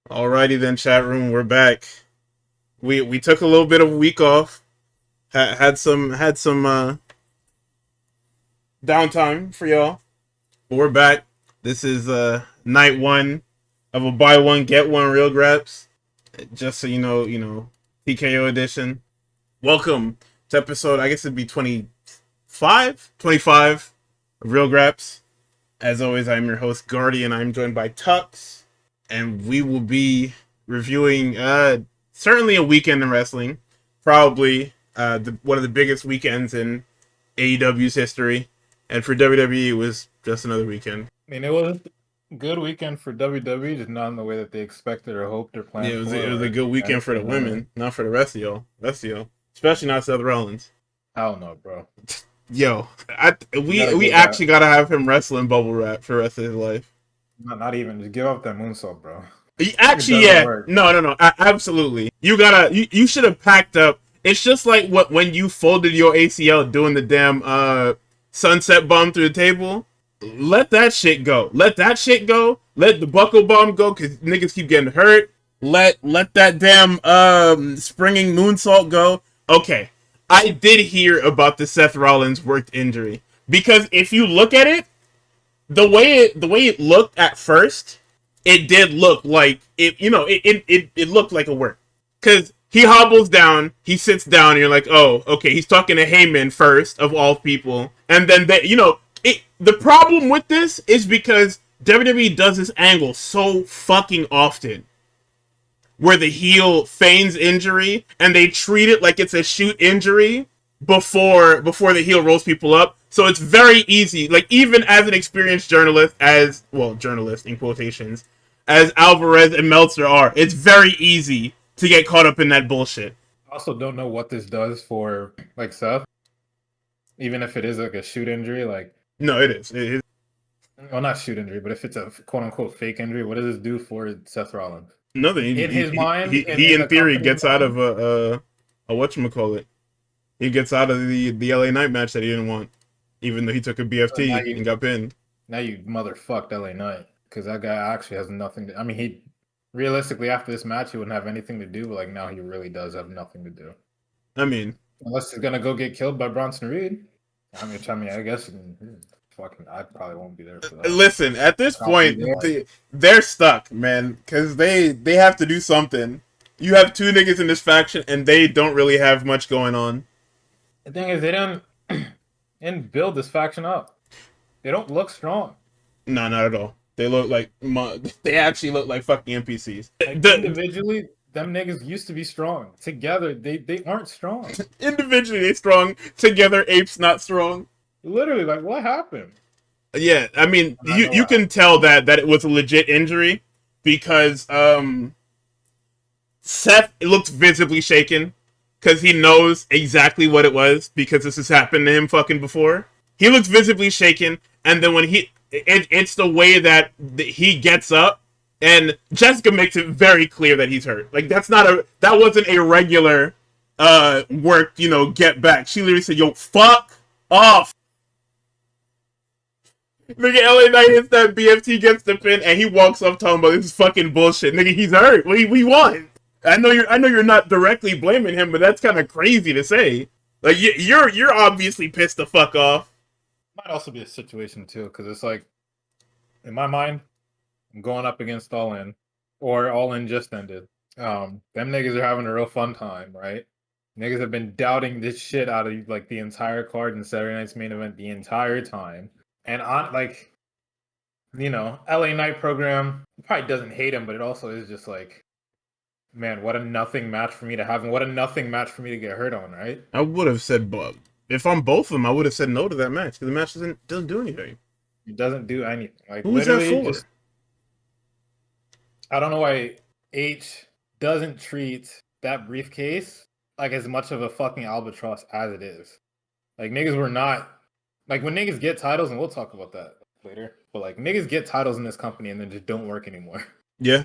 Alrighty then, chat room, we're back. We took a little bit of a week off. Had some downtime for y'all. But we're back. This is night one of a buy one get one real Graps. Just so PKO edition. Welcome to episode, I guess it'd be 25 of Real Graps. As always, I'm your host Guardian. I'm joined by Tux, and we will be reviewing certainly a weekend in wrestling, probably one of the biggest weekends in AEW's history, and for WWE it was just another weekend. I mean, it was a good weekend for WWE, just not in the way that they expected or hoped or planned. Yeah, it was a good weekend for the women, not for the rest of y'all. Especially not Seth Rollins. Hell no, bro. Yo, we actually gotta have him wrestling bubble wrap for the rest of his life. Not even. Just give up that moonsault, bro. Actually, yeah. Work. No. Absolutely. You should have packed up. It's just like when you folded your ACL doing the damn sunset bomb through the table. Let that shit go. Let the buckle bomb go, because niggas keep getting hurt. Let that damn springing moonsault go. Okay. I did hear about the Seth Rollins worked injury, because if you look at it, the way it looked at first, it did look like it looked like a work, because he hobbles down, he sits down, and you're like, oh, okay, he's talking to Heyman first of all people, and then the problem with this is because WWE does this angle so fucking often, where the heel feigns injury and they treat it like it's a shoot injury before the heel rolls people up. So it's very easy, like, even as an experienced journalist in quotations, as Alvarez and Meltzer are, it's very easy to get caught up in that bullshit. I also don't know what this does for, like, Seth. Even if it is like a shoot injury, like... No, it is. It is. Well, not shoot injury, but if it's a quote-unquote fake injury, what does this do for Seth Rollins? Nothing. In his mind, he in theory gets out of a whatchamacallit. He gets out of the LA Knight match that he didn't want, even though he took a BFT and got pinned. Now you motherfucked LA Knight, because that guy actually has nothing to... I mean, he realistically, after this match, he wouldn't have anything to do, but like now he really does have nothing to do. I mean, unless he's gonna go get killed by Bronson Reed. I mean, I guess I probably won't be there for that. Listen, at this point, they're stuck, man, because they have to do something. You have two niggas in this faction, and they don't really have much going on. The thing is, they didn't build this faction up. They don't look strong. No, not at all. They look like they actually look like fucking NPCs. Like, individually, them niggas used to be strong. Together, they aren't strong. Individually, they strong. Together, apes not strong. Literally, like, what happened? Yeah, I mean, you can tell that it was a legit injury, because Seth looked visibly shaken, because he knows exactly what it was, because this has happened to him fucking before. He looks visibly shaken, and then when it's the way that he gets up, and Jessica makes it very clear that he's hurt. Like, that wasn't a regular work, get back. She literally said, yo, fuck off. Nigga, LA Knight hits that BFT, gets the pin, and he walks up talking about this is fucking bullshit. Nigga, he's hurt. We won. I know you're not directly blaming him, but that's kind of crazy to say. Like, you're obviously pissed the fuck off. Might also be a situation too, because it's like, in my mind, I'm going up against All In, or All In just ended. Them niggas are having a real fun time, right? Niggas have been doubting this shit out of like the entire card in Saturday Night's Main Event the entire time. And on, like, LA Knight program probably doesn't hate him, but it also is just like, man, what a nothing match for me to have, and what a nothing match for me to get hurt on, right? I would have said, if I'm both of them, I would have said no to that match, because the match doesn't do anything. It doesn't do anything. Like, who is that for? I don't know why H doesn't treat that briefcase like as much of a fucking albatross as it is. Like, niggas were not... Like, when niggas get titles, and we'll talk about that later, but like, niggas get titles in this company and then just don't work anymore. Yeah.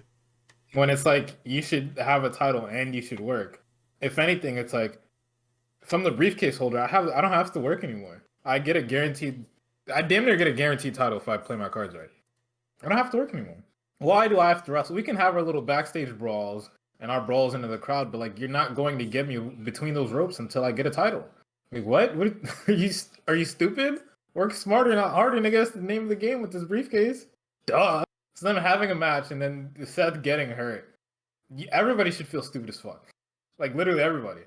When it's like, you should have a title and you should work. If anything, it's like, if I'm the briefcase holder, I don't have to work anymore. I damn near get a guaranteed title if I play my cards right. I don't have to work anymore. Why do I have to wrestle? We can have our little backstage brawls and our brawls into the crowd, but like you're not going to get me between those ropes until I get a title. Like what? What are you stupid? Work smarter, not harder, nigga. That's the name of the game with this briefcase. Duh. So then having a match and then Seth getting hurt. Everybody should feel stupid as fuck. Like literally everybody.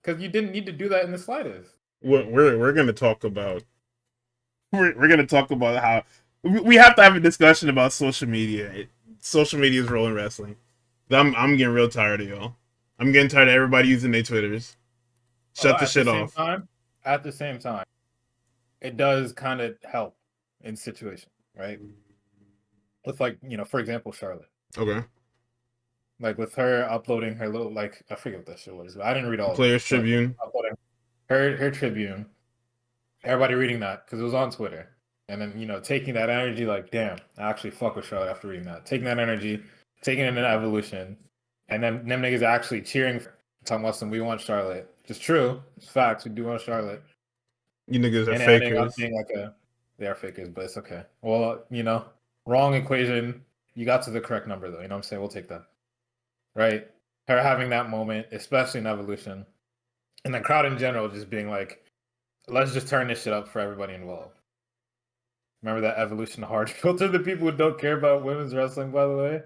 Because you didn't need to do that in the slightest. We're gonna talk about we're gonna talk about how we have to have a discussion about social media. Social media's role in wrestling. I'm getting real tired of y'all. I'm getting tired of everybody using their Twitters. Shut the shit off. At the same time, it does kind of help in situations, right? With like, for example, Charlotte. Okay. Like with her uploading her little, like, I forget what that shit was, but I didn't read all Players Tribune. Uploading her Tribune. Everybody reading that because it was on Twitter. And then, taking that energy, like, damn, I actually fuck with Charlotte after reading that. Taking that energy, taking it into Evolution, and then them niggas actually cheering, talking about some, we want Charlotte. It's true. It's facts. We do want Charlotte. You niggas are fakers. They are fakers, but it's okay. Well, wrong equation. You got to the correct number, though. You know what I'm saying? We'll take that. Right? Her having that moment, especially in Evolution, and the crowd in general just being like, let's just turn this shit up for everybody involved. Remember that Evolution hard filter? The people who don't care about women's wrestling, by the way?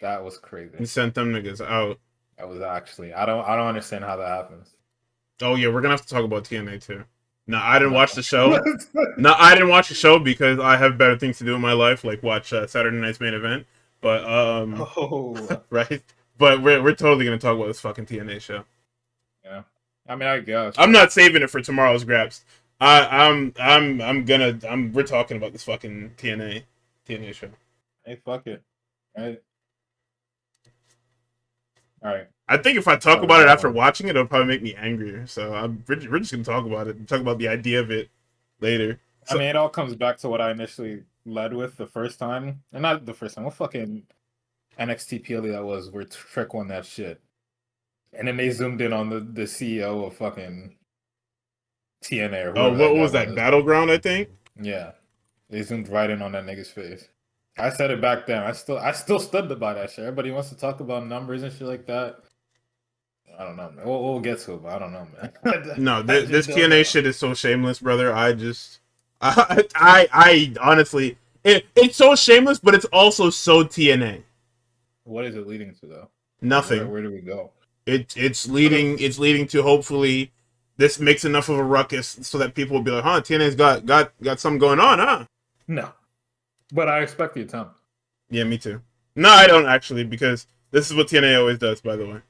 That was crazy. You sent them niggas out. That was actually, I don't understand how that happens. Oh yeah, we're gonna have to talk about TNA too. No, I didn't watch the show. No, I didn't watch the show because I have better things to do in my life, like watch Saturday Night's Main Event. But right. But we're totally gonna talk about this fucking TNA show. Yeah, I mean, I guess I'm not saving it for tomorrow's Graps. We're talking about this fucking TNA show. Hey, fuck it. All right. I think if I talk about it after watching it, it'll probably make me angrier. So we're just gonna talk about it. Talk about the idea of it later. I mean, it all comes back to what I initially led with the first time, and not the first time. What fucking NXT PLE that was, where Trick won that shit, and then they zoomed in on the CEO of fucking TNA. Or what was that? Battleground, I think. Yeah, they zoomed right in on that nigga's face. I said it back then. I still stood by that shit. Everybody wants to talk about numbers and shit like that. I don't know, man. We'll get to it, but I don't know, man. No, this TNA shit is so shameless, brother. I honestly, it's so shameless, but it's also so TNA. What is it leading to, though? Nothing. Where do we go? It's leading to, hopefully this makes enough of a ruckus so that people will be like, huh, TNA's got something going on, huh? No. But I expect the attempt. Yeah, me too. No, I don't actually, because this is what TNA always does, by the way.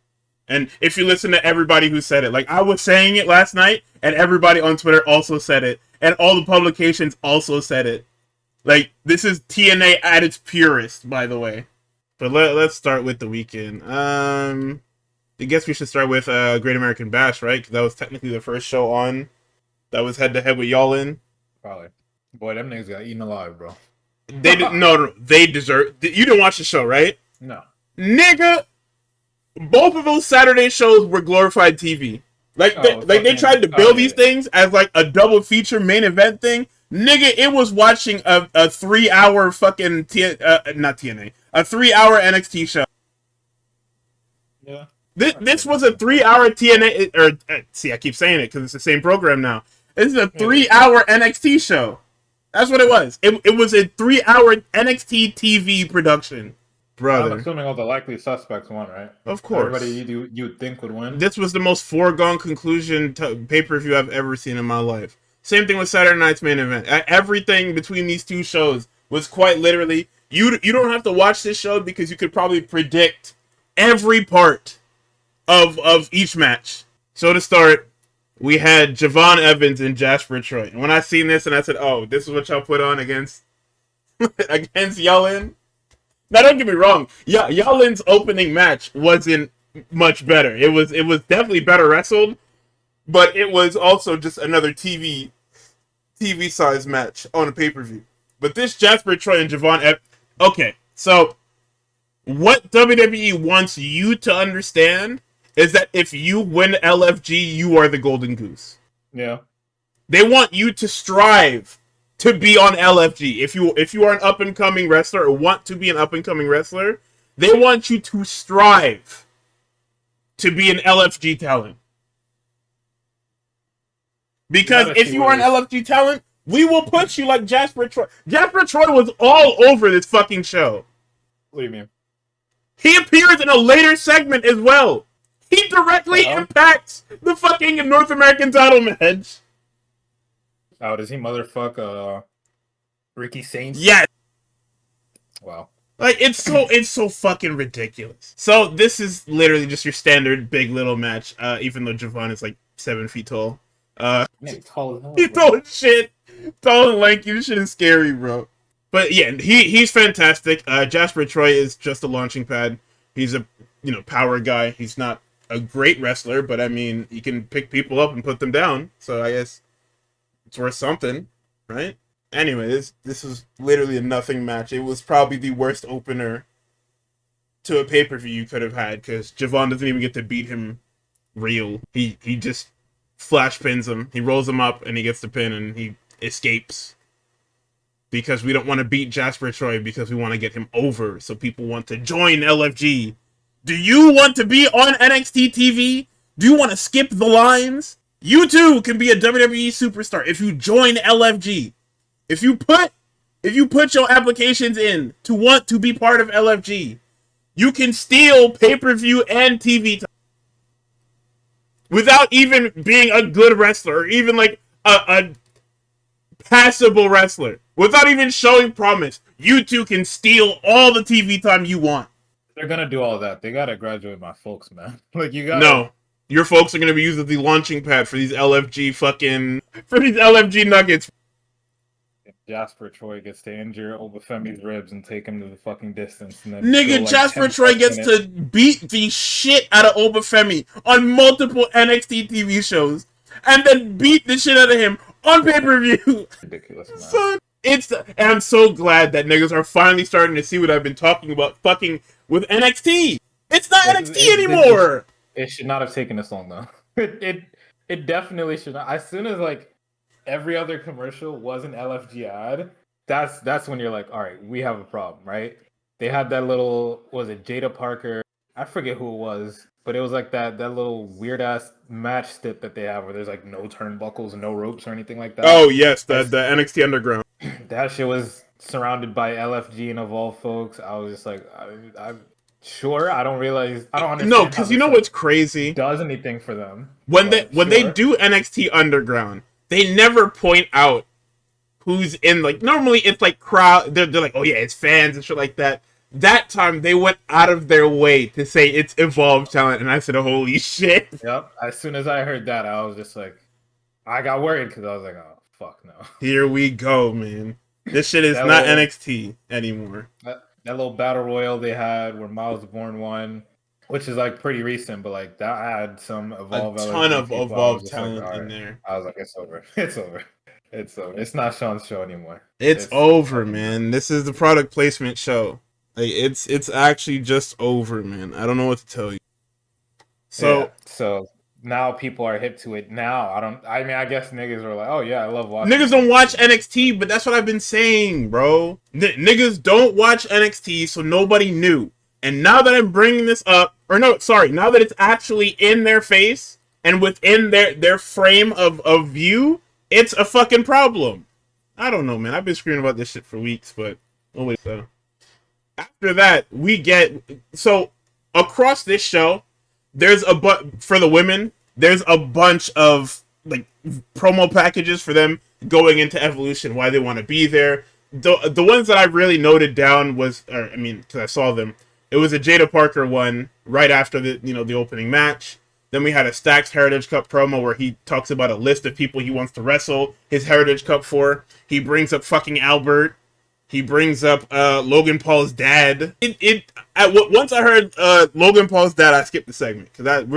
And if you listen to everybody who said it, like I was saying it last night, and everybody on Twitter also said it, and all the publications also said it. Like, this is TNA at its purest, by the way. But let's start with the weekend. I guess we should start with Great American Bash, right? Because that was technically the first show on that was head-to-head with y'all in. Probably. Boy, them niggas got eaten alive, bro. They didn't. No, they deserve. You didn't watch the show, right? No, nigga. Both of those Saturday shows were glorified TV. Like, they tried to build these things as like a double feature main event thing. Nigga, it was watching a 3-hour fucking not TNA, a 3-hour NXT show. Yeah. This was a 3-hour TNA, or see, I keep saying it because it's the same program now. This is a 3-hour NXT show. That's what it was. It was a 3-hour NXT TV production, brother. I'm assuming all the likely suspects won, right? Of course. Everybody you'd think would win. This was the most foregone conclusion pay-per-view I've ever seen in my life. Same thing with Saturday Night's Main Event. Everything between these two shows was quite literally, you don't have to watch this show because you could probably predict every part of each match. So to start, we had Javon Evans and Jasper Troy. And when I seen this and I said, oh, this is what y'all put on against Yellen. Now, don't get me wrong. Yellen's opening match wasn't much better. It was definitely better wrestled, but it was also just another TV size match on a pay-per-view. But this Jasper Troy and Javon Evans. Okay, so what WWE wants you to understand is that if you win LFG, you are the golden goose. Yeah. They want you to strive to be on LFG. If you are an up and coming wrestler or want to be an up and coming wrestler, they want you to strive to be an LFG talent. Because if you are an LFG talent, we will put you like Jasper Troy. Jasper Troy was all over this fucking show. What do you mean? He appears in a later segment as well. He directly impacts the fucking North American title match. Oh, does he motherfuck Ricky Saints? Yes. Wow. Like it's so fucking ridiculous. So this is literally just your standard big little match. Even though Javon is like 7 feet tall. He's tall as hell. He's tall as shit. Tall and lanky. This shit is scary, bro. But yeah, he's fantastic. Jasper Troy is just a launching pad. He's a power guy. He's not a great wrestler, but I mean he can pick people up and put them down. So I guess it's worth something, right? Anyway, this was literally a nothing match. It was probably the worst opener to a pay-per-view you could have had, because Javon doesn't even get to beat him real. He just flash pins him. He rolls him up and he gets the pin and he escapes. Because we don't want to beat Jasper Troy, because we want to get him over, so people want to join LFG. Do you want to be on NXT TV? Do you want to skip the lines? You too can be a WWE superstar if you join LFG. If you put your applications in to want to be part of LFG, you can steal pay-per-view and TV time without even being a good wrestler, or even like a passable wrestler. Without even showing promise, you two can steal all the TV time you want. They're gonna do all that. They gotta graduate my folks, man. Like you gotta. No, your folks are gonna be used as the launching pad for these LFG nuggets. If Jasper Troy gets to injure Obafemi's ribs and take him to the fucking distance, and then nigga, Jasper Troy gets to beat the shit out of Obafemi on multiple NXT TV shows, and then beat the shit out of him on pay-per-view. Ridiculous, man. Son, and I'm so glad that niggas are finally starting to see what I've been talking about fucking with NXT. It's not NXT anymore. It should not have taken this long, though. It definitely should not. As soon as like every other commercial was an LFG ad, that's when you're like, all right, we have a problem, right? They had that little, was it Jada Parker? I forget who it was, but it was like that little weird ass match stip that they have where there's like no turnbuckles and no ropes or anything like that. Oh yes, the NXT Underground. That shit was surrounded by LFG and Evolve folks. I was just like, I'm sure. I don't understand. No, because you know what's crazy? Does anything for them when they do NXT Underground, they never point out who's in. Like normally, it's like crowd. They're like, oh yeah, it's fans and shit like that. That time they went out of their way to say it's Evolve talent, and I said, holy shit. Yep. As soon as I heard that, I was just like, I got worried because I was like, oh fuck no. Here we go, man. This shit is not NXT anymore. That little battle royal they had where Miles Bourne won, which is like pretty recent, but like that had some Evolve. A ton of Evolve talent in there. I was like, it's over. It's over. It's over. It's not Sean's show anymore. It's over, man. This is the product placement show. Like it's actually just over, man. I don't know what to tell you. So now people are hip to it. Now I guess niggas are like, oh yeah, I love watching. Niggas don't watch NXT, but that's what I've been saying, bro. Niggas don't watch NXT, so nobody knew. And now that I'm bringing this up, now that it's actually in their face and within their frame of view, it's a fucking problem. I don't know, man. I've been screaming about this shit for weeks, but wait. After that, we get across this show, there's for the women, there's a bunch of like promo packages for them going into Evolution, why they want to be there. The ones that I really noted down was, because I saw them, it was a Jada Parker one right after the opening match. Then we had a Stax Heritage Cup promo where he talks about a list of people he wants to wrestle his Heritage Cup for. He brings up fucking Albert. He brings up Logan Paul's dad. Once I heard Logan Paul's dad, I skipped the segment because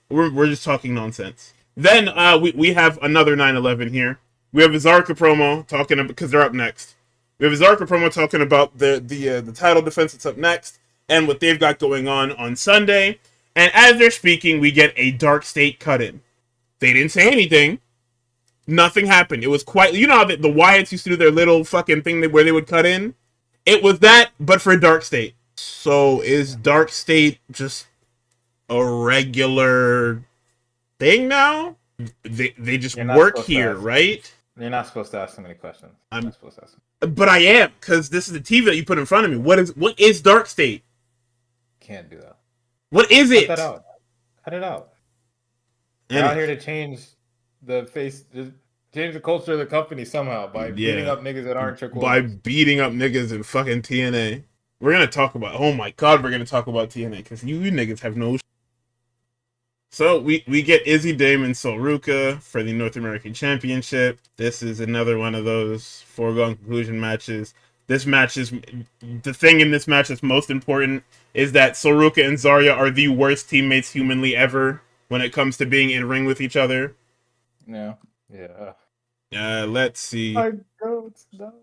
we're just talking nonsense. Then we have another 9/11 here. We have a Zarka promo talking about, because they're up next. We have a Zarka promo talking about the title defense that's up next and what they've got going on Sunday. And as they're speaking, we get a Dark State cut in. They didn't say anything. Nothing happened. It was quite. You know how the Wyatts used to do their little fucking thing where they would cut in? It was that, but for Dark State. So is Dark State just a regular thing now? They just work here, right? You're not supposed to ask so many questions. I'm not supposed to ask. But I am, because this is the TV that you put in front of me. What is Dark State? Can't do that. What is it? Cut that out. Cut it out. They're out here to change the culture of the company somehow by beating up niggas that aren't your quarters. By beating up niggas in fucking TNA. We're gonna talk about. Oh my god, we're gonna talk about TNA because you niggas have no. So we get Izzy Dame and Sol Ruca for the North American Championship. This is another one of those foregone conclusion matches. This match is the thing in this match that's most important is that Sol Ruca and Zarya are the worst teammates humanly ever when it comes to being in ring with each other. Yeah. Let's see. I don't know.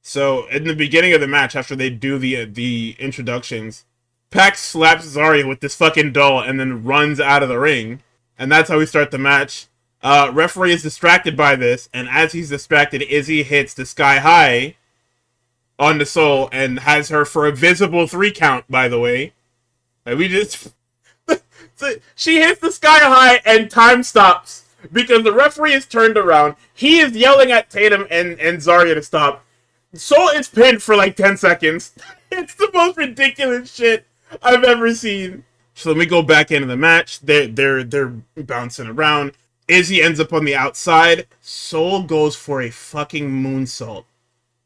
So in the beginning of the match, after they do the introductions, Pac slaps Zarya with this fucking doll and then runs out of the ring. And that's how we start the match. Referee is distracted by this, and as he's distracted, Izzy hits the Sky High on the Sol and has her for a visible 3 count, by the way. And we just... she hits the Sky High and time stops because the referee is turned around. He is yelling at Tatum and Zarya to stop. Sol is pinned for like 10 seconds. It's the most ridiculous shit I've ever seen. So let me go back into the match. They're bouncing around. Izzy ends up on the outside. Sol goes for a fucking moonsault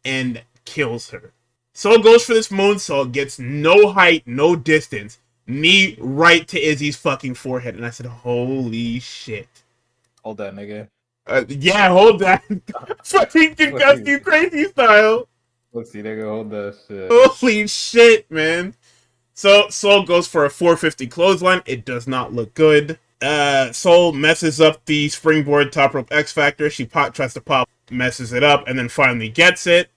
and kills her. Sol goes for this moonsault, gets no height, no distance. Knee right to Izzy's fucking forehead. And I said, holy shit. Hold that, nigga. Yeah, hold that. Fucking concuss you crazy style. Let's see, nigga, hold that shit. Holy shit, man. So Sol goes for a 450 clothesline. It does not look good. Sol messes up the springboard top rope X Factor. She tries to pop, messes it up, and then finally gets it.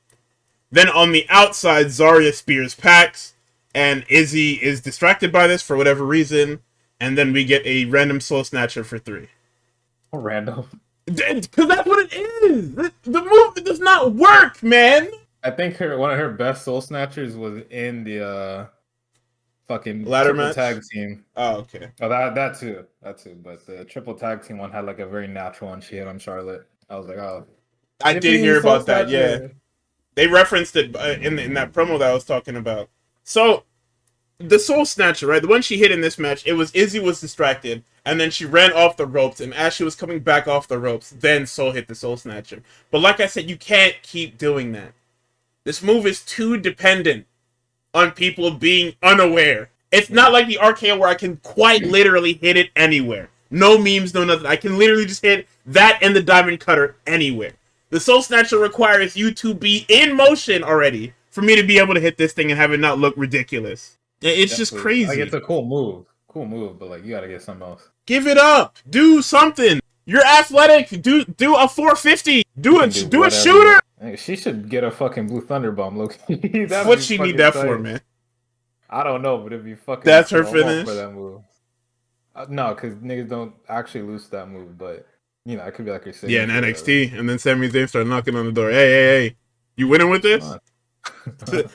Then on the outside, Zarya spears Pax, and Izzy is distracted by this for whatever reason. And then we get a random Soul Snatcher for 3. Random? Because that's what it is. The move does not work, man. I think one of her best Soul Snatchers was in the fucking ladder triple match tag team. Oh, okay. Oh, that too. But the triple tag team one had like a very natural one she hit on Charlotte. I was like, oh. I did hear about that. Yeah, they referenced it in that promo that I was talking about. So the Soul Snatcher, right? The one she hit in this match, it was Izzy was distracted, and then she ran off the ropes, and as she was coming back off the ropes, then Sol hit the Soul Snatcher. But like I said, you can't keep doing that. This move is too dependent on people being unaware. It's not like the RKO where I can quite literally hit it anywhere. No memes, no nothing. I can literally just hit that and the Diamond Cutter anywhere. The Soul Snatcher requires you to be in motion already for me to be able to hit this thing and have it not look ridiculous. It's just crazy. Like, it's a cool move, but like you gotta get something else. Give it up. Do something. You're athletic. Do a 450. Do a shooter. She should get a fucking Blue Thunder Bomb, Loki. What she need that for, man? I don't know, but it'd be fucking. That's her finish. For that move. No, because niggas don't actually lose that move, but you know, it could be like your signature. Yeah, in NXT, and then Sami Zayn started knocking on the door. Hey, you winning with this?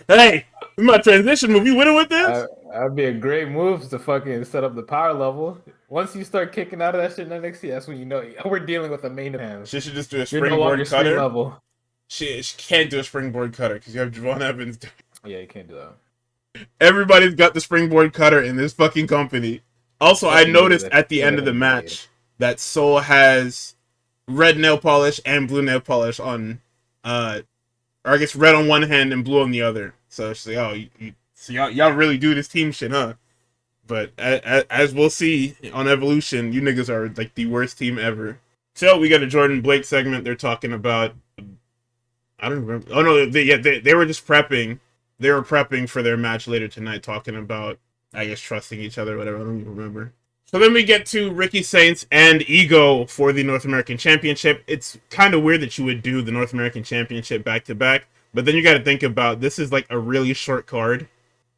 Hey, my transition move. You winning with this? That'd be a great move to fucking set up the power level. Once you start kicking out of that shit in NXT, that's when you know we're dealing with a main event. She should just do a springboard cutter. Level. She can't do a springboard cutter because you have Javon Evans. Yeah, you can't do that. Everybody's got the springboard cutter in this fucking company. Also, I noticed at the end of the match that Sol has red nail polish and blue nail polish on, or I guess red on one hand and blue on the other. So she's like, oh, so y'all really do this team shit, huh? But as we'll see on Evolution, you niggas are like the worst team ever. So we got a Jordan Blake segment. They're talking about, I don't remember. Oh no, they were just prepping. They were prepping for their match later tonight, talking about, I guess, trusting each other, whatever. I don't even remember. So then we get to Ricky Saints and Ego for the North American Championship. It's kind of weird that you would do the North American Championship back-to-back, but then you got to think about, this is like a really short card.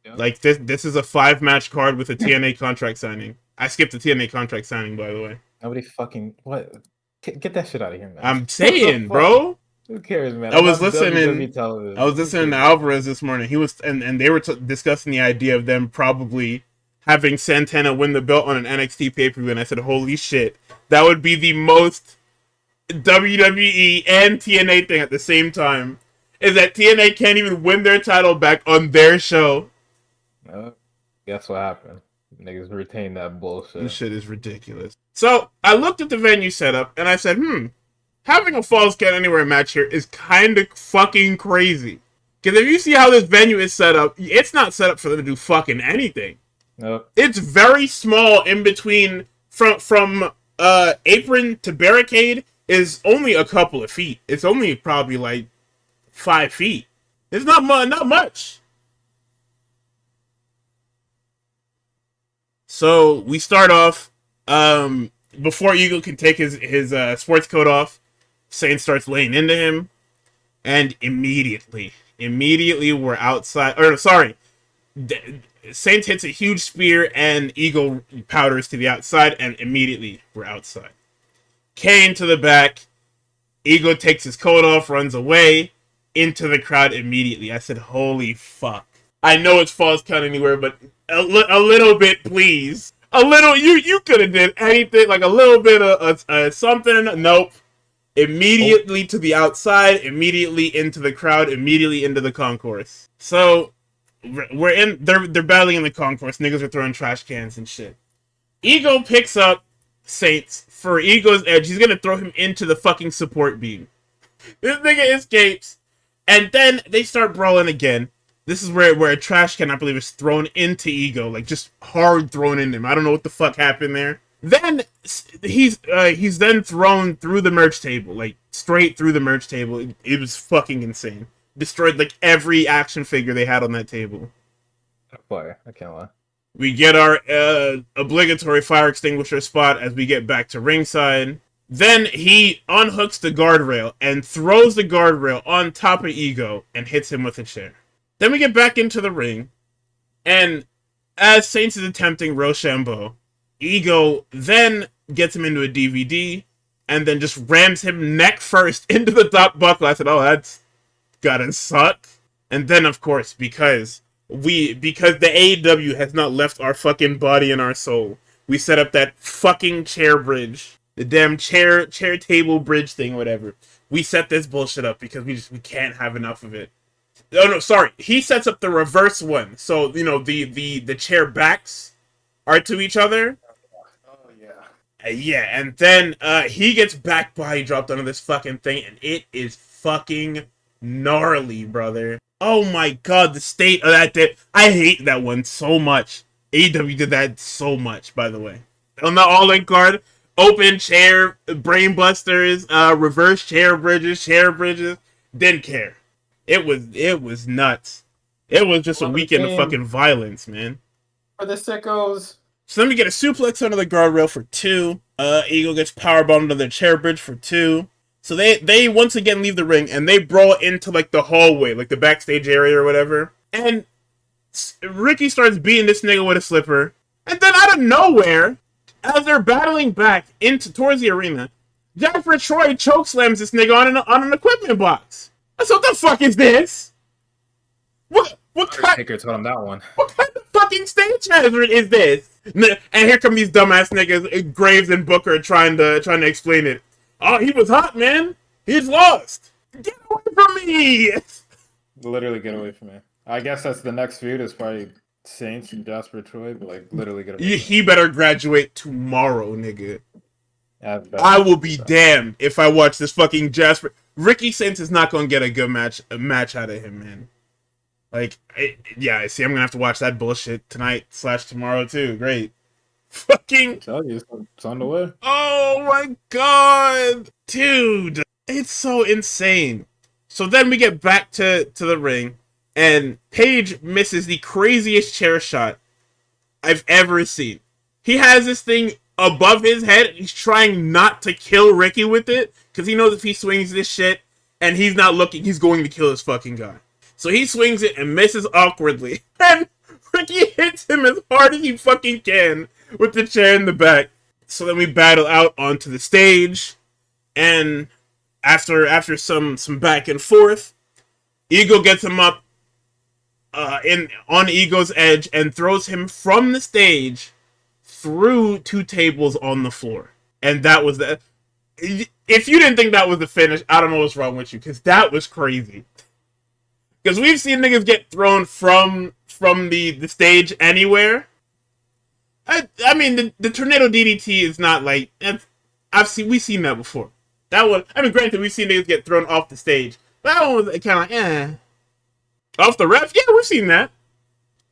Yeah. Like, this is a 5-match card with a TNA contract signing. I skipped the TNA contract signing, by the way. Nobody fucking... What? Get that shit out of here, man. I'm saying, bro. Who cares, man? I was love listening. WWE television. I was listening to Alvarez this morning. He was, and they were discussing the idea of them probably having Santana win the belt on an NXT pay-per-view, and I said, "Holy shit, that would be the most WWE and TNA thing at the same time." Is that TNA can't even win their title back on their show? Guess what happened? Niggas retain that bullshit. This shit is ridiculous. So I looked at the venue setup, and I said, having a Falls Count Anywhere match here is kind of fucking crazy. Because if you see how this venue is set up, it's not set up for them to do fucking anything. Nope. It's very small in between. From apron to barricade is only a couple of feet. It's only probably like 5 feet. It's not much. So we start off before Eagle can take his sports coat off. Saint starts laying into him, and immediately we're outside. Or sorry, Saint hits a huge spear, and Eagle powders to the outside, and immediately we're outside. Kane to the back. Eagle takes his coat off, runs away into the crowd immediately. I said, "Holy fuck!" I know it's Falls Count Anywhere, but a little bit, please. A little. You could have did anything, like a little bit of something. Nope. Immediately to the outside, immediately into the crowd, immediately into the concourse. So we're in. They're battling in the concourse. Niggas are throwing trash cans and shit. Ego picks up Saints for Ego's edge. He's gonna throw him into the fucking support beam. This nigga escapes, and then they start brawling again. This is where a trash can, I believe, is thrown into Ego, like just hard thrown in him. I don't know what the fuck happened there. Then he's then thrown through the merch table, like straight through the merch table. It was fucking insane. Destroyed like every action figure they had on that table. Fire, I can't lie. We get our obligatory fire extinguisher spot as we get back to ringside. Then he unhooks the guardrail and throws the guardrail on top of Ego and hits him with a chair. Then we get back into the ring, and as Saints is attempting Rochambeau, Ego then gets him into a DVD, and then just rams him neck first into the top buckle. I said, "Oh, that's gotta suck." And then, of course, because the AEW has not left our fucking body and our soul, we set up that fucking chair bridge, the damn chair table bridge thing, whatever. We set this bullshit up because we can't have enough of it. Oh no, sorry. He sets up the reverse one, so the chair backs are to each other. Oh yeah. Yeah, and then he gets back body dropped onto this fucking thing, and it is fucking gnarly, brother. Oh my god, the state of that day. I hate that one so much. AEW did that so much, by the way. On the all-in card, open chair, brain busters, reverse chair bridges, didn't care. It was nuts. It was just a weekend of fucking violence, man. For the sickos. So then we get a suplex under the guardrail for 2. Eagle gets powerbombed under the chair bridge for 2. So they once again leave the ring, and they brawl into like the hallway, like the backstage area or whatever. And Ricky starts beating this nigga with a slipper. And then out of nowhere, as they're battling back towards the arena, Jasper Troy chokeslams this nigga on an equipment box. So what the fuck is this? What kind? Taker told him that one. What kind of fucking stage hazard is this? And here come these dumbass niggas, Graves and Booker, trying to explain it. Oh, he was hot, man. He's lost. Get away from me! Literally get away from me. I guess that's the next feud is probably Saints and Jasper Troy, but like literally get away. He better graduate tomorrow, nigga. Yeah, I will be damned if I watch this fucking Jasper. Ricky Saints is not gonna get a good match out of him, man. Like, yeah, see, I'm gonna have to watch that bullshit tonight/tomorrow too. Great. Fucking. Tell you, it's on the way. Oh my god, dude, it's so insane. So then we get back to the ring, and Paige misses the craziest chair shot I've ever seen. He has this thing above his head, and he's trying not to kill Ricky with it, because he knows if he swings this shit, and he's not looking, he's going to kill this fucking guy. So he swings it and misses awkwardly, and Ricky hits him as hard as he fucking can with the chair in the back. So then we battle out onto the stage. And after some back and forth, Ego gets him up on Ego's edge and throws him from the stage through 2 tables on the floor. And that was the. If you didn't think that was the finish, I don't know what's wrong with you, because that was crazy. Because we've seen niggas get thrown from the stage anywhere. I mean, the tornado DDT is not like we've seen that before. That one, I mean, granted, we've seen niggas get thrown off the stage. But that one was kind of like, off the ref. Yeah, we've seen that.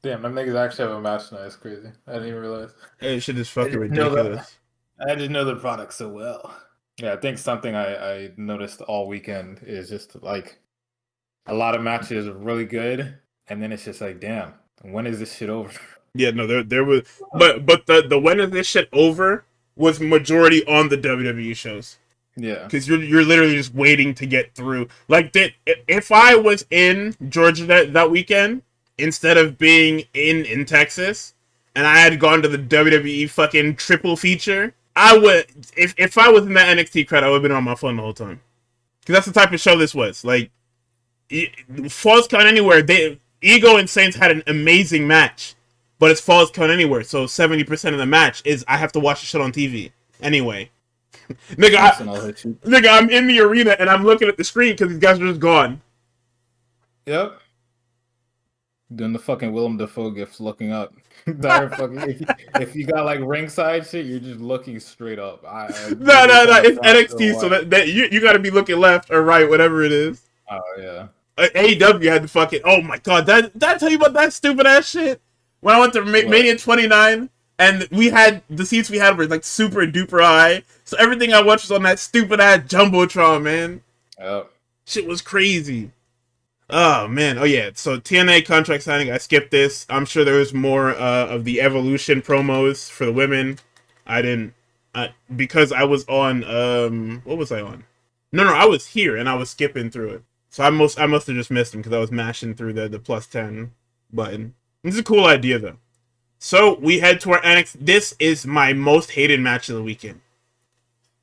Damn, them niggas actually have a match now. It's crazy. I didn't even realize. Hey, shit is fucking ridiculous. I just know the product so well. Yeah, I think something I noticed all weekend is just like a lot of matches are really good, and then it's just like, damn, when is this shit over? Yeah, no, there was, but the when is this shit over was majority on the WWE shows. Yeah, because you're literally just waiting to get through. Like that, if I was in Georgia that weekend instead of being in Texas, and I had gone to the WWE fucking triple feature, I would if I was in that NXT crowd, I would have been on my phone the whole time. Because that's the type of show this was. Like, Falls Count Anywhere, Ego and Saints had an amazing match, but it's Falls Count Anywhere, so 70% of the match is I have to watch the shit on TV anyway. Nigga, I'm in the arena and I'm looking at the screen because these guys are just gone. Yep. Doing the fucking Willem Dafoe gifts, looking up. If you got like ringside shit, you're just looking straight up. No, it's NXT, so that you got to be looking left or right, whatever it is. Oh yeah. AEW had to fucking. Oh my god, did I tell you about that stupid ass shit? When I went to Mania 29. And the seats we had were like super duper high. So everything I watched was on that stupid ass Jumbotron, man. Oh. Shit was crazy. Oh, man. Oh, yeah. So TNA contract signing, I skipped this. I'm sure there was more of the Evolution promos for the women. I didn't. Because I was on. What was I on? No, I was here and I was skipping through it. So I must have just missed them because I was mashing through the +10 button. This is a cool idea, though. So, we head to our NXT. This is my most hated match of the weekend.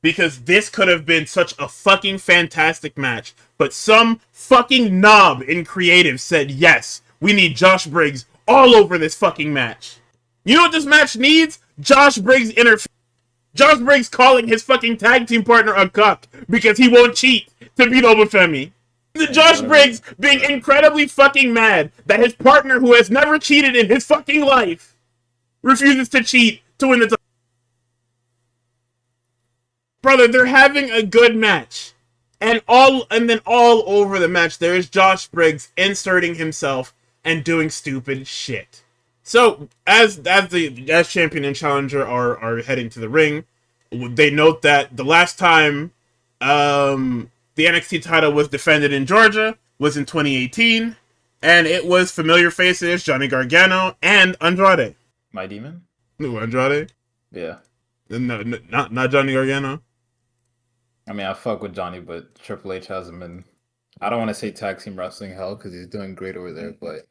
Because this could have been such a fucking fantastic match. But some fucking knob in creative said, yes, we need Josh Briggs all over this fucking match. You know what this match needs? Josh Briggs interference. Josh Briggs calling his fucking tag team partner a cuck because he won't cheat to beat Obafemi. Josh Briggs being incredibly fucking mad that his partner, who has never cheated in his fucking life, refuses to cheat to win the title. Brother, they're having a good match. And then all over the match, there is Josh Briggs inserting himself and doing stupid shit. So, as champion and challenger are heading to the ring, they note that the last time the NXT title was defended in Georgia was in 2018, and it was familiar faces Johnny Gargano and Andrade. My Demon? Who, Andrade? Yeah. No, not Johnny Gargano. I mean, I fuck with Johnny, but Triple H hasn't been. I don't want to say tag team wrestling hell because he's doing great over there, but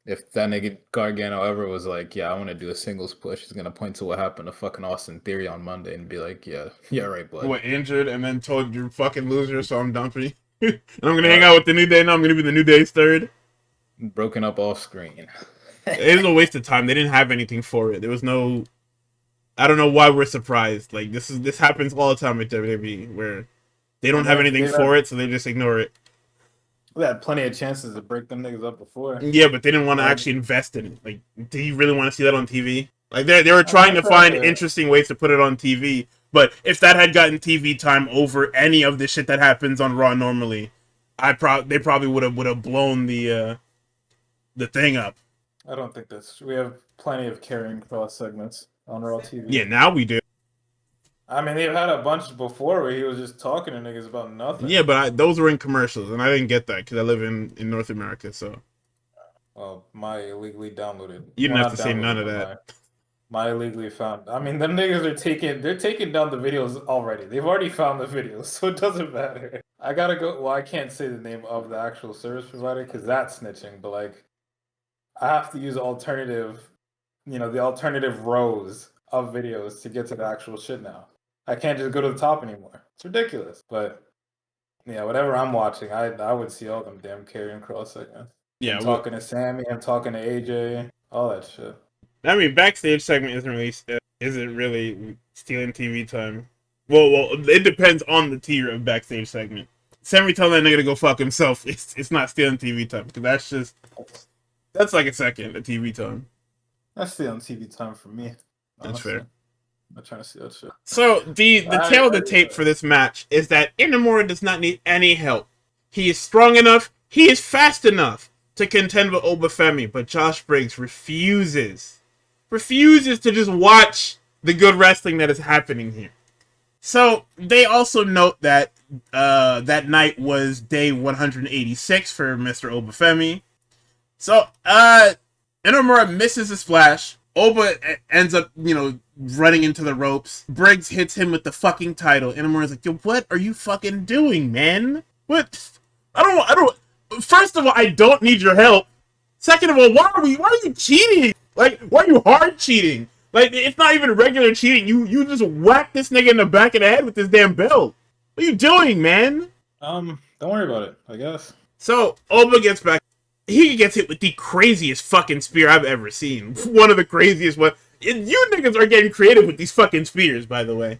if that nigga Gargano ever was like, yeah, I want to do a singles push, he's gonna point to what happened to fucking Austin Theory on Monday and be like, yeah, right, bud. What, injured and then told you're fucking loser, so I'm dumping you. And I'm gonna hang out with the New Day now. I'm gonna be the New Day's third. Broken up off screen. It was a waste of time. They didn't have anything for it. There was no. I don't know why we're surprised. Like this happens all the time at WWE where they don't have anything for it, so they just ignore it. We had plenty of chances to break them niggas up before. Yeah, but they didn't want to actually invest in it. Like, do you really want to see that on TV? Like they were trying to find interesting ways to put it on TV. But if that had gotten TV time over any of the shit that happens on Raw normally, they probably would have blown the thing up. I don't think that's. We have plenty of carrying cross segments on Raw TV. Yeah, now we do. I mean, they've had a bunch before where he was just talking to niggas about nothing. Yeah, but those were in commercials, and I didn't get that because I live in North America, so. Well, my illegally downloaded. You didn't have to say none of that. My illegally found. I mean, them niggas they're taking down the videos already. They've already found the videos, so it doesn't matter. I gotta go. Well, I can't say the name of the actual service provider because that's snitching, but like, I have to use alternative, the alternative rows of videos to get to the actual shit now. I can't just go to the top anymore. It's ridiculous. But yeah, whatever I'm watching, I would see all them damn carrying cross segments. Yeah, Him talking to Sammy, him talking to AJ, all that shit. I mean, backstage segment isn't really stealing TV time. Well, it depends on the tier of backstage segment. Sammy telling that nigga to go fuck himself, it's not stealing TV time, because that's like a second of TV time. That's stealing TV time for me. Honestly. That's fair. I'm not trying to see that shit. So the tail of the tape for this match is that Inamura does not need any help. He is strong enough, he is fast enough to contend with Obafemi, but Josh Briggs refuses to just watch the good wrestling that is happening here. So they also note that that night was day 186 for Mr. Obafemi. So Inamura misses a splash. Oba ends up, running into the ropes. Briggs hits him with the fucking title. Inamura's like, yo, what are you fucking doing, man? What? I don't. First of all, I don't need your help. Second of all, why are you cheating? Like, why are you hard cheating? Like, it's not even regular cheating. You just whack this nigga in the back of the head with this damn belt. What are you doing, man? Don't worry about it, I guess. So, Oba gets back. He gets hit with the craziest fucking spear I've ever seen. One of the craziest ones. You niggas are getting creative with these fucking spears, by the way.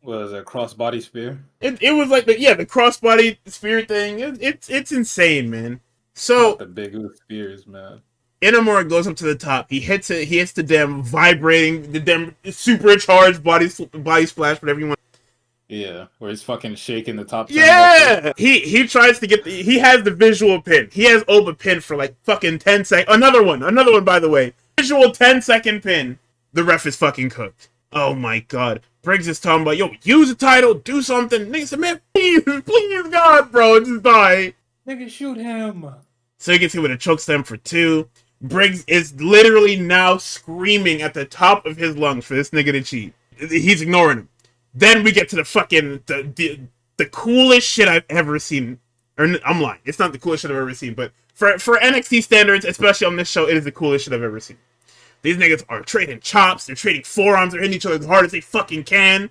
What is it, crossbody spear? It was like the crossbody spear thing. It's insane, man. So the big spears, man. Inamura goes up to the top. He hits it. He hits the damn vibrating, the damn supercharged body splash, whatever you want. Yeah, where he's fucking shaking the top. Yeah, he tries to get he has the visual pin. He has Oba pinned for like fucking 10 seconds. Another one, by the way. Visual 10-second pin. The ref is fucking cooked. Oh my god. Briggs is talking about, yo, use the title, do something. Nigga said, man, please, God, bro, just die. Nigga, shoot him. So he gets hit with a chokeslam for 2. Briggs is literally now screaming at the top of his lungs for this nigga to cheat. He's ignoring him. Then we get to the fucking, the coolest shit I've ever seen. Or, I'm lying. It's not the coolest shit I've ever seen, but for NXT standards, especially on this show, it is the coolest shit I've ever seen. These niggas are trading chops, they're trading forearms, they're hitting each other as hard as they fucking can.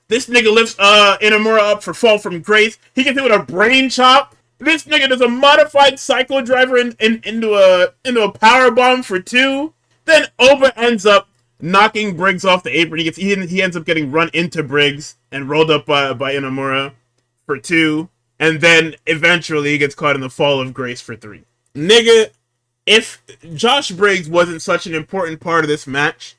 This nigga lifts Inamura up for fall from grace. He gets hit with a brain chop. This nigga does a modified cycle driver into a power bomb for 2. Then Oba ends up knocking Briggs off the apron. He ends up getting run into Briggs and rolled up by Inamura for 2. And then eventually he gets caught in the fall of grace for 3. Nigga, if Josh Briggs wasn't such an important part of this match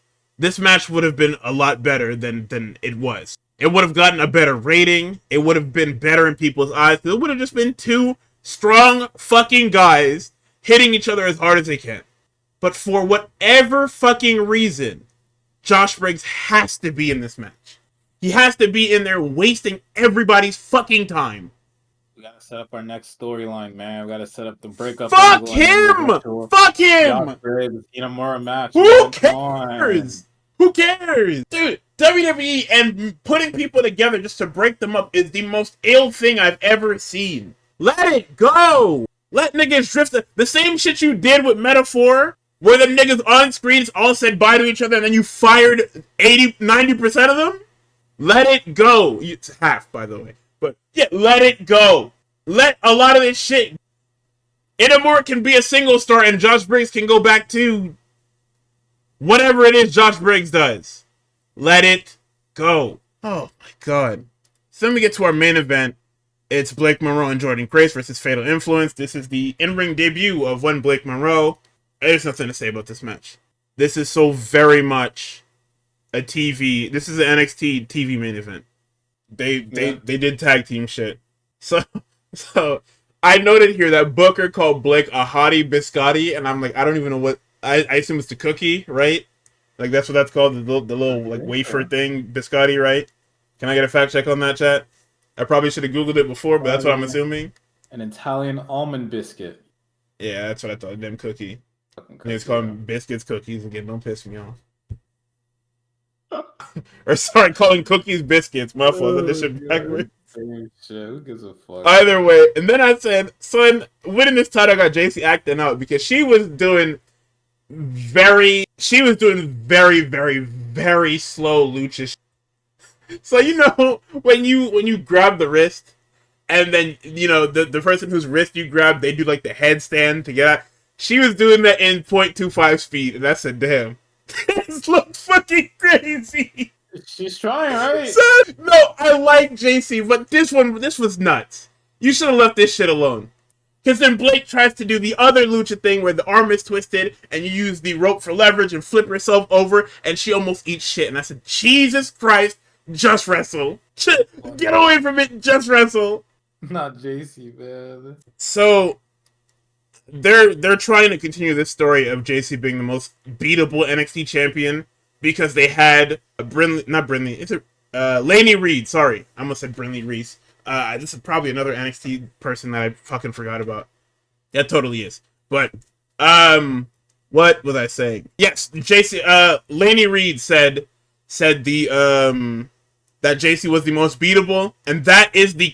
would have been a lot better than it was. It would have gotten a better rating. It would have been better in people's eyes. It would have just been 2 strong fucking guys hitting each other as hard as they can. But for whatever fucking reason, Josh Briggs has to be in this match. He has to be in there wasting everybody's fucking time. We gotta set up our next storyline, man. We gotta set up the breakup. Fuck him! Fuck him! Josh Briggs, Inamura match. Who cares? Who cares? Dude, WWE and putting people together just to break them up is the most ill thing I've ever seen. Let it go! Let niggas drift. The same shit you did with Metaphor, where the niggas on screens all said bye to each other and then you fired 90% of them? Let it go. It's half, by the way. But yeah, let it go. Let a lot of this shit. Inamura can be a single star and Josh Briggs can go back to whatever it is Josh Briggs does. Let it go. Oh my god. So then we get to our main event. It's Blake Monroe and Jordan Grace versus Fatal Influence. This is the in-ring debut of one Blake Monroe. There's nothing to say about this match. This is so very much a TV. This is an NXT TV main event. They did tag team shit. So I noted here that Booker called Blake a hottie biscotti, and I'm like, I don't even know what. I assume it's the cookie, right? Like that's what that's called, the little like wafer thing, biscotti, right? Can I get a fact check on that, chat? I probably should have googled it before, but that's what I'm assuming. An Italian almond biscuit. Yeah, that's what I thought. Damn cookie. It's called biscuits, cookies. Again, don't piss me off. Or sorry, calling cookies biscuits. My fault. This shit backwards. Who gives a fuck? Either way, and then I said, son, winning this title got JC acting out because she was doing very, very slow lucha. So you know when you grab the wrist, and then you know the person whose wrist you grab, they do like the headstand to get out. She was doing that in 0.25 speed, and I said, "Damn, this looks fucking crazy." She's trying, right? So, no, I like JC, but this was nuts. You should have left this shit alone. Because then Blake tries to do the other lucha thing where the arm is twisted and you use the rope for leverage and flip herself over, and she almost eats shit. And I said, Jesus Christ, just wrestle. Get away from it, just wrestle. Not JC, man. So they're trying to continue this story of JC being the most beatable NXT champion because they had a Laney Reed. Sorry, I almost said Brinley Reese. This is probably another NXT person that I fucking forgot about. That totally is. But what was I saying? Yes, JC. Laney Reed said the that JC was the most beatable, and that is the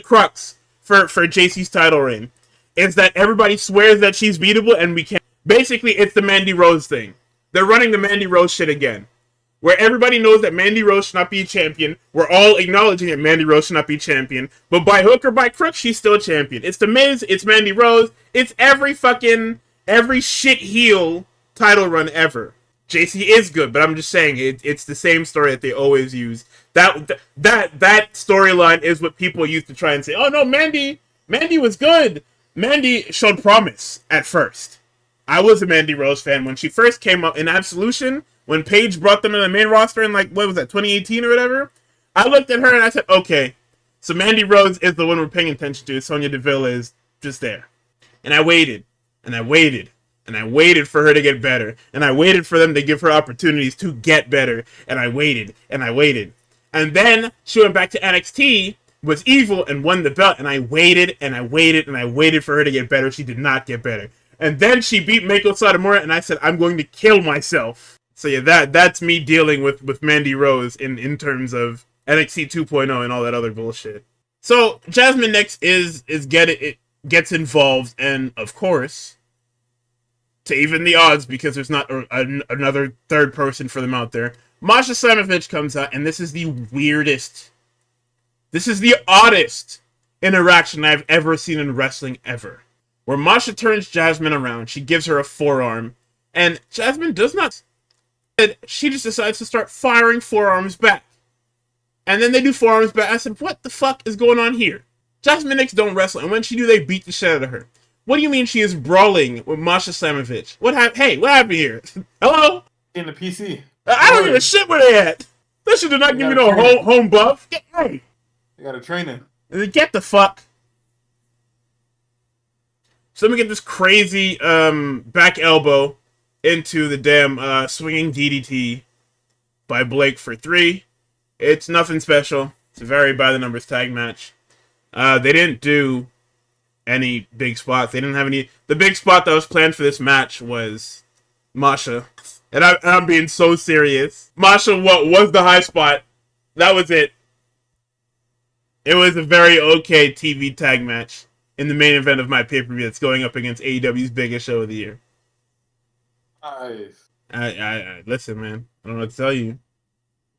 crux for JC's title reign. Is that everybody swears that she's beatable and we can't. Basically, it's the Mandy Rose thing. They're running the Mandy Rose shit again. Where everybody knows that Mandy Rose should not be a champion. We're all acknowledging that Mandy Rose should not be champion. But by hook or by crook, she's still a champion. It's The Miz, it's Mandy Rose, it's every shit heel title run ever. JC is good, but I'm just saying, it's the same story that they always use. That storyline is what people used to try and say, oh no, Mandy was good. Mandy showed promise at first. I was a Mandy Rose fan when she first came up in Absolution, when Paige brought them to the main roster in, like, what was that, 2018 or whatever? I looked at her and I said, okay, so Mandy Rose is the one we're paying attention to. Sonya Deville is just there. And I waited, and I waited, and I waited for her to get better. And I waited for them to give her opportunities to get better. And I waited, and I waited. And then she went back to NXT, was evil, and won the belt. And I waited, and I waited, and I waited for her to get better. She did not get better. And then she beat Meiko Satomura, and I said, I'm going to kill myself. So yeah, that's me dealing with Mandy Rose in terms of NXT 2.0 and all that other bullshit. So Jasmine next gets involved, and of course, to even the odds, because there's not another third person for them out there, Masha Slamovich comes out, and this is the weirdest, this is the oddest interaction I've ever seen in wrestling ever. Where Masha turns Jasmine around, she gives her a forearm, and Jasmine does not. She just decides to start firing forearms back. And then they do forearms back. I said, what the fuck is going on here? Jasmine Nix don't wrestle, and when she do, they beat the shit out of her. What do you mean she is brawling with Masha Slamovich? What happened here? Hello? In the PC. I don't give a shit where they at. This shit did not give me no home buff. Hey. You got a training. Get the fuck. So let me get this crazy back elbow into the damn swinging DDT by Blake for 3. It's nothing special. It's a very by the numbers tag match. They didn't do any big spots. They didn't have any. The big spot that was planned for this match was Masha. And I'm being so serious. Masha was the high spot. That was it. It was a very okay TV tag match in the main event of my pay-per-view that's going up against AEW's biggest show of the year. Nice. I listen, man. I don't know what to tell you.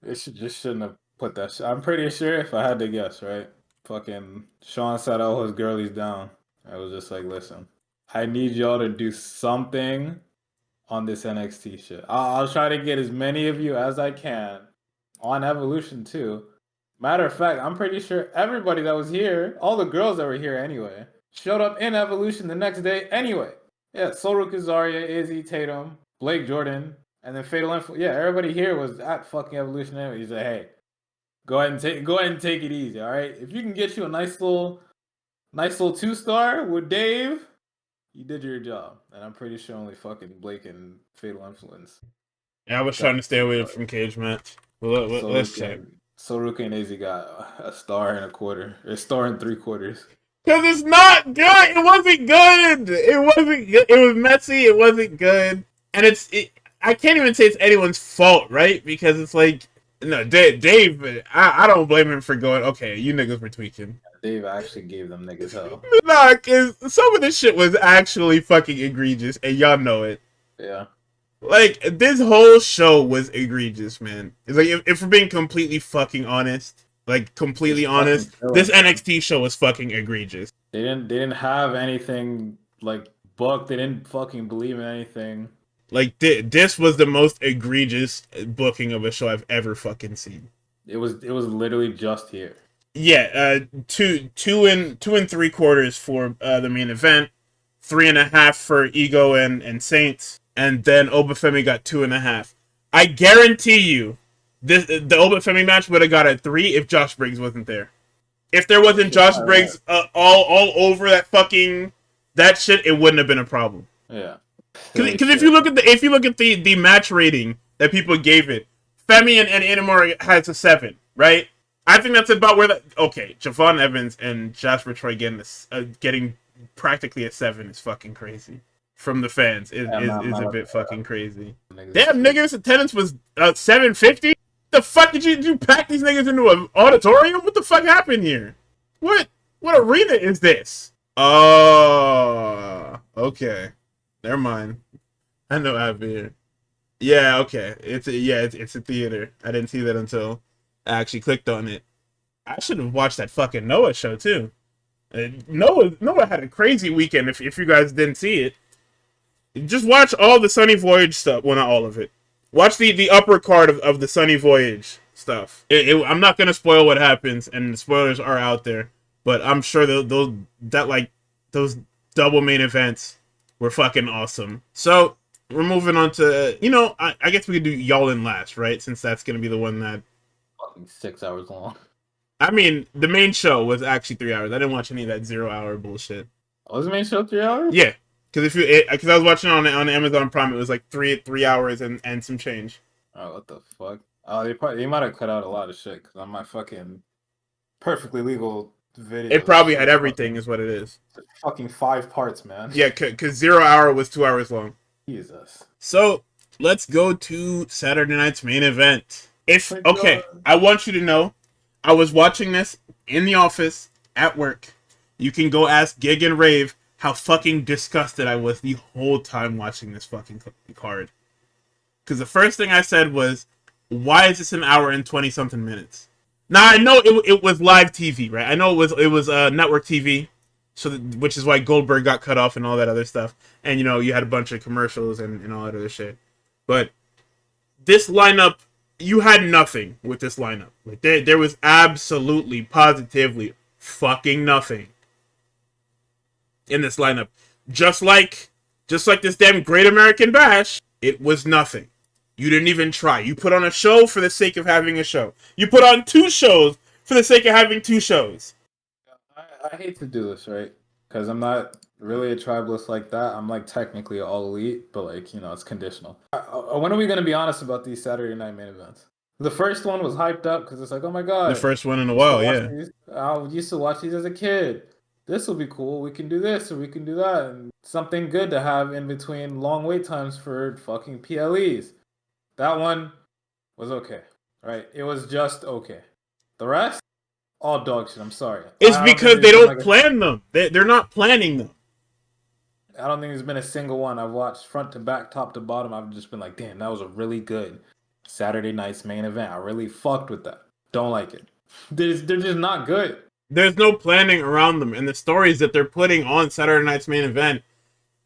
It shouldn't have put that. I'm pretty sure, if I had to guess, right? Fucking Sean sat all his girlies down. I was just like, listen, I need y'all to do something on this NXT shit. I'll try to get as many of you as I can on Evolution too. Matter of fact, I'm pretty sure everybody that was here, all the girls that were here anyway, showed up in Evolution the next day anyway. Yeah, Soru Kazaria, Izzy, Tatum, Blake Jordan, and then Fatal Influence. Yeah, everybody here was at fucking Evolution anyway. He said, hey, go ahead and take it easy, all right? If you can get you a nice little 2-star with Dave, you did your job. And I'm pretty sure only fucking Blake and Fatal Influence. Yeah, I was trying to stay away from cage match. Well, let's check. Soruka and Izzy got a 1.25 stars, or 1.75 stars. Because it's not good. It wasn't good. It wasn't good. It was messy. It wasn't good. And I can't even say it's anyone's fault, right? Because it's like, no, Dave, I don't blame him for going, okay, you niggas were tweaking. Dave actually gave them niggas hell. Nah, because some of this shit was actually fucking egregious, and y'all know it. Yeah. Like, this whole show was egregious, man. It's like, if we're being completely fucking honest, like, completely honest, this NXT show was fucking egregious. They didn't have anything, like, booked. They didn't fucking believe in anything. Like, this was the most egregious booking of a show I've ever fucking seen. It was literally just here. Yeah, two and 3/4 for the main event, 3.5 for Ego and Saints, and then Obafemi got 2.5. I guarantee you, the Obafemi match would have got a 3 if Josh Briggs wasn't there. If there wasn't Josh Briggs all over that shit, it wouldn't have been a problem. Yeah. Because if you look at the match rating that people gave it, Femi and Inamura has a 7, right? I think that's about where Javon Evans and Jasper Troy getting practically a 7 is fucking crazy. From the fans is a bit fucking crazy. Damn, niggas, attendance was 750? The fuck did you pack these niggas into an auditorium? What the fuck happened here? What arena is this? Oh, okay. Never mind. I know I've been here. Yeah, okay. It's a theater. I didn't see that until I actually clicked on it. I should have watched that fucking Noah show too. Noah had a crazy weekend. If you guys didn't see it, just watch all the Sunny Voyage stuff. Well, not all of it. Watch the upper card of the Sunny Voyage stuff. I'm not gonna spoil what happens, and the spoilers are out there. But I'm sure those double main events were fucking awesome. So we're moving on to I guess we could do Y'all In last, right? Since that's gonna be the one that fucking 6 hours long. I mean, the main show was actually 3 hours. I didn't watch any of that 0-hour bullshit. Oh, was the main show 3 hours? Yeah, because I was watching it on Amazon Prime, it was like 3 hours and some change. Oh, what the fuck? Oh, they might have cut out a lot of shit because on my fucking perfectly legal video, it probably had everything, is what it is. Fucking 5 parts, man. Yeah, because 0 hour was 2 hours long. Jesus. So let's go to Saturday night's main event. I want you to know, I was watching this in the office at work. You can go ask Gig and Rave how fucking disgusted I was the whole time watching this fucking card. Because the first thing I said was, why is this an hour and 20-something minutes? Now, I know it was live TV, right? I know it was network TV, which is why Goldberg got cut off and all that other stuff. And, you had a bunch of commercials and all that other shit. But this lineup, you had nothing with this lineup. Like, there was absolutely, positively fucking nothing in this lineup. Just like this damn Great American Bash, it was nothing. You didn't even try. You put on a show for the sake of having a show. You put on 2 shows for the sake of having 2 shows. I hate to do this, right? Because I'm not really a tribalist like that. I'm like technically all elite, but like, it's conditional. When are we going to be honest about these Saturday night main events? The first one was hyped up because it's like, oh my god. The first one in a while, yeah. I used to watch these as a kid. This will be cool. We can do this or we can do that. And something good to have in between long wait times for fucking PLEs. That one was okay, right? It was just okay. The rest, all dog shit. I'm sorry. It's because they don't plan them. They're not planning them. I don't think there's been a single one I've watched front to back, top to bottom. I've just been like, damn, that was a really good Saturday night's main event. I really fucked with that. Don't like it. They're just not good. There's no planning around them, and the stories that they're putting on Saturday night's main event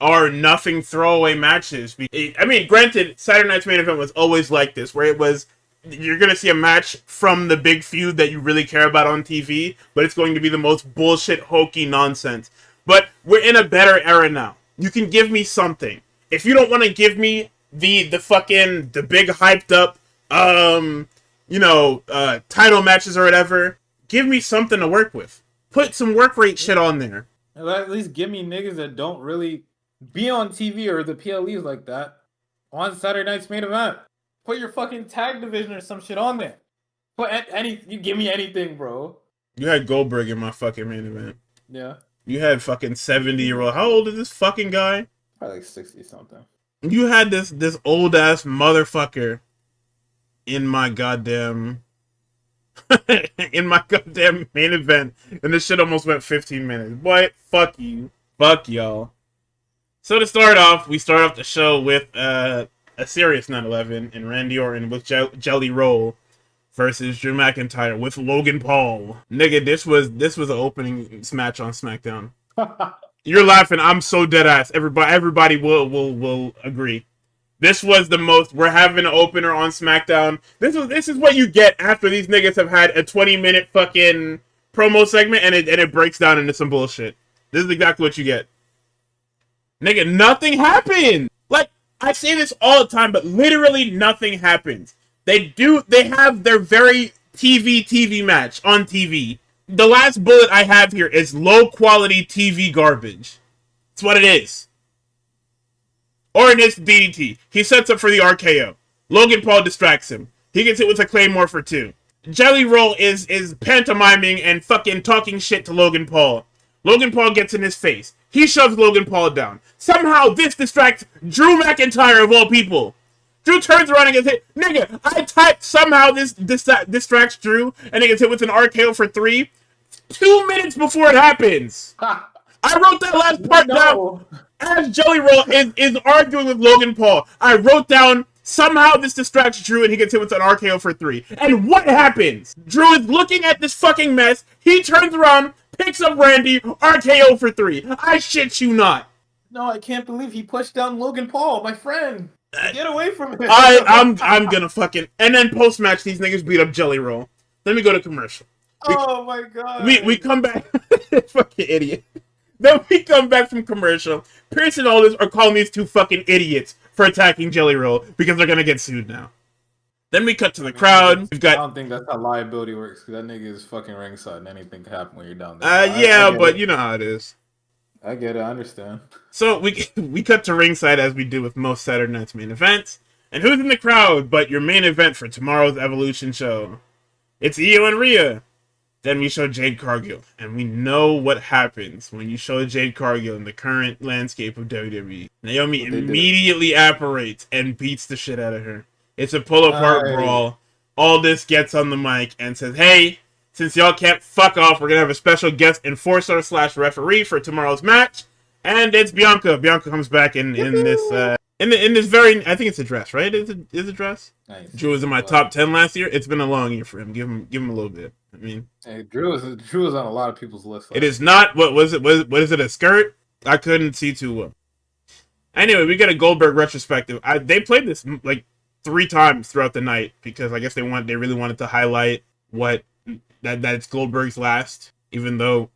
are nothing throwaway matches. I mean, granted, Saturday night's main event was always like this, where it was, you're going to see a match from the big feud that you really care about on TV, but it's going to be the most bullshit, hokey nonsense. But we're in a better era now. You can give me something. If you don't want to give me the big hyped up, title matches or whatever, give me something to work with. Put some work rate shit on there. At least give me niggas that don't really be on TV or the PLEs like that on Saturday night's main event. Put your fucking tag division or some shit on there. You give me anything, bro. You had Goldberg in my fucking main event. Yeah. You had fucking 70-year-old. How old is this fucking guy? Probably like 60 something. You had this old ass motherfucker in my goddamn main event, and this shit almost went 15 minutes. Boy, fuck you. Fuck y'all. So to start off, we start off the show with a serious 9/11, and Randy Orton with Jelly Roll versus Drew McIntyre with Logan Paul. Nigga, this was an opening match on SmackDown. You're laughing. I'm so dead ass. Everybody will agree. This was the most. We're having an opener on SmackDown. This is what you get after these niggas have had a 20-minute fucking promo segment and it breaks down into some bullshit. This is exactly what you get. Nigga, nothing happened. Like, I say this all the time, but literally nothing happens. They have their very TV match on TV. The last bullet I have here is low quality TV garbage. That's what it is. Orton hits DDT. He sets up for the RKO. Logan Paul distracts him. He gets hit with a Claymore for 2. Jelly Roll is pantomiming and fucking talking shit to Logan Paul. Logan Paul gets in his face. He shoves Logan Paul down. Somehow this distracts Drew McIntyre of all people. Drew turns around and gets hit. Nigga, I typed somehow this distracts Drew and he gets hit with an RKO for 3. 2 minutes before it happens. I wrote that last part down. As Jelly Roll is arguing with Logan Paul, I wrote down somehow this distracts Drew and he gets hit with an RKO for 3. And what happens? Drew is looking at this fucking mess. He turns around, picks up Randy, RKO for 3. I shit you not. No, I can't believe he pushed down Logan Paul, my friend. Get away from him. I'm gonna fucking... And then post-match, these niggas beat up Jelly Roll. Let me go to commercial. Oh my god. We come back... fucking idiot. Then we come back from commercial. Pierce and Aldis are calling these 2 fucking idiots for attacking Jelly Roll because they're gonna get sued now. Then we cut to the crowd. We've got... I don't think that's how liability works, because that nigga is fucking ringside and anything can happen when you're down there. Yeah, but you know how it is. I get it, I understand. So we cut to ringside as we do with most Saturday night's main events. And who's in the crowd but your main event for tomorrow's Evolution show? It's Io and Rhea. Then we show Jade Cargill. And we know what happens when you show Jade Cargill in the current landscape of WWE. Naomi immediately apparates and beats the shit out of her. It's a pull-apart brawl. Aldis gets on the mic and says, hey, since y'all can't fuck off, we're going to have a special guest enforcer / referee for tomorrow's match. And it's Bianca. Bianca comes back in this... In this very, I think it's a dress, right? Is it a dress? Nice. Drew was in my top 10 last year. It's been a long year for him. Give him a little bit. I mean, hey, Drew is on a lot of people's list. It is not. What was it? What is it? A skirt? I couldn't see too well. Anyway, we get a Goldberg retrospective. They played this like 3 times throughout the night because I guess they really wanted to highlight that it's Goldberg's last, even though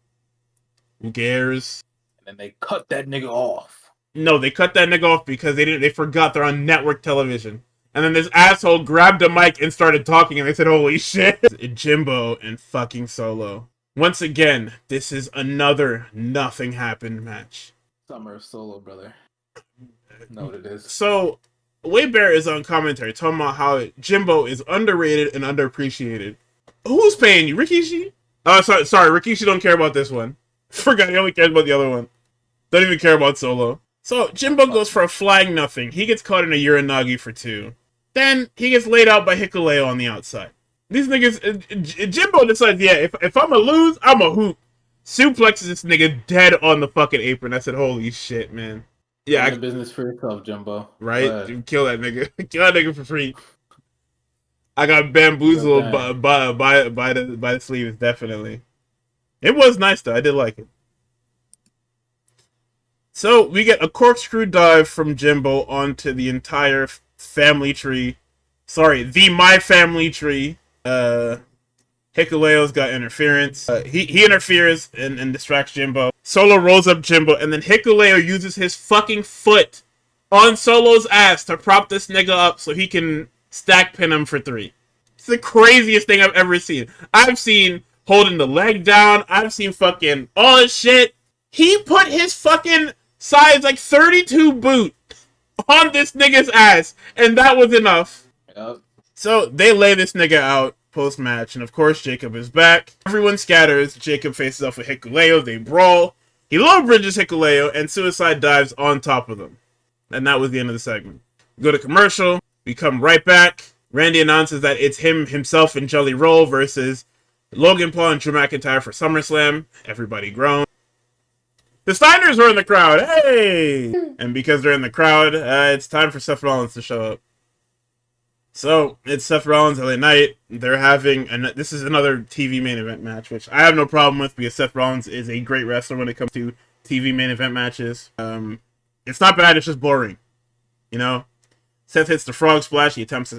who cares? And then they cut that nigga off. No, they cut that nigga off because they forgot they're on network television. And then this asshole grabbed a mic and started talking and they said, holy shit. Jimbo and fucking Solo. Once again, this is another nothing happened match. Summer of Solo, brother. Know what it is. So, Wade Barrett is on commentary talking about how Jimbo is underrated and underappreciated. Who's paying you? Rikishi? Oh, sorry, Rikishi don't care about this one. Forgot he only cares about the other one. Don't even care about Solo. So, Jimbo goes for a flying nothing. He gets caught in a Uranagi for 2. Then, he gets laid out by Hikuleo on the outside. These niggas... Jimbo decides, yeah, if I'm gonna lose, I'm a hoop. Suplexes this nigga dead on the fucking apron. I said, holy shit, man. Yeah, the business for yourself, Jimbo. Right? Kill that nigga. Kill that nigga for free. I got bamboozled by the sleeves, definitely. It was nice, though. I did like it. So, we get a corkscrew dive from Jimbo onto the entire family tree. Sorry, my family tree. Hikuleo's got interference. He interferes and distracts Jimbo. Solo rolls up Jimbo, and then Hikuleo uses his fucking foot on Solo's ass to prop this nigga up so he can stack pin him for 3. It's the craziest thing I've ever seen. I've seen holding the leg down. I've seen fucking all this shit. He put his fucking size like 32 boot on this nigga's ass, and that was enough. Yep. So they lay this nigga out post-match, and of course Jacob is back. Everyone scatters. Jacob faces off with Hikuleo. They brawl. He low bridges Hikuleo and suicide dives on top of them. And that was the end of the segment. We go to commercial. We come right back. Randy announces that it's himself and Jelly Roll versus Logan Paul and Drew McIntyre for SummerSlam. Everybody groans. The Steiners are in the crowd. Hey! And because they're in the crowd, it's time for Seth Rollins to show up. So, it's Seth Rollins, LA Knight. They're having, this is another TV main event match, which I have no problem with because Seth Rollins is a great wrestler when it comes to TV main event matches. It's not bad, it's just boring. You know? Seth hits the frog splash, he attempts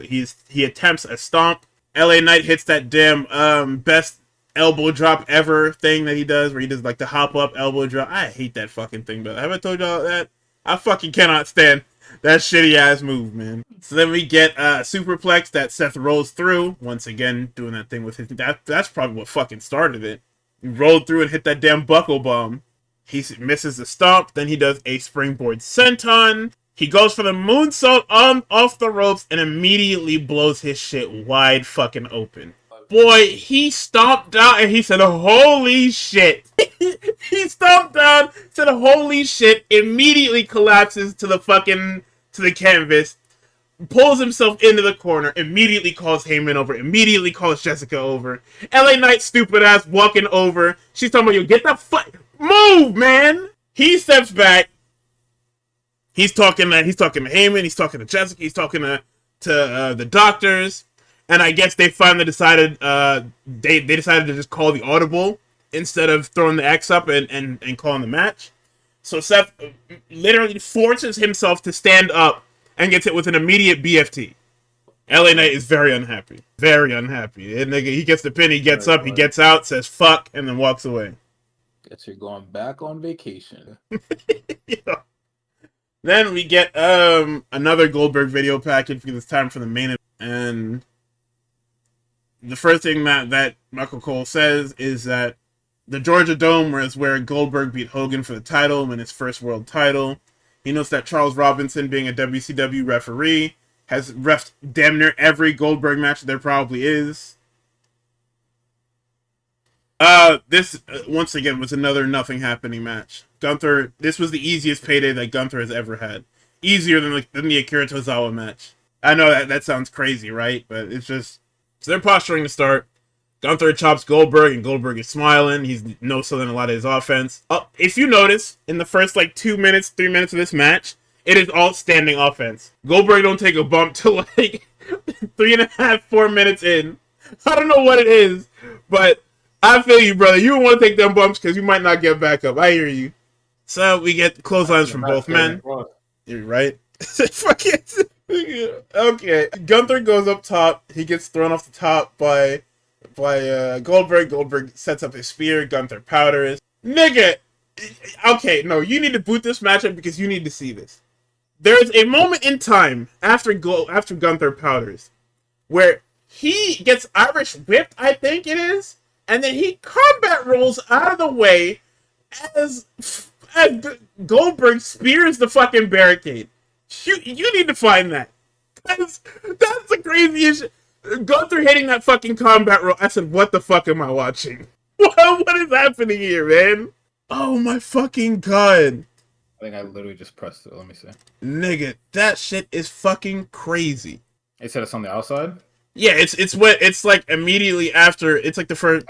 a stomp. LA Knight hits that damn best elbow drop ever thing that he does, where he does like the hop up elbow drop. I hate that fucking thing, but have I told y'all that? I fucking cannot stand that shitty ass move, man. So then we get superplex that Seth rolls through. Once again, doing that thing with his... That's probably what fucking started it. He rolled through and hit that damn buckle bomb. He misses the stomp. Then he does a springboard senton. He goes for the moonsault off the ropes and immediately blows his shit wide fucking open. Boy, he stomped down and he said, holy shit. He stomped down, said, holy shit, immediately collapses to the canvas, pulls himself into the corner, immediately calls Heyman over, immediately calls Jessica over. LA Knight, stupid ass, walking over. She's talking about, you get the fuck, move, man. He steps back. He's talking to Heyman, he's talking to Jessica, he's talking to the doctors. And I guess they finally decided, they decided to just call the audible instead of throwing the X up and calling the match. So Seth literally forces himself to stand up and gets hit with an immediate BFT. LA Knight is very unhappy. Very unhappy. And he gets the pin, he gets up, he gets out, says fuck, and then walks away. Guess you're going back on vacation. Yeah. Then we get another Goldberg video package because it's time for the main event. And the first thing that Michael Cole says is that the Georgia Dome was where Goldberg beat Hogan for the title, win his first world title. He notes that Charles Robinson, being a WCW referee, has reffed damn near every Goldberg match there probably is. This, once again, was another nothing happening match. Gunther, this was the easiest payday that Gunther has ever had. Easier than the Akira Tozawa match. I know that sounds crazy, right? But it's just... So they're posturing to start. Gunther chops Goldberg, and Goldberg is smiling. He's no-selling a lot of his offense. If you notice, in the first, 3 minutes of this match, it is all standing offense. Goldberg don't take a bump till, 3.5, 4 minutes in. I don't know what it is, but I feel you, brother. You don't want to take them bumps because you might not get back up. I hear you. So we get clotheslines from both men. You're right. Fuck it. Okay. Gunther goes up top. He gets thrown off the top by Goldberg. Goldberg sets up his spear. Gunther powders. Nigga. Okay, no, you need to boot this matchup because you need to see this. There is a moment in time after Gunther powders where he gets Irish whipped, I think it is, and then he combat rolls out of the way as Goldberg spears the fucking barricade. You need to find that. That's the craziest. Gunther hitting that fucking combat roll. I said, what the fuck am I watching? What is happening here, man? Oh my fucking god. I think I literally just pressed it. Let me see. Nigga, that shit is fucking crazy. They said it's on the outside? Yeah, it's like immediately after, it's like the first,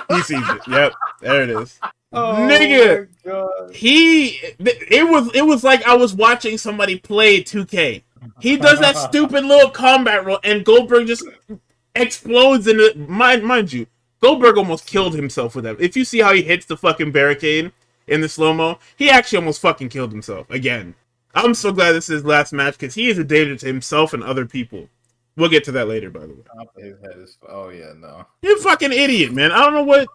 he sees it. Yep, there it is. Oh Nigga, my god. It was like I was watching somebody play 2K. He does that stupid little combat roll, and Goldberg just explodes in the, mind you, Goldberg almost killed himself with that. If you see how he hits the fucking barricade in the slow-mo, he actually almost fucking killed himself again. I'm so glad this is his last match because he is a danger to himself and other people. We'll get to that later, by the way. His head is, oh yeah, no. You're a fucking idiot, man. I don't know what,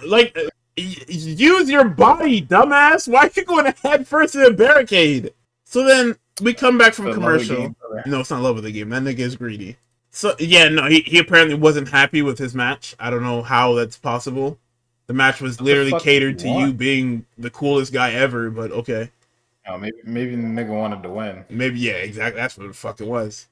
like, use your body, dumbass. Why are you going head first in a barricade? So then we come back from commercial. No, it's not love of the game. That nigga is greedy. So yeah, no, he apparently wasn't happy with his match. I don't know how that's possible. The match was literally catered to you being the coolest guy ever, but okay. Oh, maybe the nigga wanted to win. Maybe, yeah, exactly. That's what the fuck it was.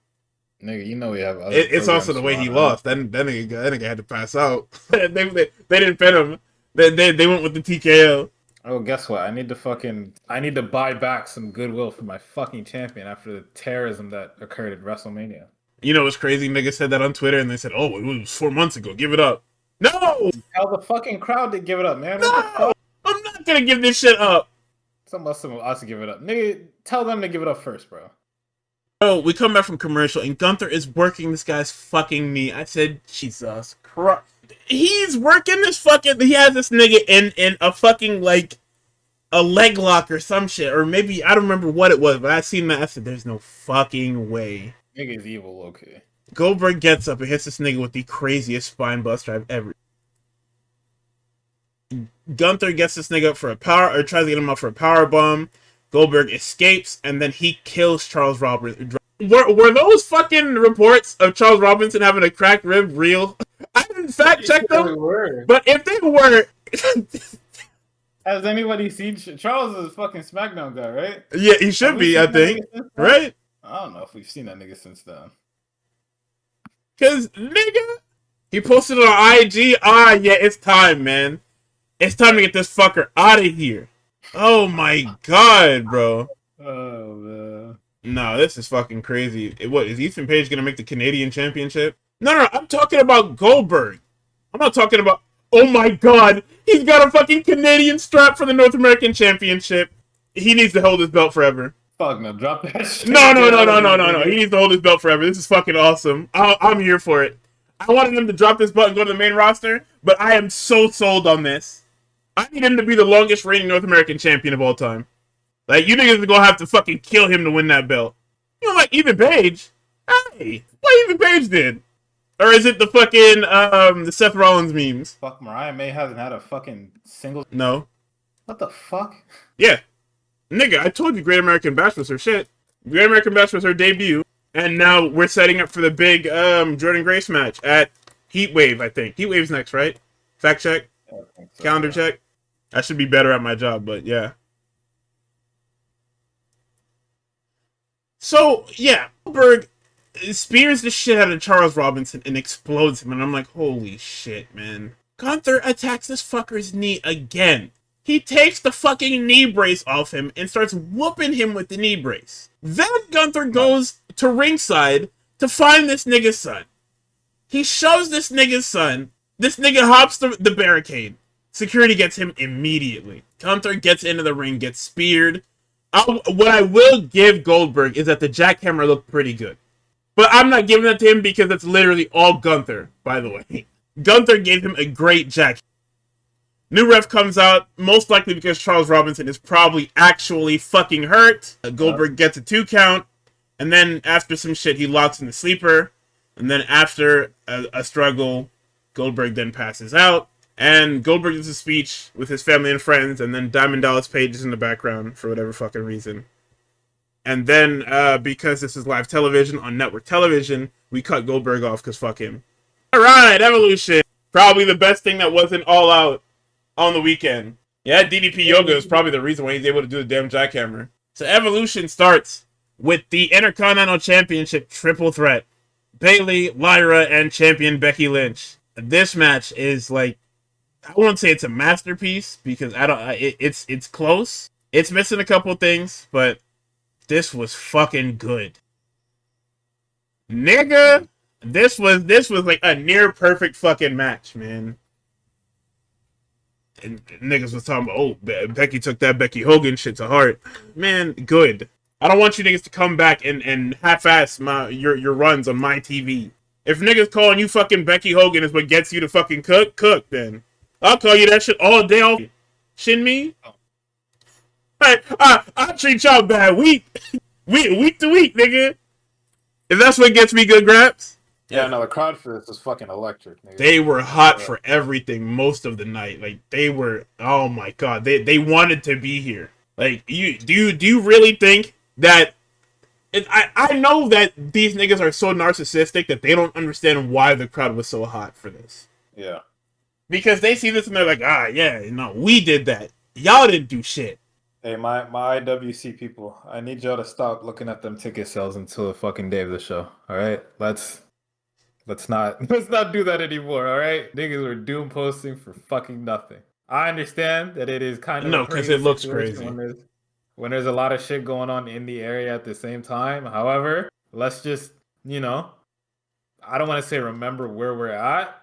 Nigga, you know we have other it's also the way he lost. That nigga had to pass out. they didn't pin him. They went with the TKO. Oh, guess what? I need to buy back some goodwill for my fucking champion after the terrorism that occurred at WrestleMania. You know what's crazy? Niggas said that on Twitter and they said, oh, it was 4 months ago. Give it up. No! Tell the fucking crowd to give it up, man. No! I'm not gonna give this shit up. Some of us give it up. Nigga, tell them to give it up first, bro. Oh, we come back from commercial and Gunther is working this guy's fucking knee. I said, Jesus Christ. He's working this fucking... He has this nigga in a fucking, like, a leg lock or some shit. Or maybe, I don't remember what it was, but I seen that. I said, there's no fucking way. Nigga's evil, okay. Goldberg gets up and hits this nigga with the craziest spine buster I've ever... Gunther gets this nigga up for a power... Or tries to get him up for a power bomb. Goldberg escapes, and then he kills Charles Robinson. Were those fucking reports of Charles Robinson having a cracked rib real? I didn't fact check them, but if they were... Has anybody seen... Charles is a fucking SmackDown guy, right? Yeah, he should be, I think. Right? I don't know if we've seen that nigga since then. Because, nigga, he posted on IG, yeah, it's time, man. It's time to get this fucker out of here. Oh my god, bro. Oh, man. No, this is fucking crazy. What, is Ethan Page gonna make the Canadian Championship? No, I'm talking about Goldberg. I'm not talking about... Oh my god, he's got a fucking Canadian strap for the North American Championship. He needs to hold his belt forever. Fuck no, drop that shit. No. He needs to hold his belt forever. This is fucking awesome. I'm here for it. I wanted him to drop this belt and go to the main roster, but I am so sold on this. I need him to be the longest reigning North American champion of all time. Like, you niggas are gonna have to fucking kill him to win that belt. You know, like Ethan Page. Hey, what Ethan Page did? Or is it the fucking, the Seth Rollins memes? Fuck, Mariah May hasn't had a fucking single... No. What the fuck? Yeah. Nigga, I told you Great American Bash was her shit. Great American Bash was her debut. And now we're setting up for the big, Jordan Grace match at Heat Wave, I think. Heat Wave's next, right? Fact check. So, Calendar check. I should be better at my job, but yeah. So, yeah. Goldberg spears the shit out of Charles Robinson and explodes him, and I'm like, holy shit, man. Gunther attacks this fucker's knee again. He takes the fucking knee brace off him and starts whooping him with the knee brace. Then Gunther goes to ringside to find this nigga's son. He shoves this nigga's son. This nigga hops the barricade. Security gets him immediately. Gunther gets into the ring, gets speared. What I will give Goldberg is that the jackhammer looked pretty good. But I'm not giving that to him because it's literally all Gunther, by the way. Gunther gave him a great jack. New ref comes out, most likely because Charles Robinson is probably actually fucking hurt. Goldberg gets a 2 count. And then after some shit, he locks in the sleeper. And then after a struggle, Goldberg then passes out. And Goldberg does a speech with his family and friends, and then Diamond Dallas Page is in the background for whatever fucking reason. And then, because this is live television on network television, we cut Goldberg off because fuck him. Alright, Evolution. Probably the best thing that wasn't All Out on the weekend. Yeah, DDP Yoga is probably the reason why he's able to do the damn jackhammer. So Evolution starts with the Intercontinental Championship triple threat. Bayley, Lyra, and champion Becky Lynch. This match is like, I won't say it's a masterpiece because it's close. It's missing a couple things, but this was fucking good. Nigga, this was like a near perfect fucking match, man. And niggas was talking about, oh, Becky took that Becky Hogan shit to heart. Man, good. I don't want you niggas to come back and half-ass your runs on my TV. If niggas calling you fucking Becky Hogan is what gets you to fucking cook then. I'll call you that shit all day. Shin me? I'll treat y'all bad week to week, nigga. If that's what gets me good, Graps. Yeah, no, the crowd for this was fucking electric, nigga. They were hot for everything most of the night. Like, they were, oh my god, they wanted to be here. Like, do you really think that... I know that these niggas are so narcissistic that they don't understand why the crowd was so hot for this. Yeah. Because they see this and they're like, yeah, no, we did that. Y'all didn't do shit. Hey, my IWC people, I need y'all to stop looking at them ticket sales until the fucking day of the show. All right, let's not do that anymore. All right, niggas are doom posting for fucking nothing. I understand that it is kind of no, because it looks crazy when there's a lot of shit going on in the area at the same time. However, let's just I don't want to say remember where we're at.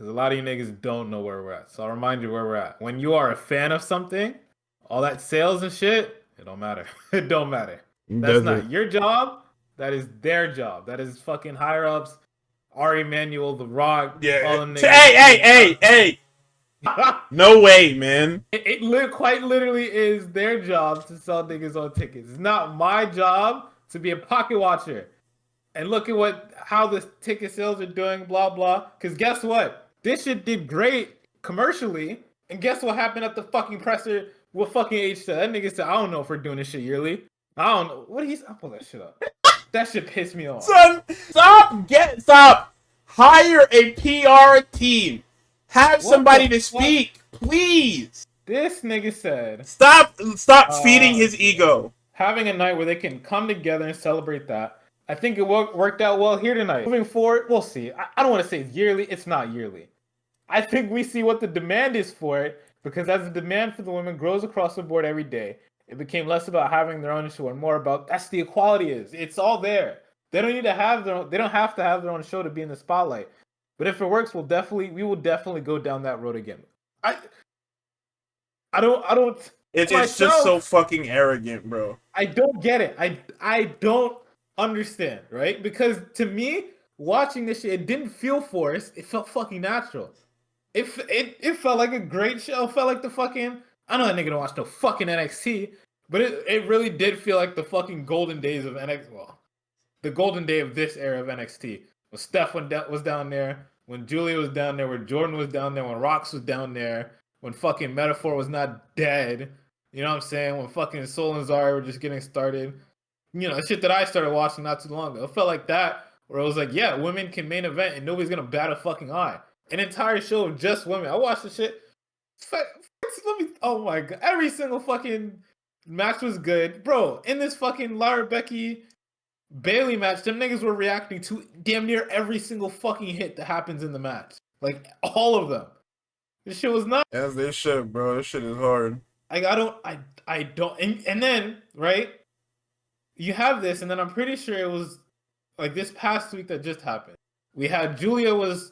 because a lot of you niggas don't know where we're at. So I'll remind you where we're at. When you are a fan of something, all that sales and shit, it don't matter. It don't matter. That's not your job. That is their job. That is fucking higher ups. Ari Manuel, The Rock, all them niggas. Hey! No way, man. It quite literally is their job to sell niggas on tickets. It's not my job to be a pocket watcher and look at how the ticket sales are doing, blah blah. Because guess what? This shit did great commercially, and guess what happened at the fucking presser? What fucking H said? That nigga said, "I don't know if we're doing this shit yearly. I don't know what he's." I'll pull that shit up. That shit pissed me off. Son, stop. Hire a PR team. Have somebody to speak, please. This nigga said, Stop feeding his ego. Having a night where they can come together and celebrate that. I think it worked out well here tonight. Moving forward, we'll see. I don't want to say it's yearly. It's not yearly. I think we see what the demand is for it, because as the demand for the women grows across the board every day, it became less about having their own show and more about that's the equality is. It's all there. They don't need to have their own, they don't have to have their own show to be in the spotlight. But if it works, we will definitely go down that road again. I don't. It's just so fucking arrogant, bro. I don't get it. I don't understand, right? Because to me, watching this shit, it didn't feel forced. It felt fucking natural. It felt like a great show. It felt like the fucking. I know that nigga don't watch no fucking NXT, but it really did feel like the fucking golden days of NXT. Well, the golden day of this era of NXT. When Steph was down there, when Julia was down there, when Jordan was down there, when Rox was down there, when fucking Metaphor was not dead. You know what I'm saying? When fucking Soul and Zari were just getting started. You know, the shit that I started watching not too long ago. It felt like that, where it was like, yeah, women can main event and nobody's gonna bat a fucking eye. An entire show of just women. I watched the shit. Oh my god. Every single fucking match was good. Bro, in this fucking Lara Becky Bailey match, them niggas were reacting to damn near every single fucking hit that happens in the match. Like, all of them. This shit was nuts. As they should, bro. This shit is hard. Like, I don't, and then, right, you have this, and then I'm pretty sure it was, like, this past week that just happened. We had, Julia was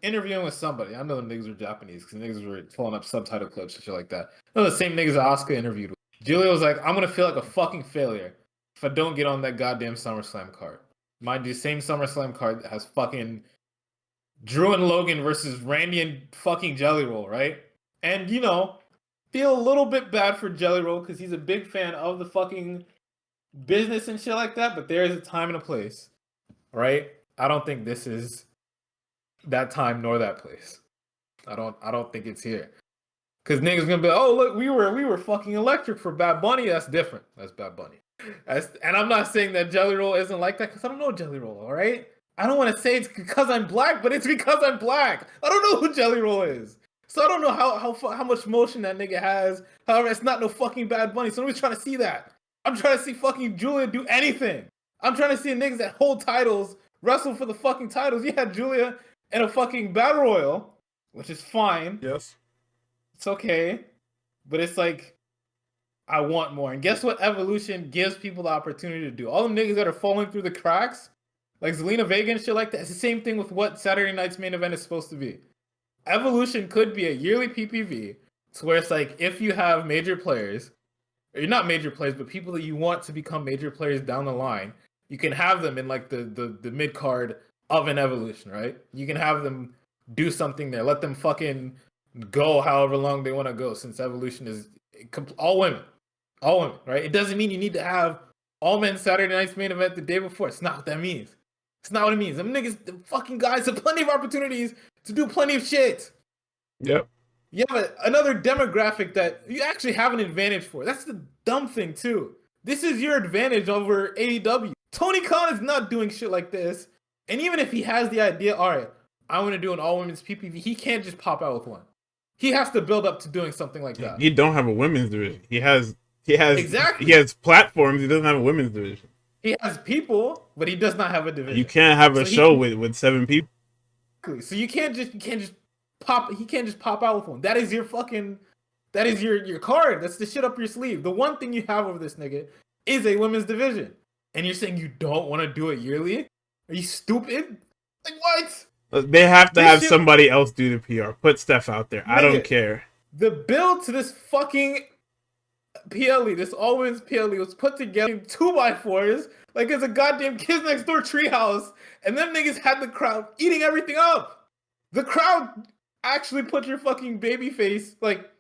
interviewing with somebody. I know the niggas were Japanese, because the niggas were pulling up subtitle clips and shit like that. They're the same niggas that Asuka interviewed with. Julia was like, I'm gonna feel like a fucking failure if I don't get on that goddamn SummerSlam card. Mind you, same SummerSlam card that has fucking Drew and Logan versus Randy and fucking Jelly Roll, right? And, you know, feel a little bit bad for Jelly Roll because he's a big fan of the fucking business and shit like that, but there is a time and a place, right? I don't think this is that time nor that place. I don't think it's here. Cause niggas gonna be like, oh look, we were fucking electric for Bad Bunny. That's different. That's Bad Bunny. And I'm not saying that Jelly Roll isn't like that, because I don't know Jelly Roll, all right? I don't want to say it's because I'm black, but it's because I'm black. I don't know who Jelly Roll is. So I don't know how much motion that nigga has. However, it's not no fucking Bad Bunny. So nobody's trying to see that. I'm trying to see fucking Julia do anything. I'm trying to see niggas that hold titles wrestle for the fucking titles. You had Julia in a fucking battle royal, which is fine. Yes. It's okay. But it's like, I want more. And guess what Evolution gives people the opportunity to do? All them niggas that are falling through the cracks, like Zelina Vega and shit like that, it's the same thing with what Saturday night's main event is supposed to be. Evolution could be a yearly PPV to where it's like, if you have major players, or you're not major players, but people that you want to become major players down the line, you can have them in like the mid card of an Evolution, right? You can have them do something there. Let them fucking go however long they want to go, since Evolution is all women, right? It doesn't mean you need to have all men Saturday night's main event the day before. It's not what that means. It's not what it means. Them niggas, the fucking guys have plenty of opportunities to do plenty of shit. Yep. You have another demographic that you actually have an advantage for. That's the dumb thing, too. This is your advantage over AEW. Tony Khan is not doing shit like this. And even if he has the idea, all right, I want to do an all-women's PPV, he can't just pop out with one. He has to build up to doing something like that. He don't have a women's division. He has exactly. He has platforms. He doesn't have a women's division. He has people, but he does not have a division. You can't have a show with 7 people. So you can't just pop. He can't just pop out with one. That is your fucking. That is your card. That's the shit up your sleeve. The one thing you have over this nigga is a women's division, and you're saying you don't want to do it yearly? Are you stupid? Like what? They have to This have shit- somebody else do the PR. Put Steph out there. I don't Nigga. care. The build to this fucking PLE, this all-wins PLE, was put together in 2x4s like it's a goddamn Kids Next Door treehouse, and them niggas had the crowd eating everything up. The crowd actually put your fucking babyface, like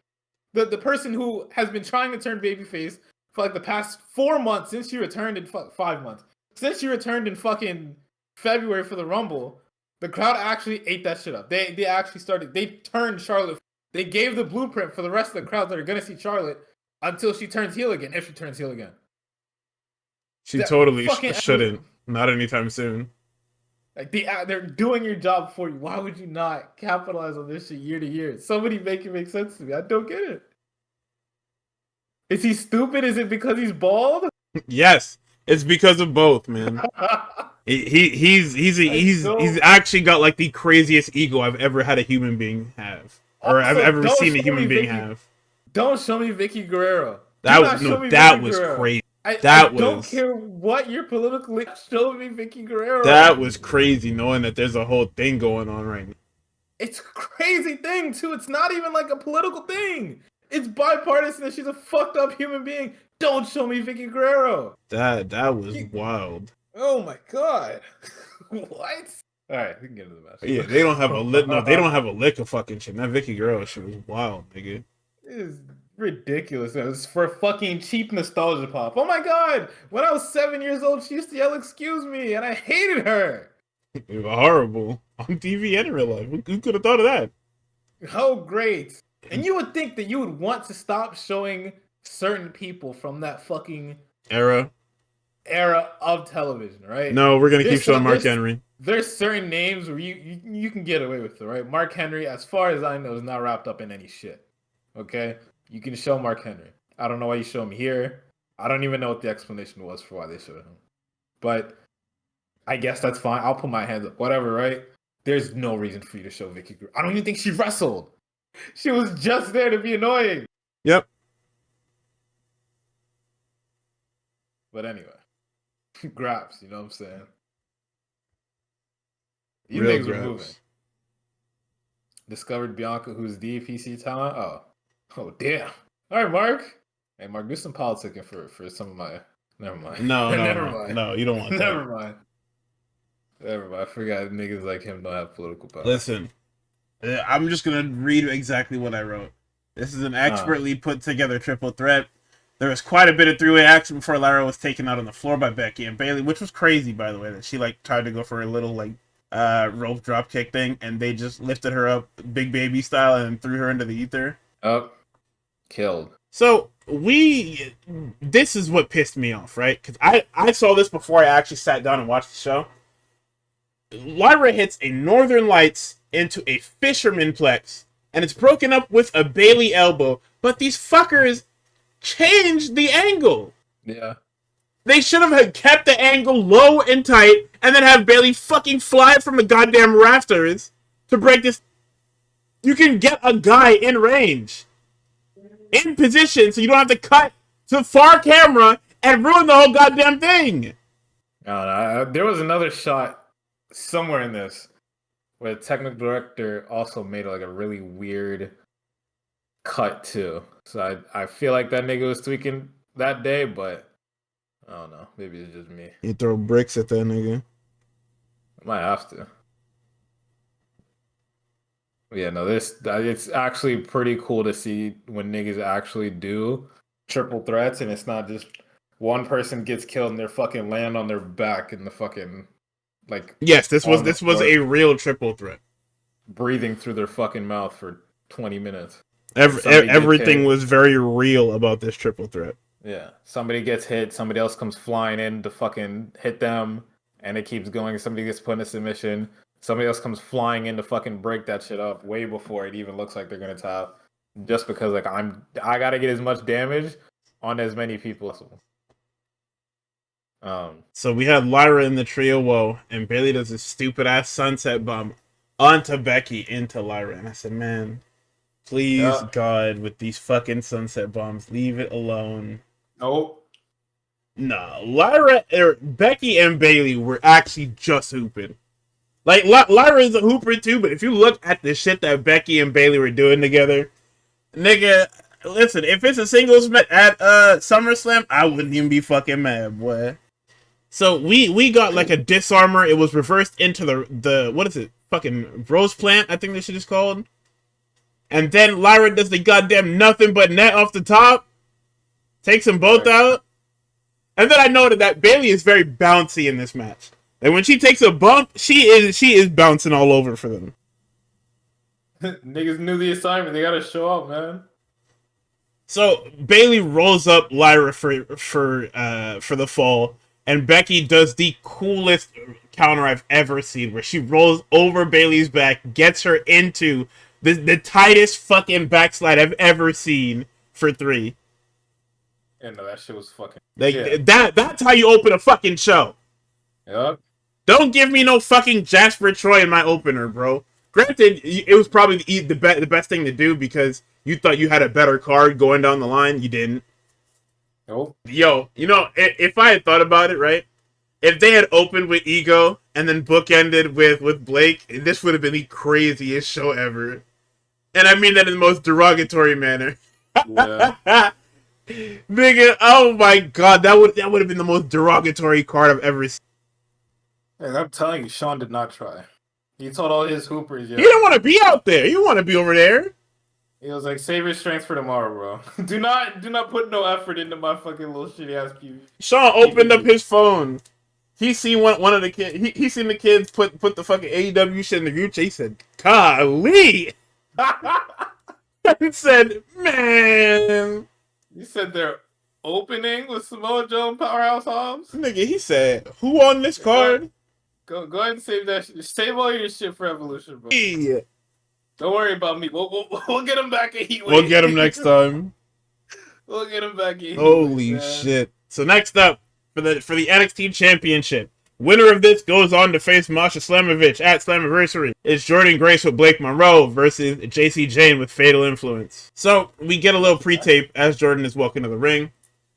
the person who has been trying to turn babyface for like the past 4 months since she returned in 5 months. Since she returned in fucking February for the Rumble, the crowd actually ate that shit up. They actually started, they turned Charlotte. They gave the blueprint for the rest of the crowd that are gonna see Charlotte until she turns heel again, if she turns heel again. She That totally fucking shouldn't. Not anytime soon. Like they're doing your job for you. Why would you not capitalize on this shit year to year? Somebody make it make sense to me. I don't get it. Is he stupid? Is it because he's bald? Yes, it's because of both, man. He's actually got like the craziest ego I've ever had a human being have, or Also, I've ever don't seen a show human me being Vicky- have. Don't show me Vicky Guerrero. That was crazy. I That don't was- care what your politically show me Vicky Guerrero. That was crazy, knowing that there's a whole thing going on right now. It's a crazy thing too. It's not even like a political thing. It's bipartisan and she's a fucked up human being. Don't show me Vicky Guerrero. That was wild. Oh my god. What? Alright, we can get into the match. Yeah, they don't have a lick. No, they don't have a lick of fucking shit. That Vicky Guerrero shit was wild, nigga. It is ridiculous. It was for fucking cheap nostalgia pop. Oh my god! When I was 7 years old, she used to yell, "Excuse me," and I hated her. It was horrible on TV and in real life. Who could have thought of that? Oh, great. And you would think that you would want to stop showing certain people from that fucking Era of television, right? No, we're gonna keep There's showing some- Mark there's- Henry. There's certain names where you can get away with it, right? Mark Henry, as far as I know, is not wrapped up in any shit. Okay? You can show Mark Henry. I don't know why you show him here. I don't even know what the explanation was for why they showed him. But I guess that's fine. I'll put my hands up. Whatever, right? There's no reason for you to show Vicky Guerrero. I don't even think she wrestled. She was just there to be annoying. Yep. But anyway. Graps, you know what I'm saying? These Real niggas are Graps. moving. Discovered Bianca, who's DPC talent. Oh, damn. All right, Mark. Hey, Mark, do some politicking for some of my. Never mind. No, Never no, mind. no. You don't want that. Never mind. I forgot niggas like him don't have political power. Listen, I'm just gonna read exactly what I wrote. This is an expertly put together triple threat. There was quite a bit of three-way action before Lyra was taken out on the floor by Becky and Bayley, which was crazy, by the way, that she like tried to go for a little like rope drop kick thing, and they just lifted her up big baby style and threw her into the ether. Oh, killed. So this is what pissed me off, right? Because I saw this before I actually sat down and watched the show. Lyra hits a Northern Lights into a Fisherman Plex, and it's broken up with a Bayley elbow, but these fuckers changed the angle. Yeah. They should have kept the angle low and tight, and then have Bayley fucking fly from the goddamn rafters to break this. You can get a guy in range, in position, so you don't have to cut to far camera and ruin the whole goddamn thing. There was another shot somewhere in this where the technical director also made like a really weird cut too. So I feel like that nigga was tweaking that day, but I don't know. Maybe it's just me. You throw bricks at that nigga. I might have to. Yeah, no, it's actually pretty cool to see when niggas actually do triple threats and it's not just one person gets killed and they're fucking land on their back in the fucking like Yes, this was a real triple threat. breathing through their fucking mouth for 20 minutes. Everything was very real about this triple threat. Yeah. Somebody gets hit, somebody else comes flying in to fucking hit them, and it keeps going. Somebody gets put in a submission. Somebody else comes flying in to fucking break that shit up way before it even looks like they're gonna tap. Just because like I gotta get as much damage on as many people as possible. So we had Lyra in the trio woe, and Bayley does this stupid ass sunset bomb onto Becky into Lyra, and I said, man, please God, with these fucking sunset bombs, leave it alone. Nope. Nah, Becky and Bayley were actually just hooping. Like, Lyra is a hooper too, but if you look at the shit that Becky and Bayley were doing together, nigga, listen, if it's a singles match at SummerSlam, I wouldn't even be fucking mad, boy. So we got like a disarmor. It was reversed into the what is it? Fucking rose plant, I think this shit is called. And then Lyra does the goddamn nothing but net off the top. Takes them both out. And then I noted that Bayley is very bouncy in this match. And when she takes a bump, she is bouncing all over for them. Niggas knew the assignment. They gotta show up, man. So Bayley rolls up Lyra for the fall, and Becky does the coolest counter I've ever seen, where she rolls over Bayley's back, gets her into the tightest fucking backslide I've ever seen for 3. Yeah, no, that shit was fucking. Like that's how you open a fucking show. Yep. Don't give me no fucking Jasper Troy in my opener, bro. Granted, it was probably the best thing to do because you thought you had a better card going down the line. You didn't. Nope. Yo, you know, if I had thought about it, right? If they had opened with Ego and then bookended with Blake, this would have been the craziest show ever. And I mean that in the most derogatory manner. Yeah. Nigga, oh my god, that would have been the most derogatory card I've ever seen. Hey, I'm telling you, Sean did not try. He told all his hoopers, He didn't want to be out there. You want to be over there. He was like, save your strength for tomorrow, bro. do not put no effort into my fucking little shitty ass PV. Sean opened up his phone. He seen one of the kids. He seen the kids put the fucking AEW shit in the group chat. He said, "Golly!" He said, "Man." You said they're opening with Samoa Joe and Powerhouse Hobbs? Nigga, he said, "Who on this card?" Go ahead and save that shit. Save all your shit for Evolution, bro. Yeah. Don't worry about me. We'll get him back at Heatwave. We'll get him next time. We'll get him back at Heatwave. Holy shit. So next up, for the NXT Championship, winner of this goes on to face Masha Slamovich at Slammiversary. It's Jordan Grace with Blake Monroe versus JC Jane with Fatal Influence. So we get a little pre-tape as Jordan is walking to the ring.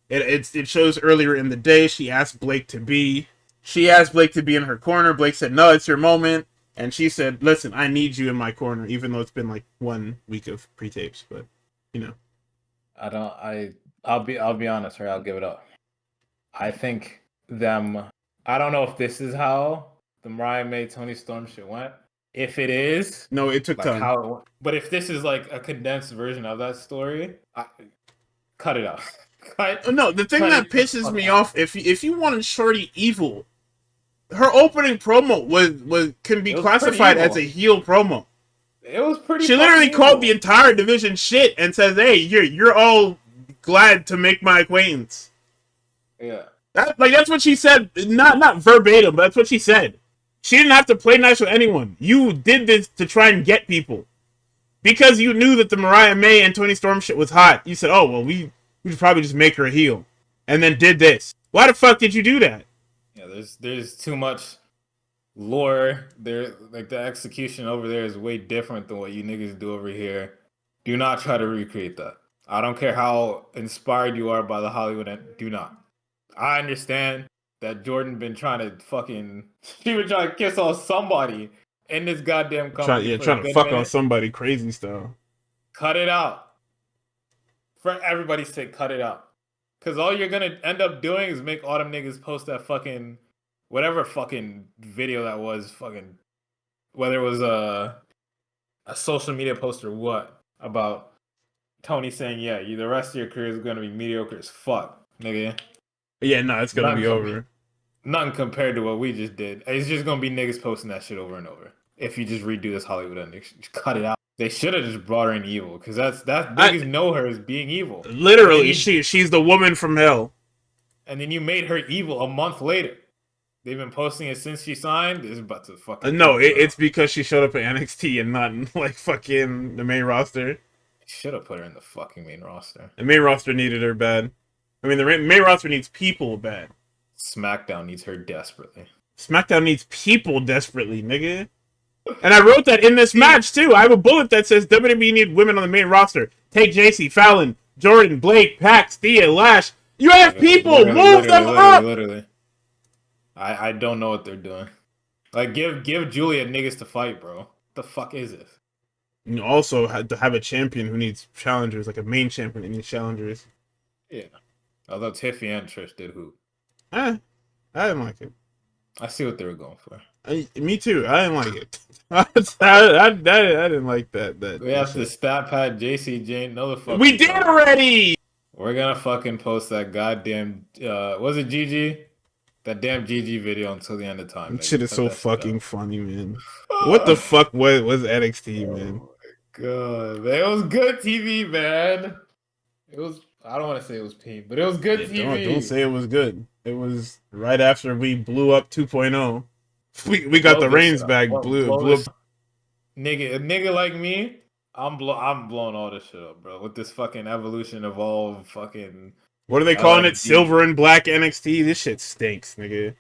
It shows earlier in the day she asked Blake to be in her corner. Blake said, "No, it's your moment." And she said, "Listen, I need you in my corner," even though it's been like 1 week of pre-tapes, but you know. I'll be honest, right? I'll give it up. I think I don't know if this is how the Mariah May Tony Storm shit went. If it is, no, it took like time. But if this is like a condensed version of that story, cut it out. No, the thing that pisses me off, if you wanted Shorty evil, her opening promo can be classified as a heel promo. It was pretty. She literally called the entire division shit and says, "Hey, you're all glad to make my acquaintance." Yeah. That's what she said. Not verbatim, but that's what she said. She didn't have to play nice with anyone. You did this to try and get people. Because you knew that the Mariah May and Tony Storm shit was hot. You said, "Oh, well, we should probably just make her a heel." And then did this. Why the fuck did you do that? Yeah, there's too much lore. Like the execution over there is way different than what you niggas do over here. Do not try to recreate that. I don't care how inspired you are by the Hollywood end. Do not. I understand that Jordan been trying to she been trying to kiss on somebody in this goddamn company. Trying to fuck on somebody crazy style. Cut it out. For everybody's sake, cut it out. Because all you're going to end up doing is make all them niggas post that fucking, whatever fucking video that was, fucking, whether it was a social media post or what, about Tony saying, yeah, the rest of your career is going to be mediocre as fuck, nigga. Yeah, no, it's going to be over. Nothing compared to what we just did. It's just going to be niggas posting that shit over and over. If you just redo this Hollywood ending, just cut it out. They should have just brought her in evil, because niggas know her as being evil. Literally, she's the woman from hell. And then you made her evil a month later. They've been posting it since she signed. It's about to fucking... No, it's because she showed up at NXT and not in, like, fucking the main roster. Should have put her in the fucking main roster. The main roster needed her bad. I mean, the main roster needs people bad. SmackDown needs her desperately. SmackDown needs people desperately, nigga. And I wrote that in this match, too. I have a bullet that says WWE need women on the main roster. Take JC, Fallon, Jordan, Blake, Pax, Thea, Lash. You have people! Move them up! Literally. I don't know what they're doing. Like, give Julia niggas to fight, bro. What the fuck is this? You also had to have a champion who needs challengers, like a main champion that needs challengers. Yeah. Although Tiffy and Trish did hoop. I didn't like it. I see what they were going for. Me too. I didn't like it. I didn't like that. We have to stat pad JC Jane. No, the fuck. We did already. We're gonna fucking post that goddamn. Was it GG? That damn GG video until the end of time. That shit is so fucking funny, man. What the fuck was NXT, man? Oh my god, man. It was good TV, man. It was. I don't want to say it was peak, but it was good TV. Don't say it was good. It was right after we blew up 2.0. We got the reins back. Blew up. A nigga like me, I'm blowing all this shit up, bro. With this fucking Evolution Evolve fucking. What are they calling it? Silver and black NXT. This shit stinks, nigga.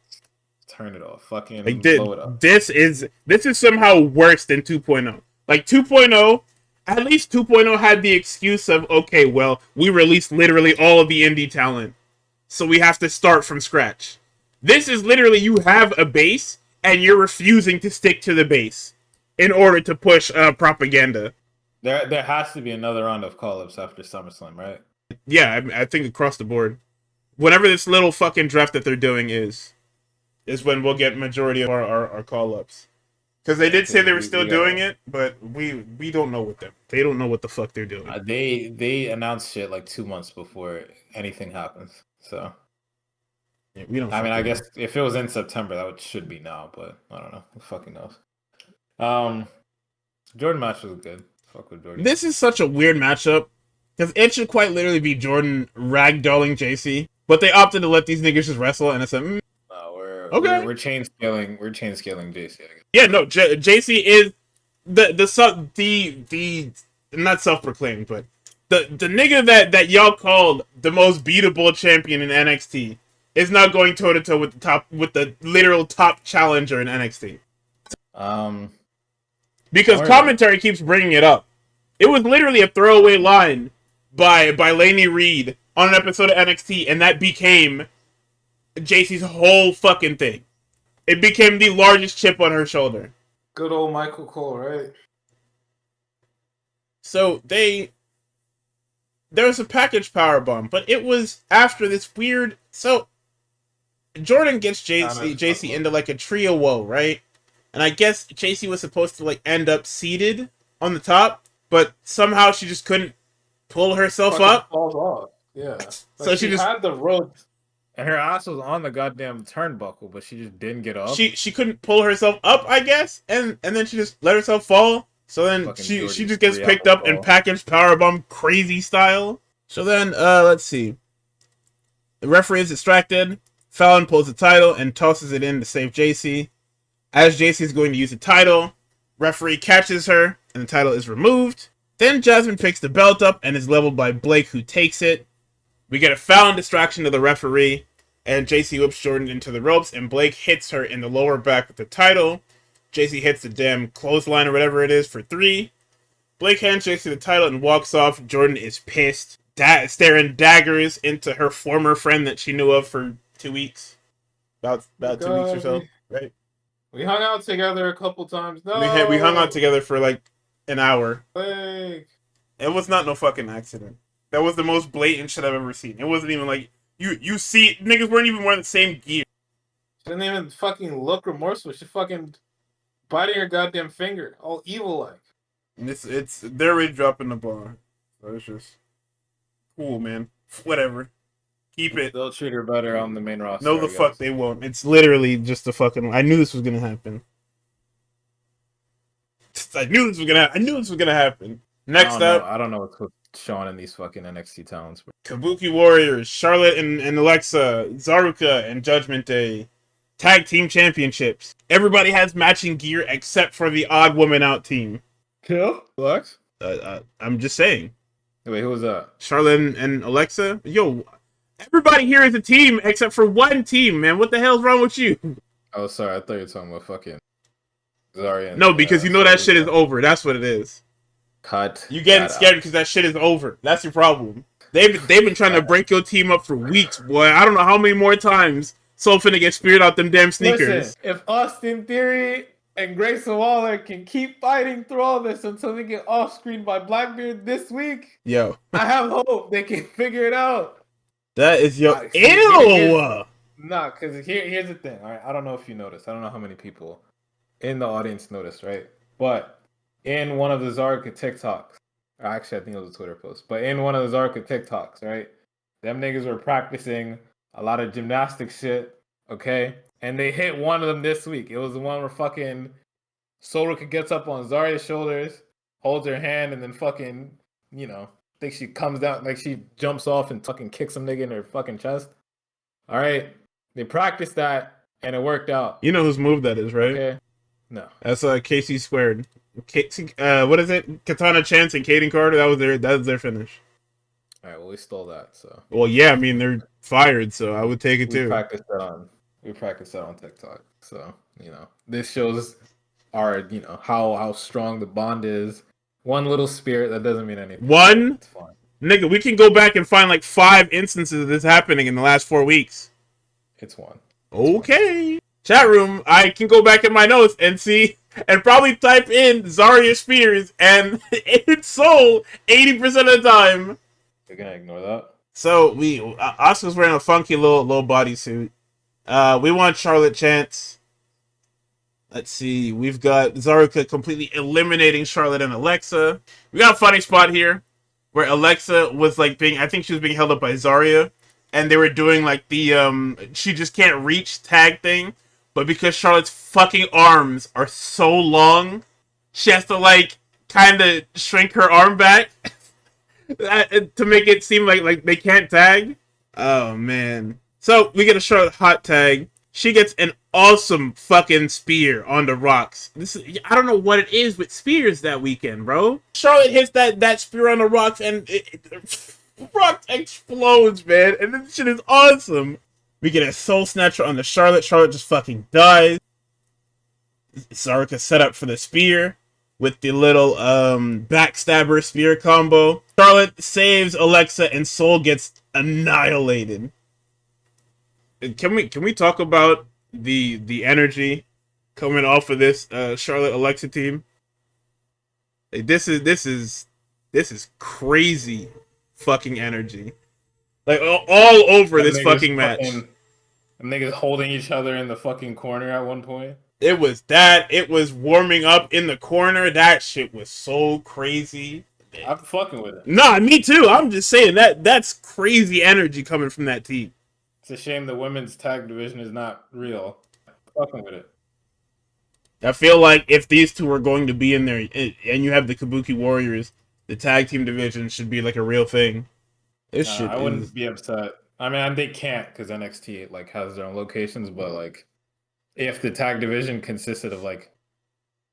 Turn it off. Fucking like blow it up. This is somehow worse than 2.0. Like 2.0. At least 2.0 had the excuse of, okay, well, we released literally all of the indie talent, so we have to start from scratch. This is literally, you have a base, and you're refusing to stick to the base in order to push propaganda. There has to be another round of call-ups after SummerSlam, right? Yeah, I think across the board. Whatever this little fucking draft that they're doing is when we'll get majority of our call-ups. Because they did say they were still doing it, but we don't know what them. They don't know what the fuck they're doing. They announced shit like 2 months before anything happens. So yeah, we don't. I mean, I guess if it was in September, that should be now, but I don't know. Who fucking knows? Jordan match was good. Fuck with Jordan. This is such a weird matchup because it should quite literally be Jordan ragdolling JC, but they opted to let these niggas just wrestle, and it's like. We're chain scaling. We're chain scaling JC. I guess. Yeah, no, JC is the not self-proclaimed, but the nigga that y'all called the most beatable champion in NXT is now going toe to toe with the literal top challenger in NXT. Because commentary keeps bringing it up. It was literally a throwaway line by Lainey Reed on an episode of NXT, and that became JC's whole fucking thing. It became the largest chip on her shoulder. Good old Michael Cole, right? So there was a package powerbomb, but it was after this weird. So Jordan gets JC into like a trio woe, right? And I guess JC was supposed to like end up seated on the top, but somehow she just couldn't pull herself up. Falls off. Yeah. So she just had the rope. And her ass was on the goddamn turnbuckle, but she just didn't get up. She couldn't pull herself up, I guess, and then she just let herself fall. So then she just gets picked up and packaged powerbomb crazy style. So then let's see. The referee is distracted. Fallon pulls the title and tosses it in to save JC. As JC is going to use the title, referee catches her and the title is removed. Then Jasmine picks the belt up and is leveled by Blake, who takes it. We get a Fallon distraction to the referee, and JC whips Jordan into the ropes, and Blake hits her in the lower back with the title. JC hits the damn clothesline or whatever it is for 3. Blake handshakes to the title and walks off. Jordan is pissed, staring daggers into her former friend that she knew of for 2 weeks. About 2 weeks or so, right? We hung out together a couple times. No, we hung out together for like an hour. Blake. It was not no fucking accident. That was the most blatant shit I've ever seen. It wasn't even like you see niggas weren't even wearing the same gear. She didn't even fucking look remorseful. She fucking biting her goddamn finger, all evil like. They're already dropping the bar. So it's just cool, man. Whatever. Keep it. They'll treat her better on the main roster. No, the fuck they won't. It's literally just a fucking. I knew this was gonna happen. I knew this was gonna happen. Next up, I don't know what's showing in these fucking NXT talents. Kabuki Warriors, Charlotte and Alexa, Zaruka and Judgment Day, tag team championships. Everybody has matching gear except for the odd woman out team. Kill? Alex? I'm just saying. Wait, who was that? Charlotte and Alexa. Yo, everybody here is a team except for one team, man. What the hell's wrong with you? Oh, sorry. I thought you were talking about fucking Zarya. No, because you know that shit is over. That's what it is. Cut. You getting scared because that shit is over. That's your problem. They've been trying to break your team up for weeks, boy. I don't know how many more times Soul finna get speared out them damn sneakers. Listen, if Austin Theory and Grayson Waller can keep fighting through all this until they get off-screen by Blackbeard this week, Yo, I have hope they can figure it out. that is yo. Ew! Nah, because here's the thing. All right, I don't know if you noticed. I don't know how many people in the audience noticed, right? But in one of the Zarka TikToks, actually, I think it was a Twitter post, but in one of the Zarka TikToks, right? Them niggas were practicing a lot of gymnastic shit, okay? And they hit one of them this week. It was the one where fucking Soraka gets up on Zarya's shoulders, holds her hand, and then fucking, I think she comes down, like she jumps off and fucking kicks some nigga in her fucking chest. All right? They practiced that, and it worked out. You know whose move that is, right? Okay. No. That's KC squared. What is it? Katana Chance and Kaden Carter. That was their finish. All right. Well, we stole that. So. Well, yeah. I mean, they're fired, so I would take it too. We practiced that on TikTok. So this shows our how strong the bond is. One little spirit that doesn't mean anything. It's fine. Nigga, we can go back and find like 5 instances of this happening in the last 4 weeks. It's one. Okay. Chat room, I can go back in my notes and see, and probably type in Zarya Spears, and it's Soul 80% of the time. You're gonna ignore that? So, Oscar's wearing a funky little bodysuit. We want Charlotte Chance. Let's see, we've got Zaruka completely eliminating Charlotte and Alexa. We got a funny spot here, where Alexa was like I think she was being held up by Zarya, and they were doing like the, she just can't reach tag thing. But because Charlotte's fucking arms are so long, she has to like kind of shrink her arm back to make it seem like they can't tag. Oh man. So we get a Charlotte hot tag. She gets an awesome fucking spear on the rocks. I don't know what it is with spears that weekend, bro. Charlotte hits that spear on the rocks and rock explodes, man. And this shit is awesome. We get a soul snatcher on the Charlotte. Charlotte just fucking dies. Zaruka set up for the spear with the little backstabber spear combo. Charlotte saves Alexa and Soul gets annihilated. Can we talk about the energy coming off of this Charlotte Alexa team? Like, this is crazy fucking energy. Like all over this fucking match. Them niggas holding each other in the fucking corner at one point. It was that. It was warming up in the corner. That shit was so crazy. I'm fucking with it. Nah, me too. I'm just saying that's crazy energy coming from that team. It's a shame the women's tag division is not real. I'm fucking with it. I feel like if these two are going to be in there, and you have the Kabuki Warriors, the tag team division should be like a real thing. I wouldn't be upset. I mean, they can't because NXT like has their own locations, but like if the tag division consisted of like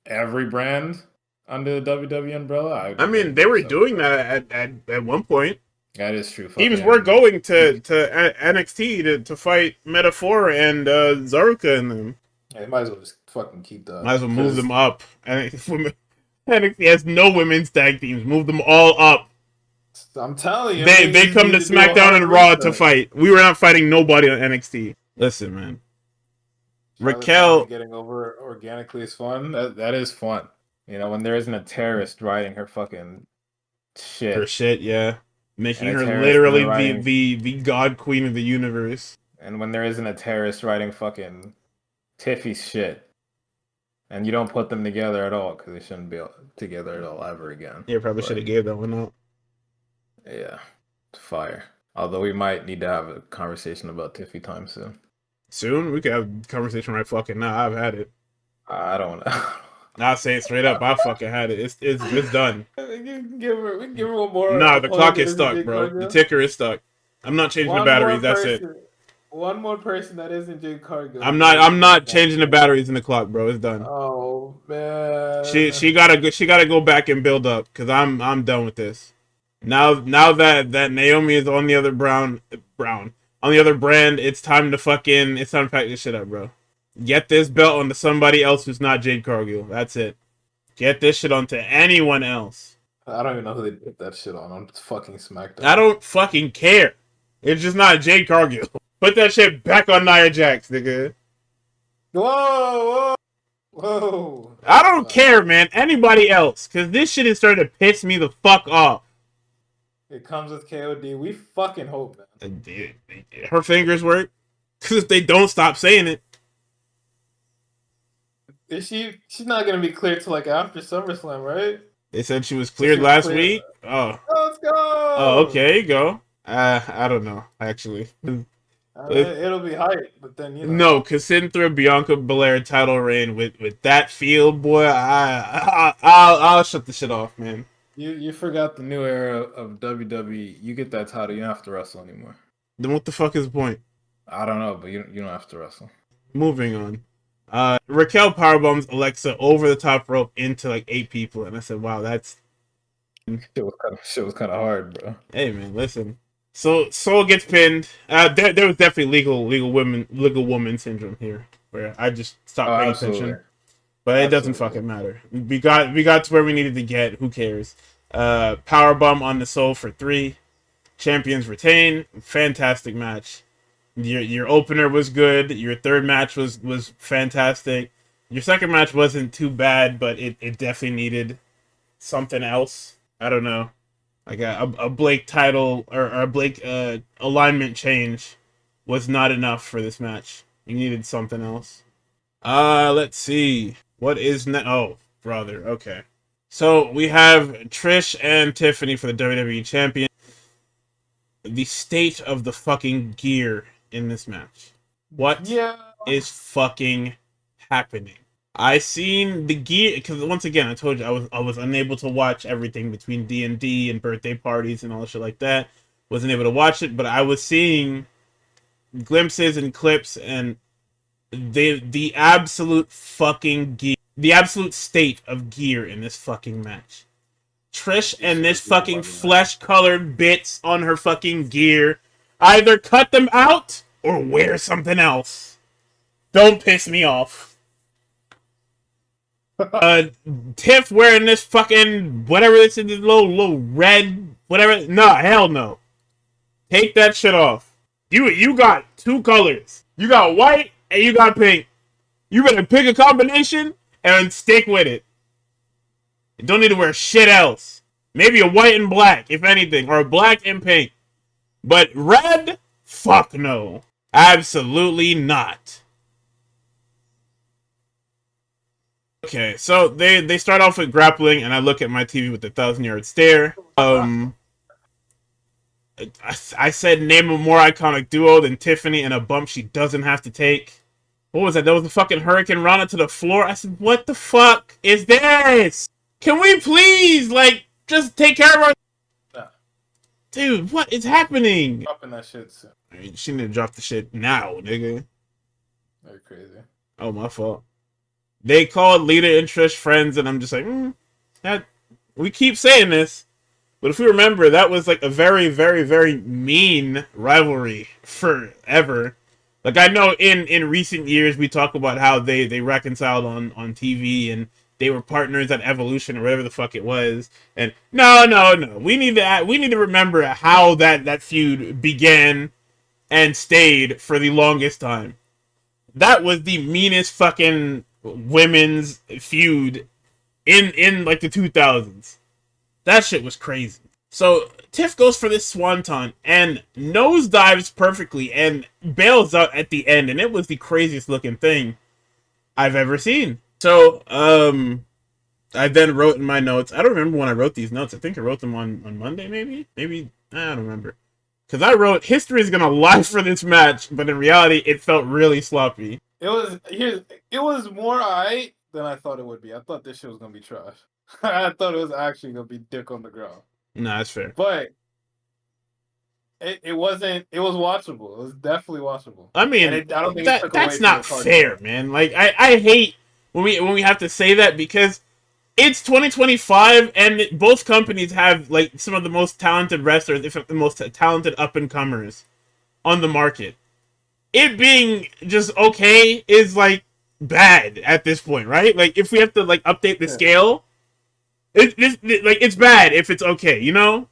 every brand under the WWE umbrella, I mean, they were doing that at one point. That is true. Teams were going to NXT to fight Metaphor and Zaruka and them. Yeah, they might as well just fucking keep that. Might as well move them up. NXT has no women's tag teams. Move them all up. I'm telling you. They come to SmackDown and Raw to fight. We were not fighting nobody on NXT. Listen, man. Raquel getting over organically is fun. That is fun. When there isn't a terrorist riding her fucking shit. Her shit, yeah. Making her literally the god queen of the universe. And when there isn't a terrorist riding fucking Tiffy's shit. And you don't put them together at all because they shouldn't be together at all ever again. Yeah, probably should have gave that one out. Yeah, fire. Although we might need to have a conversation about Tiffy time soon. Soon? We could have a conversation right fucking now. I've had it. I don't know. I'll say it straight up. I fucking had it. It's done. We can give her one more. Nah, the clock is stuck, bro. The ticker is stuck. I'm not changing the batteries. That's it. One more person that isn't Jade Cargill. I'm not changing the batteries in the clock, bro. It's done. Oh man. She gotta go back and build up because I'm done with this. Now that Naomi is on the other on the other brand, it's time to pack this shit up, bro. Get this belt onto somebody else who's not Jade Cargill. That's it. Get this shit onto anyone else. I don't even know who they put that shit on fucking SmackDown. I don't fucking care. It's just not Jade Cargill. Put that shit back on Nia Jax, nigga. Whoa, whoa. I don't care, man. Anybody else. Because this shit is starting to piss me the fuck off. It comes with KOD. We fucking hope, man. Her fingers work. Because if they don't, stop saying it. Is she's not going to be cleared till like after SummerSlam, right? They said she was cleared last week. Oh. Let's go. Oh, okay, there you go. I don't know, actually. It'll be hype, but then, you know. No, because sitting through a Bianca Belair title reign with that feel, boy, I'll shut the shit off, man. You forgot the new era of WWE. You get that title, you don't have to wrestle anymore. Then what the fuck is the point? I don't know, but you don't have to wrestle. Moving on. Raquel powerbombs Alexa over the top rope into like 8 people, and I said, "Wow, that's shit was kind of hard, bro." Hey, man, listen. So Soul gets pinned. There was definitely legal woman syndrome here, where I just stopped paying attention. But it doesn't fucking matter. We got to where we needed to get. Who cares? Powerbomb on the Soul for 3. Champions retain. Fantastic match. Your opener was good. Your third match was fantastic. Your second match wasn't too bad, but it definitely needed something else. I don't know. Like a Blake title or a Blake alignment change was not enough for this match. You needed something else. Let's see. What is oh, brother. Okay. So we have Trish and Tiffany for the WWE Champion. The state of the fucking gear in this match. What is fucking happening? I seen the gear because once again I told you I was unable to watch everything between D&D and birthday parties and all the shit like that. Wasn't able to watch it, but I was seeing glimpses and clips and the absolute fucking gear, the absolute state of gear in this fucking match. Trish and this fucking flesh-colored bits on her fucking gear. Either cut them out or wear something else. Don't piss me off. Tiff wearing this fucking whatever this is, this little red whatever. No, hell no. Take that shit off. You got 2 colors. You got white and you got pink. You better pick a combination and stick with it. You don't need to wear shit else. Maybe a white and black, if anything, or a black and pink. But red? Fuck no. Absolutely not. Okay, so they start off with grappling, and I look at my TV with the 1,000-yard stare. I said name a more iconic duo than Tiffany and a bump she doesn't have to take. What was that? That was the fucking Hurricane Rana to the floor. I said, what the fuck is this? Can we please, like, just take care of our... Nah. Dude, what is happening? Dropping that shit soon. I mean, she need to drop the shit now, nigga. Very crazy. Oh, my fault. They called Lita and Trish friends, and I'm just like, that... We keep saying this, but if we remember, that was like a very, very, very mean rivalry forever. Like, I know in recent years, we talk about how they reconciled on TV, and they were partners at Evolution or whatever the fuck it was. And no. We need to remember how that feud began and stayed for the longest time. That was the meanest fucking women's feud in like the 2000s. That shit was crazy. So Tiff goes for this swanton and nosedives perfectly and bails out at the end, and it was the craziest looking thing I've ever seen. So I then wrote in my notes. I don't remember when I wrote these notes. I think I wrote them on Monday, maybe I don't remember. Because I wrote, history is going to lie for this match, but in reality, it felt really sloppy. It was more alright than I thought it would be. I thought this shit was going to be trash. I thought it was actually going to be dick on the ground. Nah, that's fair. But it wasn't, it was watchable. It was definitely watchable. I mean, I don't think that's not fair, man. Like, I hate when we have to say that because it's 2025 and both companies have like some of the most talented wrestlers, if not the most talented up-and-comers on the market. It being just okay is like bad at this point, right? Like if we have to like update the scale, it's bad if it's okay, you know?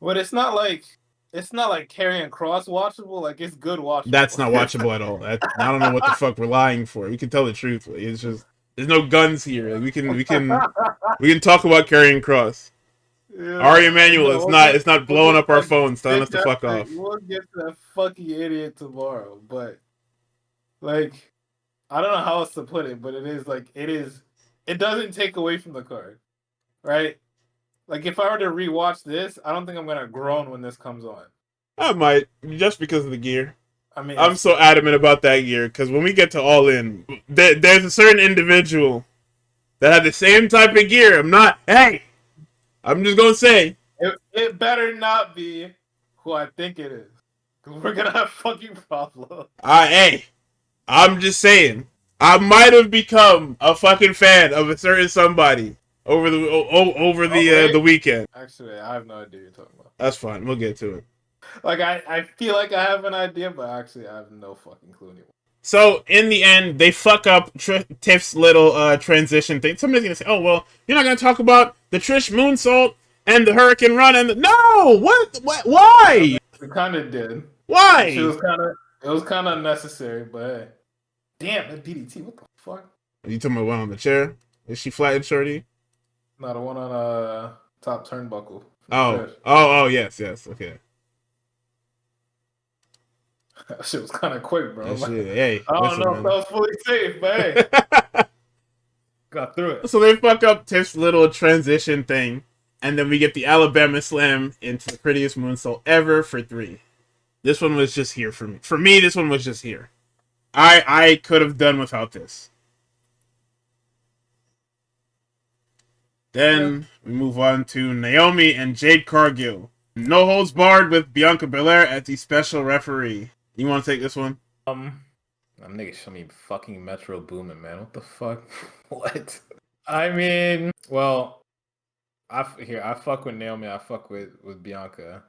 But it's not like it's not like Karrion Cross watchable. Like it's good watchable. That's not watchable at all. I don't know what the fuck we're lying for. We can tell the truth. It's just there's no guns here. Like, we can talk about Karrion Cross. Yeah, Ari Emanuel, no, it's not blowing up our phones, telling us to fuck off. We'll get to that fucking idiot tomorrow, but like, I don't know how else to put it, but it doesn't take away from the card, right? Like, if I were to rewatch this, I don't think I'm gonna groan when this comes on. I might, just because of the gear. I mean, I'm so adamant about that gear, because when we get to All In, there's a certain individual that had the same type of gear. I'm just gonna say. It better not be who I think it is. Because we're gonna have fucking problems. I'm just saying. I might have become a fucking fan of a certain somebody over the weekend. Actually, I have no idea what you're talking about. That's fine. We'll get to it. Like, I feel like I have an idea, but actually I have no fucking clue anymore. So, in the end, they fuck up Tiff's little transition thing. Somebody's gonna say, oh, well, you're not gonna talk about the Trish moonsault and the Hurricane Run and no! What? Why? We kind of did. Why? It was kind of unnecessary, but hey. Damn, that DDT, what the fuck? Are you talking about one on the chair? Is she flattened, shorty? No, the one on top turnbuckle. Oh, yes, okay. That shit was kind of quick, bro. Hey, I don't know if that was fully safe, but hey. Got through it. So they fuck up Tiff's little transition thing, and then we get the Alabama Slam into the prettiest moonsault ever for 3. This one was just here for me. For me, this one was just here. I could have done without this. Then we move on to Naomi and Jade Cargill. No holds barred with Bianca Belair as the special referee. You want to take this one? Them niggas show me fucking Metro Boomin, man. What the fuck? What? I mean, well, I fuck with Naomi. I fuck with Bianca.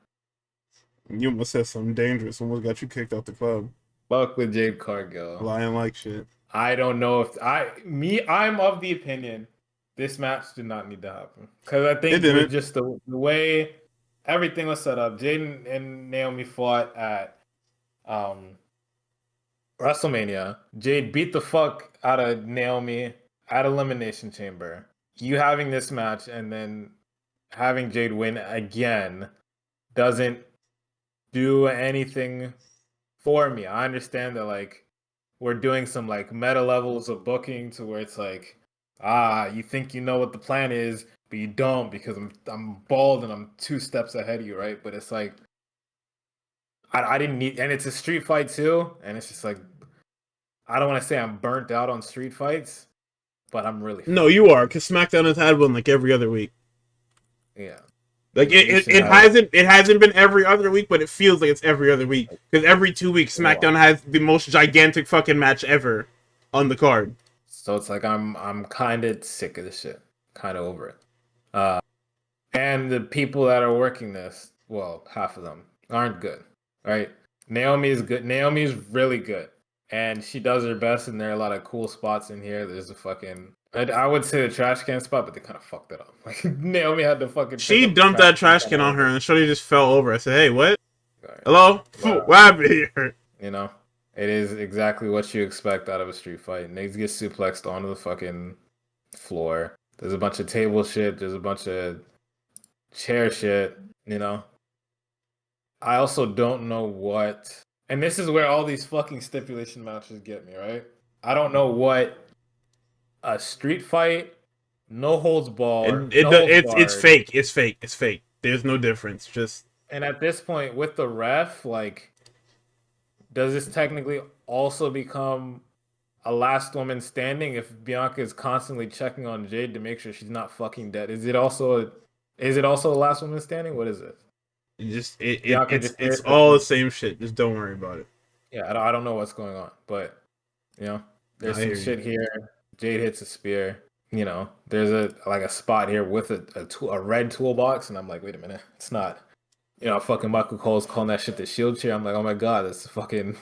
You almost said something dangerous. Almost got you kicked out the club. Fuck with Jade Cargill. Lying like shit. I don't know if I'm of the opinion this match did not need to happen because I think it was just the way everything was set up. Jade and Naomi fought at WrestleMania. Jade beat the fuck out of Naomi at Elimination Chamber. You having this match and then having Jade win again doesn't do anything for me. I understand that like we're doing some like meta levels of booking to where it's like, you think you know what the plan is, but you don't because I'm bald and I'm 2 steps ahead of you, right? But it's like I didn't need, and it's a street fight too, and it's just like I don't want to say I'm burnt out on street fights, but I'm really no, you are, because SmackDown has had one like every other week. Yeah. Like it hasn't been every other week, but it feels like it's every other week because every 2 weeks SmackDown has the most gigantic fucking match ever on the card. So it's like I'm kind of sick of this shit, kind of over it. And the people that are working this, well, half of them aren't good, right? Naomi is good. Naomi is really good, and she does her best. And there are a lot of cool spots in here. There's a fucking. I would say the trash can spot, but they kind of fucked it up. Like Naomi had to fucking. She dumped that trash can on her, and Shorty just fell over. I said, "Hey, what? Right. Hello? Wow. What happened here?" You know, it is exactly what you expect out of a street fight. Niggas get suplexed onto the fucking floor. There's a bunch of table shit. There's a bunch of chair shit. You know. I also don't know what, and this is where all these fucking stipulation matches get me, right? I don't know what. A street fight, no holds barred. It's fake. It's fake. It's fake. There's no difference. Just and at this point with the ref, like, does this technically also become a last woman standing if Bianca is constantly checking on Jade to make sure she's not fucking dead? Is it also a last woman standing? What is it? It's all the same shit. Just don't worry about it. Yeah, I don't know what's going on, but you know, there's some shit here. Jade hits a spear. You know, there's a spot here with a red toolbox, and I'm like, wait a minute, it's not. You know, fucking Michael Cole's calling that shit the shield chair. I'm like, oh my god, it's fucking.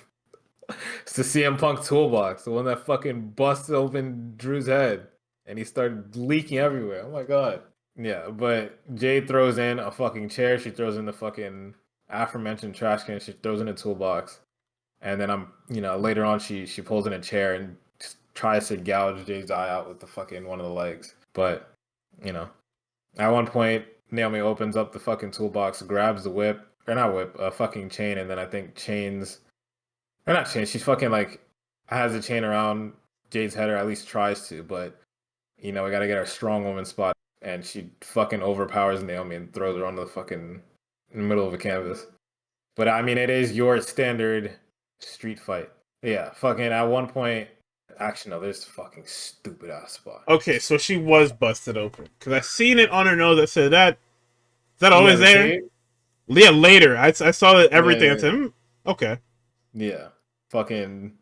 It's the CM Punk toolbox, the one that fucking busted open Drew's head, and he started leaking everywhere. Oh my god. Yeah, but Jade throws in a fucking chair. She throws in the fucking aforementioned trash can. She throws in a toolbox, and then later on she pulls in a chair and tries to gouge Jade's eye out with the fucking one of the legs. But at one point Naomi opens up the fucking toolbox, grabs the whip, or not whip, a fucking chain, and then I think chains, or not chains. She's fucking like has a chain around Jade's head, or at least tries to. But we gotta get our strong woman spot, and she fucking overpowers Naomi and throws her on the fucking in the middle of a canvas. But I mean, it is your standard street fight. Yeah, fucking at one point. Actually, no, there's a fucking stupid ass spot. Okay, so she was busted open because I seen it on her nose. I said that. Is that always there? Tape? Yeah, later. I saw that everything. Yeah. I said, okay. Yeah, fucking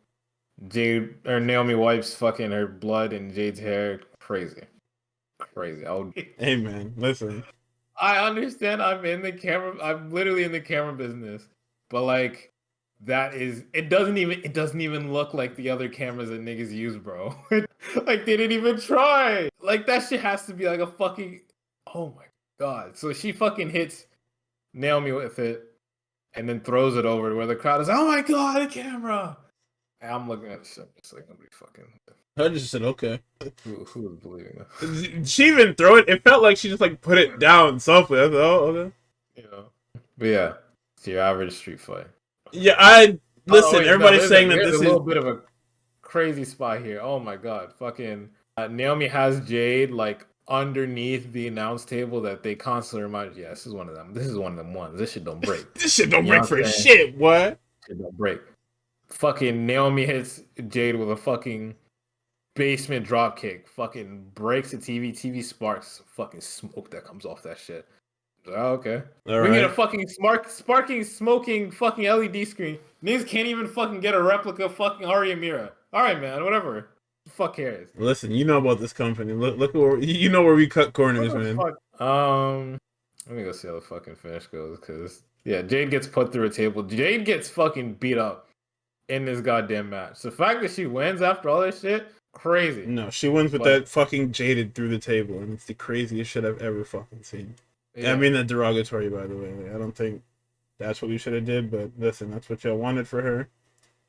Jade or Naomi wipes fucking her blood and Jade's hair. Crazy. Hey man, listen. I understand. I'm literally in the camera business, but like. It doesn't even look like the other cameras that niggas use, bro. Like they didn't even try. Like that shit has to be like a fucking, oh my god. So she fucking hits Naomi with it and then throws it over to where the crowd is, oh my god, the camera. And I'm looking at shit, it's like nobody fucking. I just said okay. Who was believing that? She even throw it. It felt like she just like put it down softly. I thought, oh, okay. But yeah, it's your average street fight. Yeah, listen. Everybody's saying that this is a little bit of a crazy spot here. Oh my god, fucking Naomi has Jade like underneath the announce table that they constantly remind. Yeah, this is one of them. This is one of them ones. This shit don't break. This shit don't break for shit. What? Shit don't break. Fucking Naomi hits Jade with a fucking basement drop kick. Fucking breaks the TV. TV sparks. Fucking smoke that comes off that shit. Oh, okay. We get a fucking sparking, smoking fucking LED screen. Niggas can't even fucking get a replica of fucking Aria Mira. Alright, man, whatever. Fuck cares. Listen, you know about this company. Look where where we cut corners, man. Let me go see how the fucking finish goes, because Jade gets put through a table. Jade gets fucking beat up in this goddamn match. The fact that she wins after all this shit, crazy. No, she wins with that fucking jaded through the table, and it's the craziest shit I've ever fucking seen. Yeah. I mean that derogatory, by the way. Like, I don't think that's what we should have did, but listen, that's what y'all wanted for her.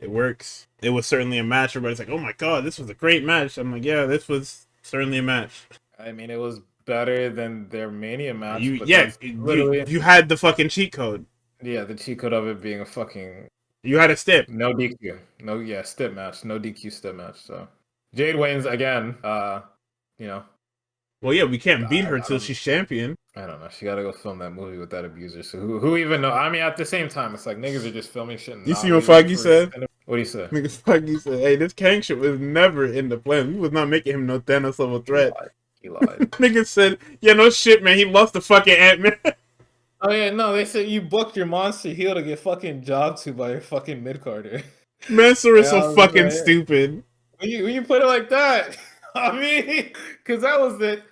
It works. It was certainly a match. Everybody's like, oh my god, this was a great match. I'm like, yeah, this was certainly a match. I mean, it was better than their Mania match. You had the fucking cheat code. Yeah, the cheat code of it being a fucking... You had a stip. No DQ. Stip match. No DQ stip match. So Jade wins again. Well, yeah, we can't beat her till she's champion. I don't know. She got to go film that movie with that abuser. So who even know? I mean, at the same time, it's like niggas are just filming shit. You see what Foggy said? What do you say? Nigga Foggy said, hey, this Kang shit was never in the plan. We was not making him no Thanos level threat. He lied. Nigga said, yeah, no shit, man. He lost the fucking Ant-Man. Oh, yeah, no. They said you booked your monster heel to get fucking jobbed to by your fucking mid-carder. Mansour is so fucking stupid. When you put it like that, I mean, because that was it.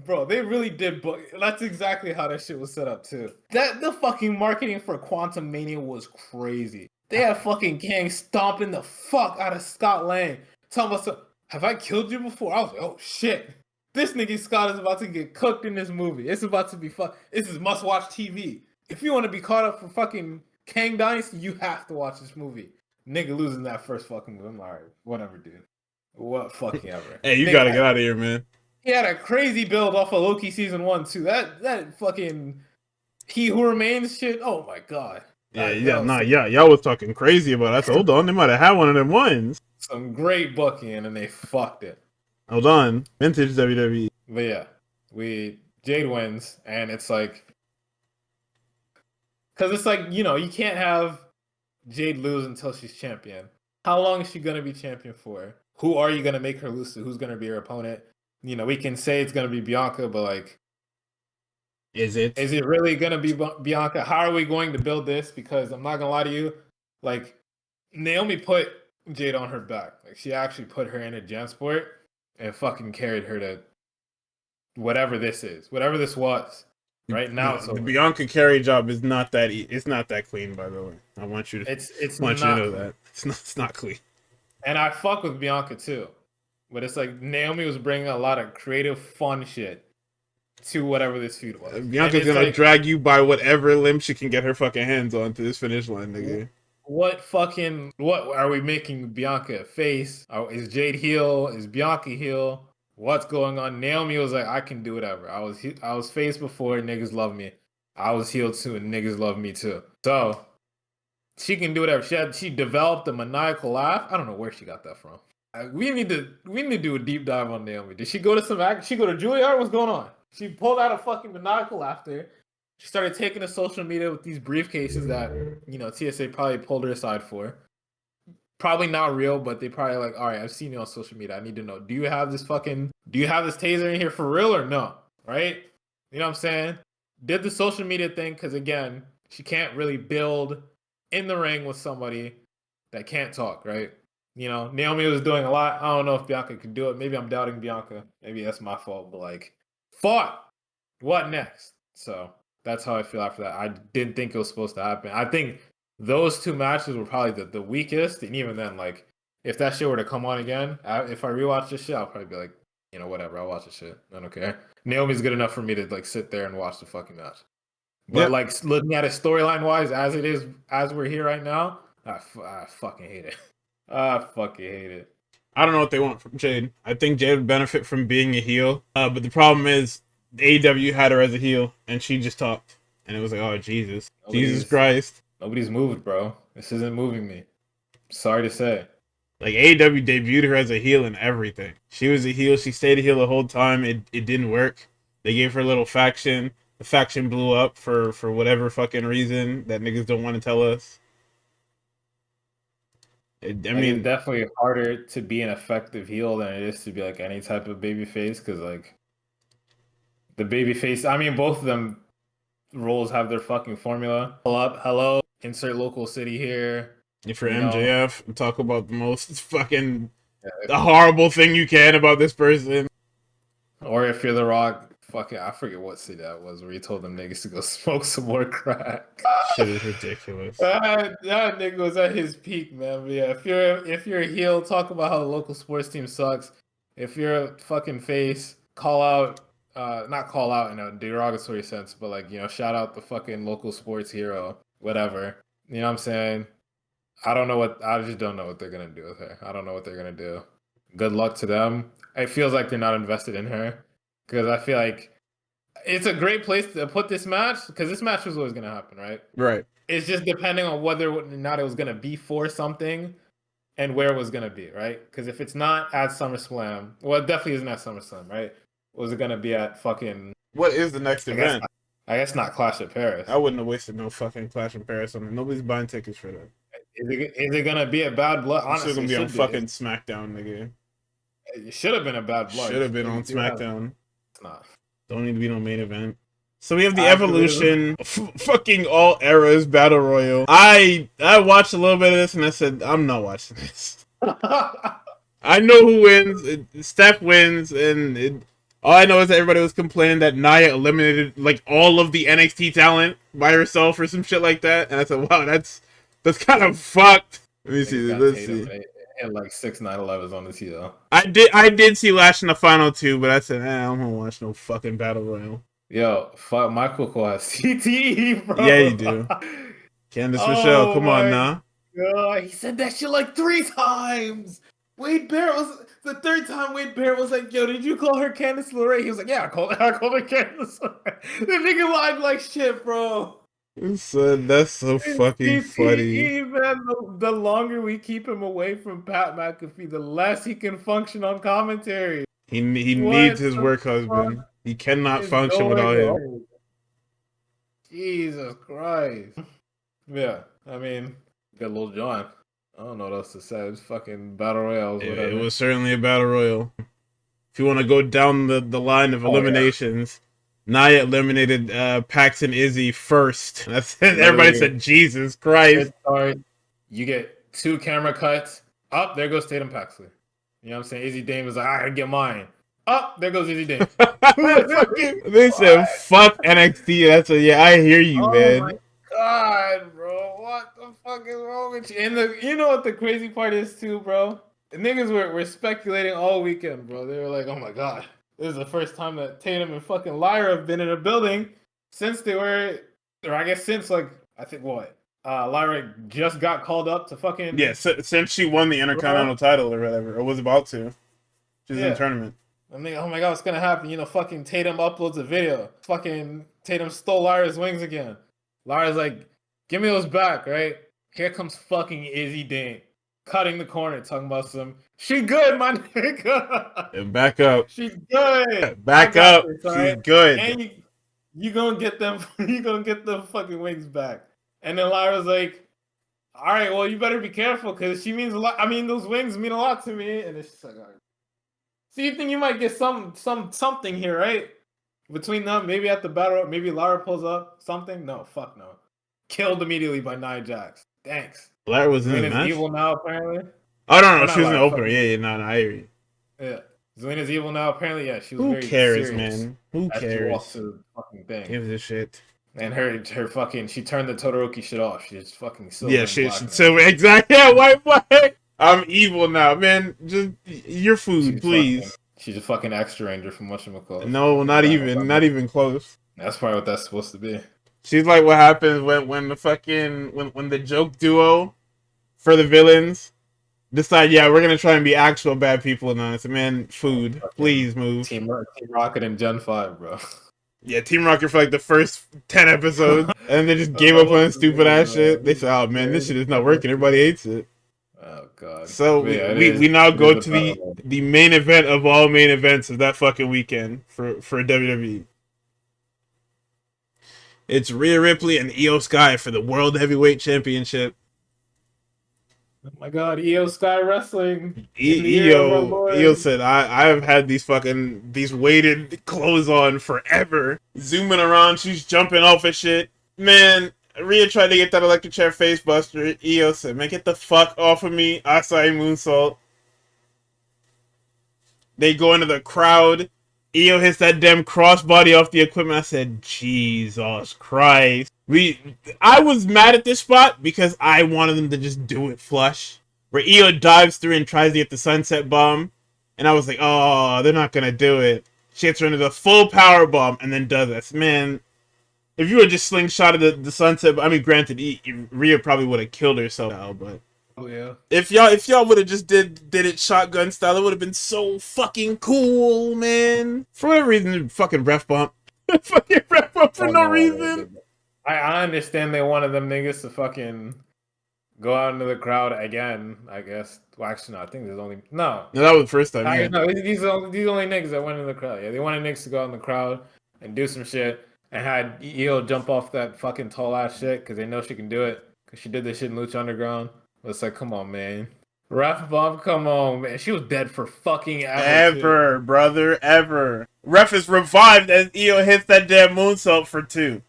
Bro, they really did book. That's exactly how that shit was set up too. The fucking marketing for Quantum Mania was crazy. They had fucking Kang stomping the fuck out of Scott Lang, telling us, "Have I killed you before?" I was like, "Oh shit, this nigga Scott is about to get cooked in this movie. It's about to be fun. This is must-watch TV. If you want to be caught up for fucking Kang Dynasty, you have to watch this movie." Nigga losing that first fucking movie. I'm like, alright, whatever, dude. What fucking ever. Hey, you gotta get out of here, man. He had a crazy build off of Loki season 1 too. That fucking He Who Remains shit. Oh my god. Y'all was talking crazy about it. Hold on, they might have had one of them ones. Some great booking and they fucked it. Hold on, vintage WWE. But yeah, Jade wins, and it's like, because it's like, you can't have Jade lose until she's champion. How long is she gonna be champion for? Who are you gonna make her lose to? Who's gonna be her opponent? We can say it's going to be Bianca, but like, is it really going to be Bianca? How are we going to build this? Because I'm not going to lie to you, like, Naomi put Jade on her back. Like, she actually put her in a JanSport and fucking carried her to whatever this is, whatever this was. Right now, it's over. The Bianca carry job is not that it's not that clean, by the way. I want you to you to know that it's not clean. And I fuck with Bianca too. But it's like Naomi was bringing a lot of creative, fun shit. to whatever this feud was. Bianca's gonna drag you by whatever limb she can get her fucking hands on to this finish line, nigga. What are we making Bianca a face? Is Jade heel? Is Bianca heel? What's going on? Naomi was like, I can do whatever. I was face before, niggas love me. I was heel too, and niggas love me too. So she can do whatever. She developed a maniacal laugh. I don't know where she got that from. We need to do a deep dive on Naomi. Did she go to some act? She go to Juilliard? What's going on? She pulled out a fucking maniacal laughter. She started taking to social media with these briefcases that, you know, TSA probably pulled her aside for. Probably not real, but they probably like, all right, I've seen you on social media. I need to know, do you have this taser in here for real or no? Right? You know what I'm saying? Did the social media thing, because again, she can't really build in the ring with somebody that can't talk, right? You know, Naomi was doing a lot. I don't know if Bianca could do it. Maybe I'm doubting Bianca. Maybe that's my fault, but like, fought. What next? So that's how I feel after that. I didn't think it was supposed to happen. I think those two matches were probably the weakest. And even then, like, if that shit were to come on again, if I rewatch this shit, I'll probably be like, you know, whatever. I'll watch the shit. I don't care. Naomi's good enough for me to like sit there and watch the fucking match. But like looking at it storyline wise, as it is, as we're here right now, I fucking hate it. I fucking hate it. I don't know what they want from Jade. I think Jade would benefit from being a heel. But the problem is, AEW had her as a heel, and she just talked. And it was like, oh, Jesus. Jesus Christ. Nobody's moved, bro. This isn't moving me. Sorry to say. Like, AEW debuted her as a heel and everything. She was a heel. She stayed a heel the whole time. It didn't work. They gave her a little faction. The faction blew up for whatever fucking reason that niggas don't want to tell us. I mean, it's definitely harder to be an effective heel than it is to be like any type of babyface, because like the babyface, I mean, both of them roles have their fucking formula. Hello, insert local city here. If you're MJF, talk about the most fucking the horrible thing you can about this person. Or if you're The Rock, fucking, I forget what city that was where he told them niggas to go smoke some more crack. Shit is ridiculous. That nigga was at his peak, man. But yeah, if you're a heel, talk about how the local sports team sucks. If you're a fucking face, call out, not call out in a derogatory sense, but like, you know, shout out the fucking local sports hero, whatever. You know what I'm saying? I just don't know what they're gonna do with her. I don't know what they're gonna do. Good luck to them. It feels like they're not invested in her, because I feel like it's a great place to put this match, because this match was always gonna happen, right? Right. It's just depending on whether or not it was gonna be for something and where it was gonna be, right? Because if it's not at SummerSlam, well, it definitely isn't at SummerSlam, right? Was it gonna be at fucking? What is the next event? I guess not Clash of Paris. I wouldn't have wasted no fucking Clash of Paris on it. Nobody's buying tickets for that. Is it gonna be a Bad Blood? Honestly, it's gonna be on fucking SmackDown, nigga. It should have been a Bad Blood. Should have been on SmackDown. It's not. Don't need to be no main event. So we have the Evolution fucking all eras battle royal. I watched a little bit of this and I said, I'm not watching this. I know who wins. Steph wins, and all I know is that everybody was complaining that Nia eliminated like all of the NXT talent by herself or some shit like that. And I said, wow, that's kind of fucked. Let me see. Let's see. Had like 6 9/11s on the heel. I did see Lash in the final 2, but I said, I'm gonna watch no fucking battle royal. Yo, fuck, Michael Cole has CTE, bro. Yeah, you do. Candice Michelle, come on now. God, he said that shit like 3 times. Wade Barrett was the 3rd time. Wade Barrett was like, "Yo, did you call her Candice LeRae?" He was like, "Yeah, I called her Candice LeRae." The nigga lied like shit, bro. Son, that's so fucking funny. Man, the longer we keep him away from Pat McAfee, the less he can function on commentary. He needs his work husband. He cannot function without him. Jesus Christ. Yeah, I mean, got Lil Jon. I don't know what else to say. It's fucking battle royals. It was certainly a battle royal. If you want to go down the line of eliminations, Nia eliminated Pax and Izzy first. Everybody said, Jesus Christ. You get 2 camera cuts. Up, there goes Tatum Paxley. You know what I'm saying? Izzy Dame was like, I gotta get mine. Up, there goes Izzy Dame. They said, fuck NXT. Yeah, I hear you, man. Oh my God, bro. What the fuck is wrong with you? And you know what the crazy part is too, bro? The niggas were speculating all weekend, bro. They were like, oh my God. this is the first time that Tatum and fucking Lyra have been in a building since they were, or I guess since like I think what Lyra just got called up to fucking since she won the Intercontinental title or whatever, or was about to. She's in the tournament. I'm like, oh my god, what's gonna happen? You know, fucking Tatum uploads a video. Fucking Tatum stole Lyra's wings again. Lyra's like, give me those back, right? Here comes fucking Izzy Dane, cutting the corner, talking about some, she good, my nigga. Back up. She's good. Back up. She's good. And you gonna get them, you gonna get the fucking wings back. And then Lyra's like, all right, well, you better be careful, because she means a lot. I mean, those wings mean a lot to me. And it's just like, all right. So you think you might get something here, right? Between them, maybe at the battle, maybe Lyra pulls up something. No, fuck no. Killed immediately by Nia Jax. Thanks. Lyra was in the match. Evil now, apparently. Oh no, she was in the opener. Yeah, no, I hear you. Yeah, Zelina's evil now. Apparently, yeah, she was. Who very cares, serious man? Who cares? To the fucking thing. Gives a shit. And her fucking, she turned the Todoroki shit off. She's fucking silver. Yeah, she's silver. Exactly. Yeah, white. I'm evil now, man. Just your food, please. She's a fucking extra ranger from whatchamacallit. No, not even close. That's probably what that's supposed to be. She's like what happens when the fucking when the joke duo for the villains decide, yeah, we're gonna try and be actual bad people now. It's man, food, please move. Team Rocket and Gen 5, bro. Yeah, Team Rocket for like the first 10 episodes, and they just gave up on the stupid ass shit. They said, oh man, this shit is not working. Everybody hates it. Oh god. So we now go to the main event of all main events of that fucking weekend for WWE. It's Rhea Ripley and Io Sky for the World Heavyweight Championship. Oh my god, Io Sky wrestling. Io said, I have had these weighted clothes on forever. Zooming around, she's jumping off of shit. Man, Rhea tried to get that electric chair face buster. Io said, man, get the fuck off of me. Acai moonsault. They go into the crowd. Io hits that damn crossbody off the equipment. I said, Jesus Christ. I was mad at this spot because I wanted them to just do it flush. Where Io dives through and tries to get the sunset bomb. And I was like, oh, they're not going to do it. She hits her into the full power bomb and then does this. Man, if you would just slingshotted the sunset, I mean, granted, Rhea probably would have killed herself now, but oh yeah. If y'all would have just did it shotgun style, it would have been so fucking cool, man. For whatever reason, fucking ref bump. Fucking ref bump for no reason. I understand they wanted them niggas to fucking go out into the crowd again, I guess. Well, actually, no, I think there's only... No, that was the first time, yeah. No, these only niggas that went in the crowd. Yeah, they wanted niggas to go out in the crowd and do some shit and had Io jump off that fucking tall-ass shit because they know she can do it because she did this shit in Lucha Underground. It's like, come on, man. Ref Bob, come on, man. She was dead for fucking ever, brother, ever. Ref is revived as Io hits that damn moonsault for 2.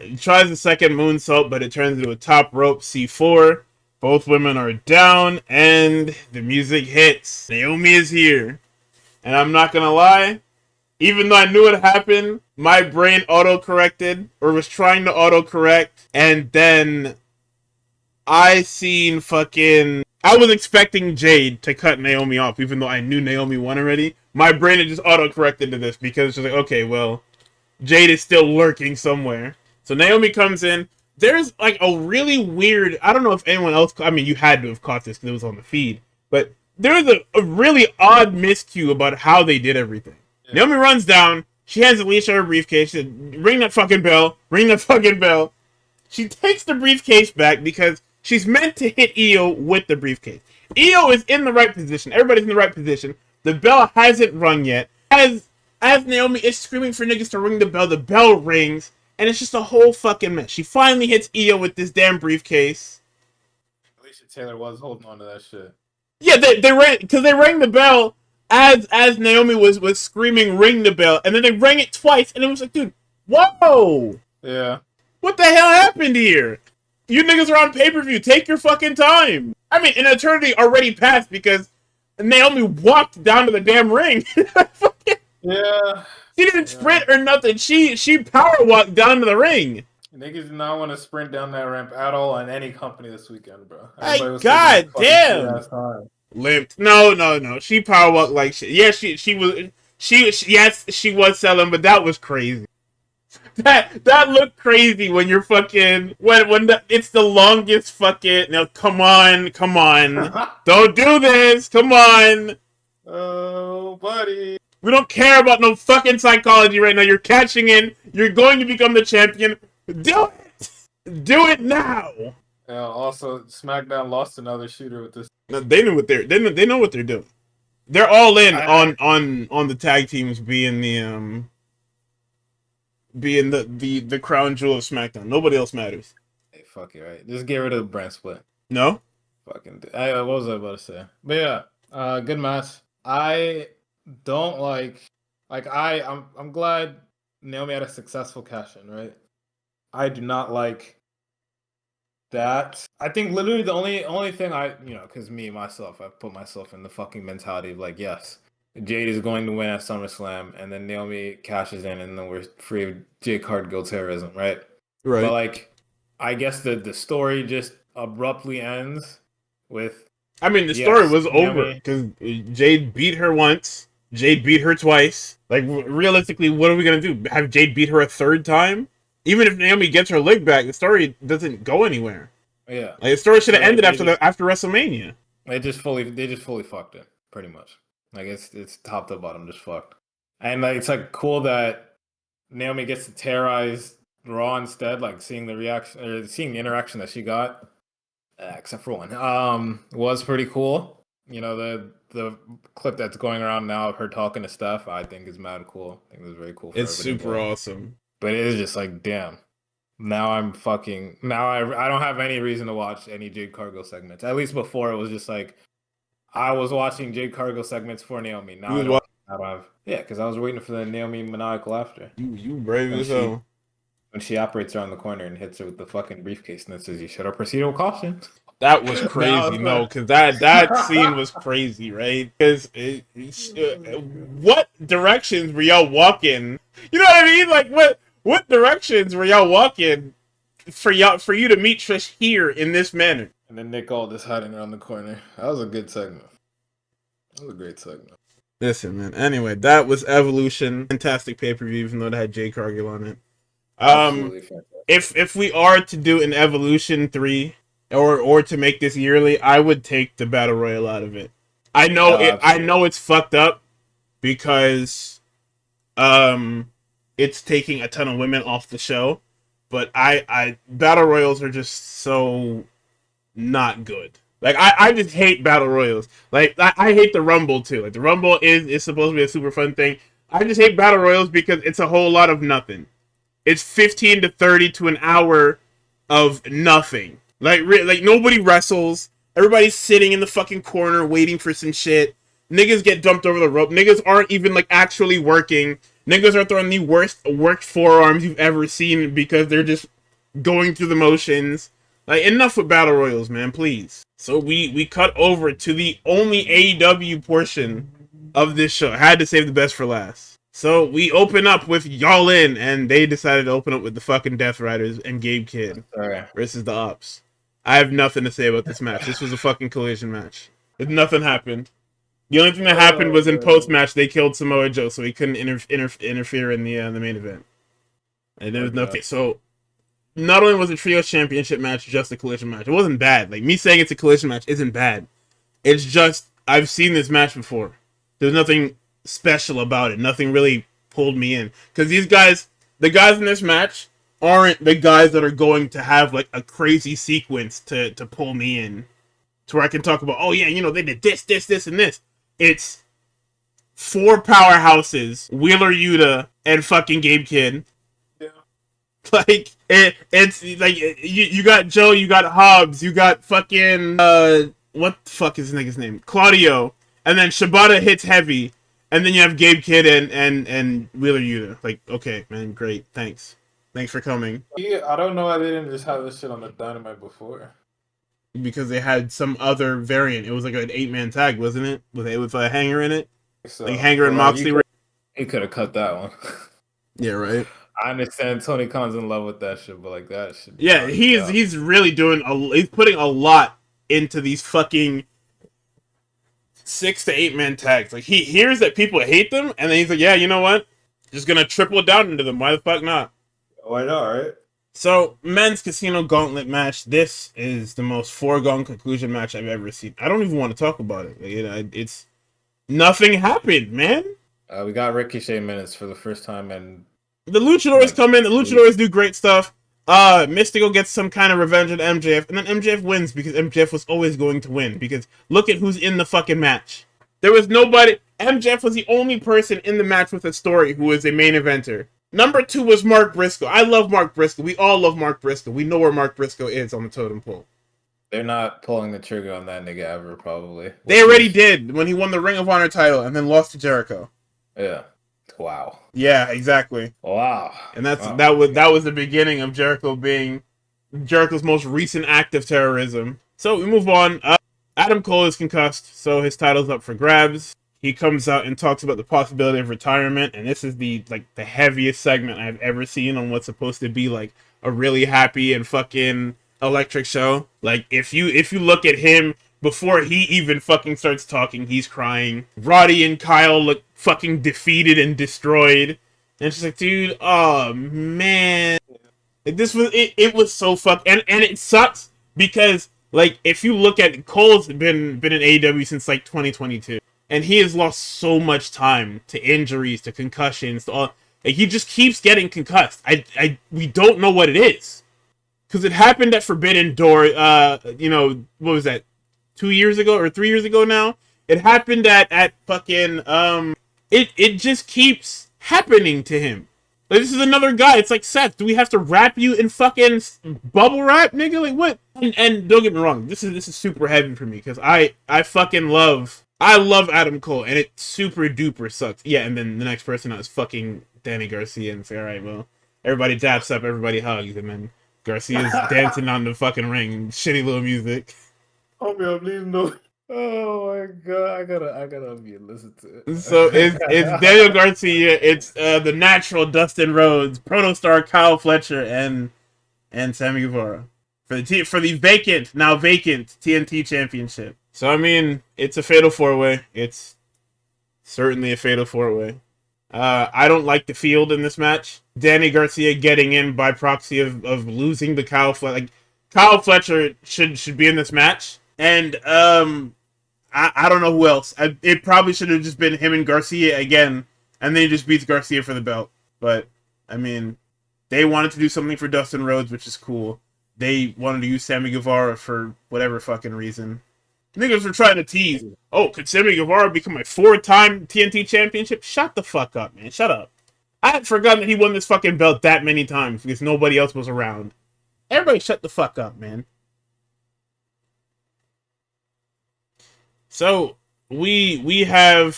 He tries the second moonsault, but it turns into a top rope C4. Both women are down, and the music hits. Naomi is here. And I'm not gonna lie, even though I knew it happened, my brain auto-corrected, or was trying to auto-correct, and then I was expecting Jade to cut Naomi off, even though I knew Naomi won already. My brain had just auto-corrected to this, because it's just like, okay, well, Jade is still lurking somewhere. So Naomi comes in. There's like a really weird, I don't know if anyone else, I mean, you had to have caught this because it was on the feed, but there was a really odd miscue about how they did everything. Yeah. Naomi runs down. She hands Alicia her briefcase. She said, ring that fucking bell. Ring that fucking bell. She takes the briefcase back because she's meant to hit Io with the briefcase. Io is in the right position. Everybody's in the right position. The bell hasn't rung yet. As Naomi is screaming for niggas to ring the bell rings. And it's just a whole fucking mess. She finally hits Io with this damn briefcase. Alicia Taylor was holding on to that shit. Yeah, they rang the bell as Naomi was screaming, ring the bell. And then they rang it twice. And it was like, dude, whoa. Yeah. What the hell happened here? You niggas are on pay-per-view. Take your fucking time. I mean, an eternity already passed because Naomi walked down to the damn ring. Yeah. She didn't sprint or nothing. She power walked down to the ring. Niggas did not want to sprint down that ramp at all on any company this weekend, bro. God damn. Limped. No. She power walked like shit. Yeah, she was. Yes, she was selling, but that was crazy. That looked crazy when you're fucking it's the longest fucking. Now come on, don't do this. Come on. Oh, buddy. We don't care about no fucking psychology right now. You're cashing in. You're going to become the champion. Do it. Do it now. Yeah, also, SmackDown lost another shooter with this. No, they know what they're doing. They're all in on the tag teams being the crown jewel of SmackDown. Nobody else matters. Hey, fuck it, right? Just get rid of the brand split. No? Fucking. What was I about to say? But yeah, good match. I don't I'm glad Naomi had a successful cash in, right? I do not like that. I think literally the only thing because myself, I put myself in the fucking mentality of like, yes, Jade is going to win at SummerSlam, and then Naomi cashes in, and then we're free of Jade Cargill terrorism, right? Right. But like, I guess the story just abruptly ends with. I mean, the story was over because Jade beat her once. Jade beat her twice. Like, realistically, what are we gonna do? Have Jade beat her a third time? Even if Naomi gets her leg back, the story doesn't go anywhere. Yeah, like the story should have ended after WrestleMania. They just fully fucked it, pretty much. Like it's top to bottom just fucked. And like it's like cool that Naomi gets to terrorize Raw instead. Like seeing the reaction or seeing the interaction that she got, except for one, was pretty cool. You know the clip that's going around now of her talking to Steph, I think is mad cool. I think it was very cool. It's super awesome. But it is just like, damn. Now I don't have any reason to watch any Jade Cargill segments. At least before it was just like I was watching Jade Cargill segments for Naomi. Now I don't have. Yeah, because I was waiting for the Naomi maniacal laughter. You brave as hell. When she operates around the corner and hits her with the fucking briefcase and it says, "You should have proceeded with caution." That was crazy. No, because that scene was crazy, right? Because what directions were y'all walking? You know what I mean? Like what directions were y'all walking for you to meet Trish here in this manner? And then Nick Aldis hiding around the corner. That was a good segment. That was a great segment. Listen, man. Anyway, that was Evolution. Fantastic pay-per-view, even though it had Jade Cargill on it. Absolutely fantastic. If we are to do an Evolution 3 or to make this yearly, I would take the Battle Royal out of it. I know it's fucked up because it's taking a ton of women off the show, but I Battle Royals are just so not good. Like I just hate Battle Royals. Like I hate the Rumble too. Like the Rumble is supposed to be a super fun thing. I just hate Battle Royals because it's a whole lot of nothing. It's 15 to 30 to an hour of nothing. Like nobody wrestles. Everybody's sitting in the fucking corner waiting for some shit. Niggas get dumped over the rope. Niggas aren't even like actually working. Niggas are throwing the worst worked forearms you've ever seen because they're just going through the motions. Like, enough with Battle Royals, man, please. So we cut over to the only AEW portion of this show. I had to save the best for last. So we open up with Y'all In, and they decided to open up with the fucking Death Riders and Gabe Kidd versus the Ops. I have nothing to say about this match. This was a fucking collision match. Nothing happened. The only thing that happened was in post-match, they killed Samoa Joe, so he couldn't interfere in the main event. And there was nothing. So, not only was the Trios Championship match just a collision match, it wasn't bad. Like, me saying it's a collision match isn't bad. It's just, I've seen this match before. There's nothing special about it. Nothing really pulled me in. Because these guys, the guys in this match, aren't the guys that are going to have, like, a crazy sequence to pull me in. To where I can talk about, oh yeah, you know, they did this, and this. It's 4 powerhouses, Wheeler Yuta and fucking Gabe Kidd. Yeah. Like, it's like, you got Joe, you got Hobbs, you got fucking, what the fuck is this nigga's name? Claudio. And then Shibata hits heavy. And then you have Gabe Kidd and Wheeler Yuta. Like, okay, man, great, thanks. Thanks for coming. Yeah, I don't know why they didn't just have this shit on the Dynamite before. Because they had some other variant. It was like an 8-man tag, wasn't it? With a Hanger in it? So, like Hanger and Moxley. He could have cut that one. Yeah, right. I understand Tony Khan's in love with that shit, but like that shit. Yeah, he's really doing he's putting a lot into these fucking 6 to 8 man tags. Like, he hears that people hate them, and then he's like, yeah, you know what? Just gonna triple down into them. Why the fuck not? Why not, right? So, men's casino gauntlet match. This is the most foregone conclusion match I've ever seen. I don't even want to talk about it. Like, it's nothing happened, man. We got Ricochet minutes for the first time, and the Luchadors come in. The Luchadors do great stuff. Mystico gets some kind of revenge on MJF, and then MJF wins because MJF was always going to win. Because look at who's in the fucking match. There was nobody. MJF was the only person in the match with a story who was a main eventer. Number 2 was Mark Briscoe. I love Mark Briscoe. We all love Mark Briscoe. We know where Mark Briscoe is on the totem pole. They're not pulling the trigger on that nigga ever, probably. They already did when he won the Ring of Honor title and then lost to Jericho. Yeah. Wow. Yeah, exactly. Wow. And that was the beginning of Jericho being Jericho's most recent act of terrorism. So we move on. Adam Cole is concussed, so his title's up for grabs. He comes out and talks about the possibility of retirement, and this is the heaviest segment I've ever seen on what's supposed to be like a really happy and fucking electric show. Like, if you look at him before he even fucking starts talking, he's crying. Roddy and Kyle look fucking defeated and destroyed. And it's just like, dude, oh man. Like, this was it was so and it sucks because, like, if you look at Cole's been in AEW since like 2022. And he has lost so much time to injuries, to concussions, to all. Like, he just keeps getting concussed. We don't know what it is, because it happened at Forbidden Door. What was that? 2 years ago or 3 years ago now? It happened at fucking It just keeps happening to him. Like, this is another guy. It's like, Seth, do we have to wrap you in fucking bubble wrap, nigga? Like, what? And don't get me wrong, this is super heavy for me because I fucking love. I love Adam Cole, and it super duper sucks. Yeah, and then the next person out is fucking Danny Garcia, and say, all right, well, everybody daps up, everybody hugs, and then Garcia's dancing on the fucking ring, and shitty little music. Oh man, please no. Oh my god, I gotta listen to it. So it's Daniel Garcia, it's the natural Dustin Rhodes, Protostar Kyle Fletcher, and Sammy Guevara for the vacant TNT Championship. So, I mean, it's a fatal 4-way. It's certainly a fatal 4-way. I don't like the field in this match. Danny Garcia getting in by proxy of losing to Kyle Fletcher. Like, Kyle Fletcher should be in this match. And I don't know who else. It probably should have just been him and Garcia again. And then he just beats Garcia for the belt. But, I mean, they wanted to do something for Dustin Rhodes, which is cool. They wanted to use Sammy Guevara for whatever fucking reason. Niggas were trying to tease. Oh, could Sammy Guevara become a 4-time TNT championship? Shut the fuck up, man. Shut up. I had forgotten that he won this fucking belt that many times because nobody else was around. Everybody shut the fuck up, man. So, we have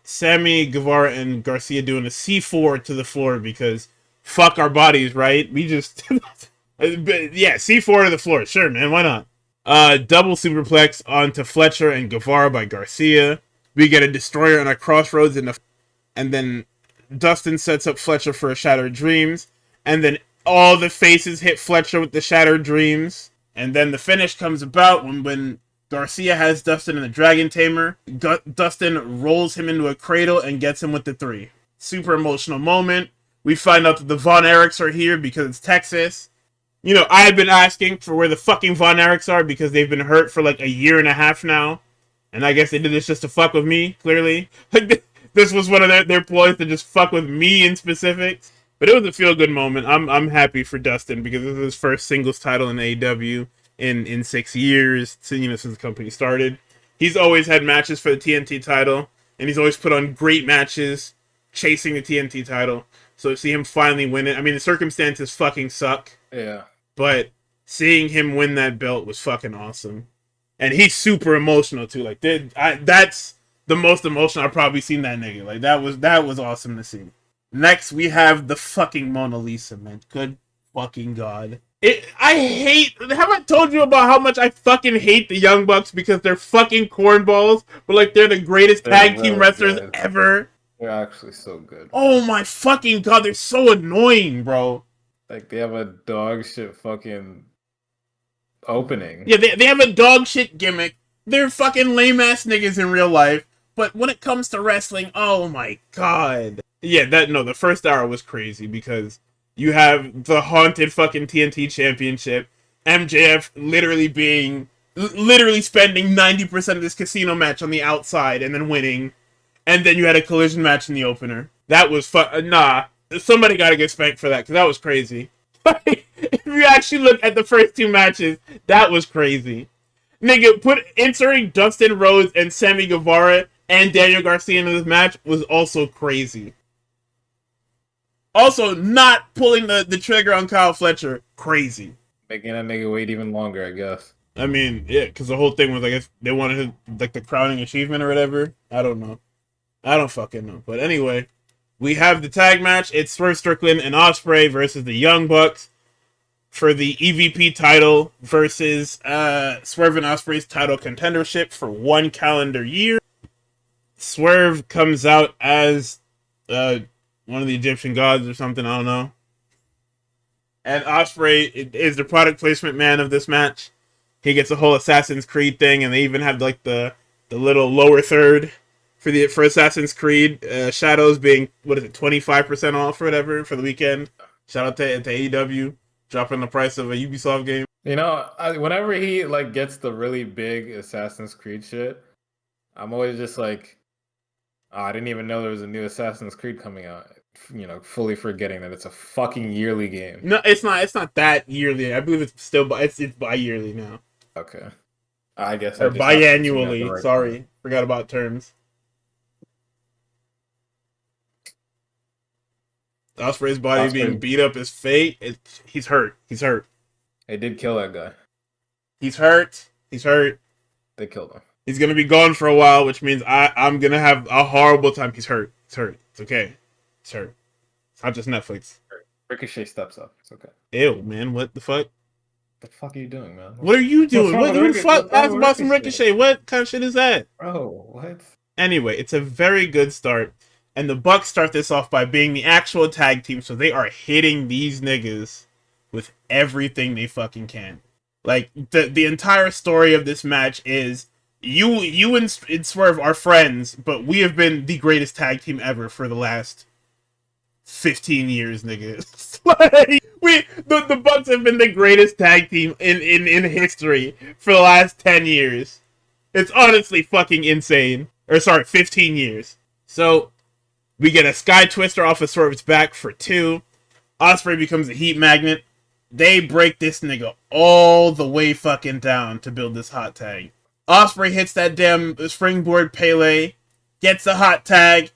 Sammy Guevara and Garcia doing a C4 to the floor because fuck our bodies, right? We just... yeah, C4 to the floor. Sure, man. Why not? Double superplex onto Fletcher and Guevara by Garcia. We get a destroyer on a crossroads and then Dustin sets up Fletcher for a Shattered Dreams. And then all the faces hit Fletcher with the Shattered Dreams. And then the finish comes about when Garcia has Dustin in the Dragon Tamer. Dustin rolls him into a cradle and gets him with the 3. Super emotional moment. We find out that the Von Erichs are here because it's Texas. You know, I had been asking for where the fucking Von Erichs are because they've been hurt for like a year and a half now. And I guess they did this just to fuck with me, clearly. Like, this was one of their ploys to just fuck with me in specifics. But it was a feel-good moment. I'm happy for Dustin because this is his first singles title in AEW in 6 years, since the company started. He's always had matches for the TNT title, and he's always put on great matches chasing the TNT title. So to see him finally win it, I mean, the circumstances fucking suck. Yeah. But seeing him win that belt was fucking awesome. And he's super emotional too. Like, that's the most emotional I've probably seen that nigga. Like, that was awesome to see. Next, we have the fucking Mona Lisa, man. Good fucking God. Have I told you about how much I fucking hate the Young Bucks because they're fucking cornballs, but like they're the greatest tag team wrestlers ever? They're actually so good. Oh my fucking God, they're so annoying, bro. Like, they have a dog shit fucking opening. Yeah, they have a dog shit gimmick They're fucking lame-ass niggas in real life, but when it comes to wrestling, oh my god. Yeah, the first hour was crazy because you have the haunted fucking TNT Championship, MJF literally spending 90% of this casino match on the outside and then winning, and then you had a collision match in the opener. That was nah. Somebody gotta get spanked for that, because that was crazy. If you actually look at the first two matches, that was crazy. Nigga, inserting Dustin Rhodes and Sammy Guevara and Daniel Garcia into this match was also crazy. Also, not pulling the trigger on Kyle Fletcher, crazy. Making that nigga wait even longer, I guess. I mean, yeah, because the whole thing was, I guess, they wanted like the crowning achievement or whatever. I don't know. I don't fucking know. But anyway, we have the tag match. It's Swerve Strickland and Ospreay versus the Young Bucks for the EVP title versus Swerve and Ospreay's title contendership for 1 calendar year. Swerve comes out as one of the Egyptian gods or something, I don't know. And Ospreay is the product placement man of this match. He gets a whole Assassin's Creed thing, and they even have like the little lower third for Assassin's Creed. Shadows being, 25% off or whatever for the weekend. Shout out to AEW dropping the price of a Ubisoft game. You know, whenever he like gets the really big Assassin's Creed shit, I'm always just like, oh, I didn't even know there was a new Assassin's Creed coming out. You know, fully forgetting that it's a fucking yearly game. No, it's not. It's not that yearly. I believe it's still it's bi-yearly now. Okay, I guess. Or biannually. Right. Sorry, forgot about terms. Ospreay's body being beat up is fate. He's hurt. He's hurt. They did kill that guy. He's hurt. He's hurt. They killed him. He's gonna be gone for a while, which means I'm gonna have a horrible time. He's hurt. He's hurt. It's okay. He's hurt. It's not just Netflix. Ricochet steps up. It's okay. Ew, man. What the fuck? The fuck are you doing, man? What are you doing? What the fuck? Ask about some Ricochet. What kind of shit is that? Bro, what? Anyway, it's a very good start. And the Bucks start this off by being the actual tag team, so they are hitting these niggas with everything they fucking can. Like, the entire story of this match is, you and Swerve are friends, but we have been the greatest tag team ever for the last 15 years, nigga. Like, the Bucks have been the greatest tag team in history for the last 10 years. It's honestly fucking insane. Or sorry, 15 years. So, we get a Sky Twister off of Swerve's back for 2. Ospreay becomes a heat magnet. They break this nigga all the way fucking down to build this hot tag. Ospreay hits that damn springboard Pele, gets a hot tag,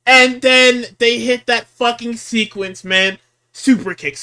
and then they hit that fucking sequence, man. Super kick,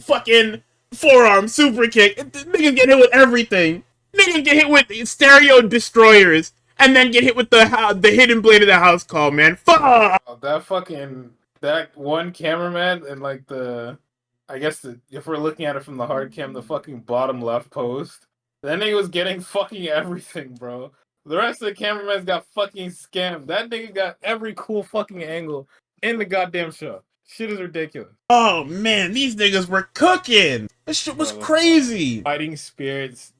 fucking forearm, super kick. Niggas get hit with everything. Niggas get hit with stereo destroyers. And then get hit with the hidden blade of the house call, man. Fuck! That one cameraman and like if we're looking at it from the hard cam, the fucking bottom left post, that nigga was getting fucking everything, bro. The rest of the cameramans got fucking scammed. That nigga got every cool fucking angle in the goddamn show. Shit is ridiculous. Oh man, these niggas were cooking. This shit was crazy. Fighting spirits.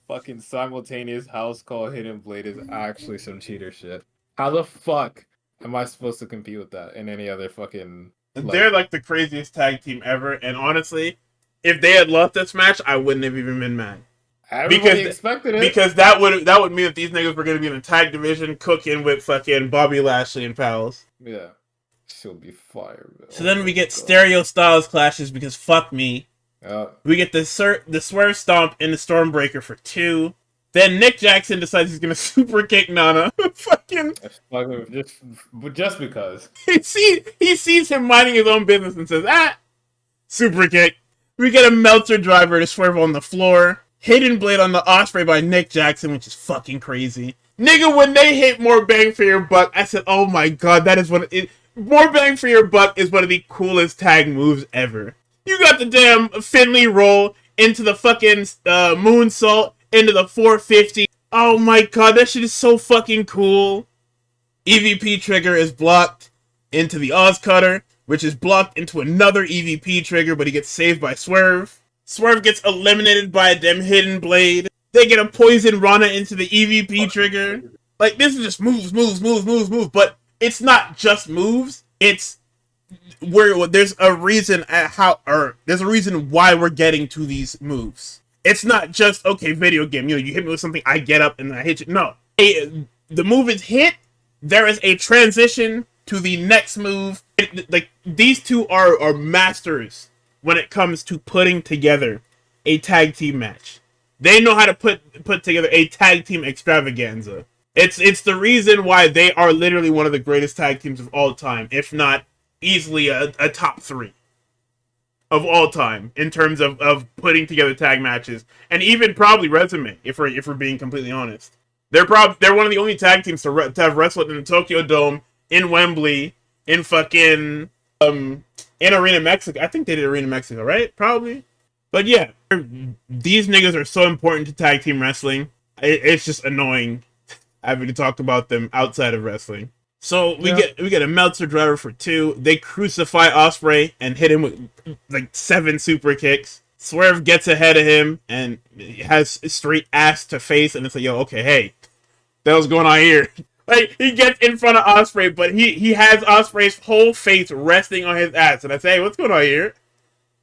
Fucking simultaneous house call hidden blade is actually some cheater shit. How the fuck am I supposed to compete with that in any other fucking... They're like the craziest tag team ever, and honestly, if they had lost this match, I wouldn't have even been mad. Everybody expected it. Because that would mean that these niggas were going to be in a tag division cooking with fucking Bobby Lashley and pals. Yeah. She'll be fire, bro. So then we get stereo styles clashes because fuck me. We get the Swerve Stomp and the Stormbreaker for 2. Then Nick Jackson decides he's gonna super kick Nana. Fucking just because he sees him minding his own business and says, super kick. We get a Meltzer driver to Swerve on the floor. Hidden blade on the Ospreay by Nick Jackson, which is fucking crazy. Nigga, when they hit More Bang for Your Buck, I said, oh my god, that is More Bang for Your Buck is one of the coolest tag moves ever. You got the damn Finley roll into the fucking moonsault into the 450. Oh my god, that shit is so fucking cool. EVP trigger is blocked into the Oz Cutter, which is blocked into another EVP trigger, but he gets saved by Swerve. Swerve gets eliminated by a damn hidden blade. They get a poison Rana into the EVP trigger. Like, this is just moves. But it's not just moves. It's where there's a reason there's a reason why we're getting to these moves. It's not just, okay, video game, you hit me with something, I get up and I hit you. No. The move is hit, there is a transition to the next move. Like, these two are masters when it comes to putting together a tag team match. They know how to put together a tag team extravaganza. It's the reason why they are literally one of the greatest tag teams of all time, if not easily a top 3 of all time in terms of putting together tag matches, and even probably resume, if we're being completely honest. They're one of the only tag teams to have wrestled in the Tokyo Dome, in Wembley, in fucking in Arena Mexico. I think they did Arena Mexico, right? Probably. But yeah, these niggas are so important to tag team wrestling. It's just annoying having to talk about them outside of wrestling. So we get a Meltzer driver for 2. They crucify Ospreay and hit him with like 7 super kicks. Swerve gets ahead of him and has straight ass to face, and it's like, yo, okay, hey, the hell's going on here? Like, he gets in front of Ospreay, but he has Ospreay's whole face resting on his ass, and I say, hey, what's going on here?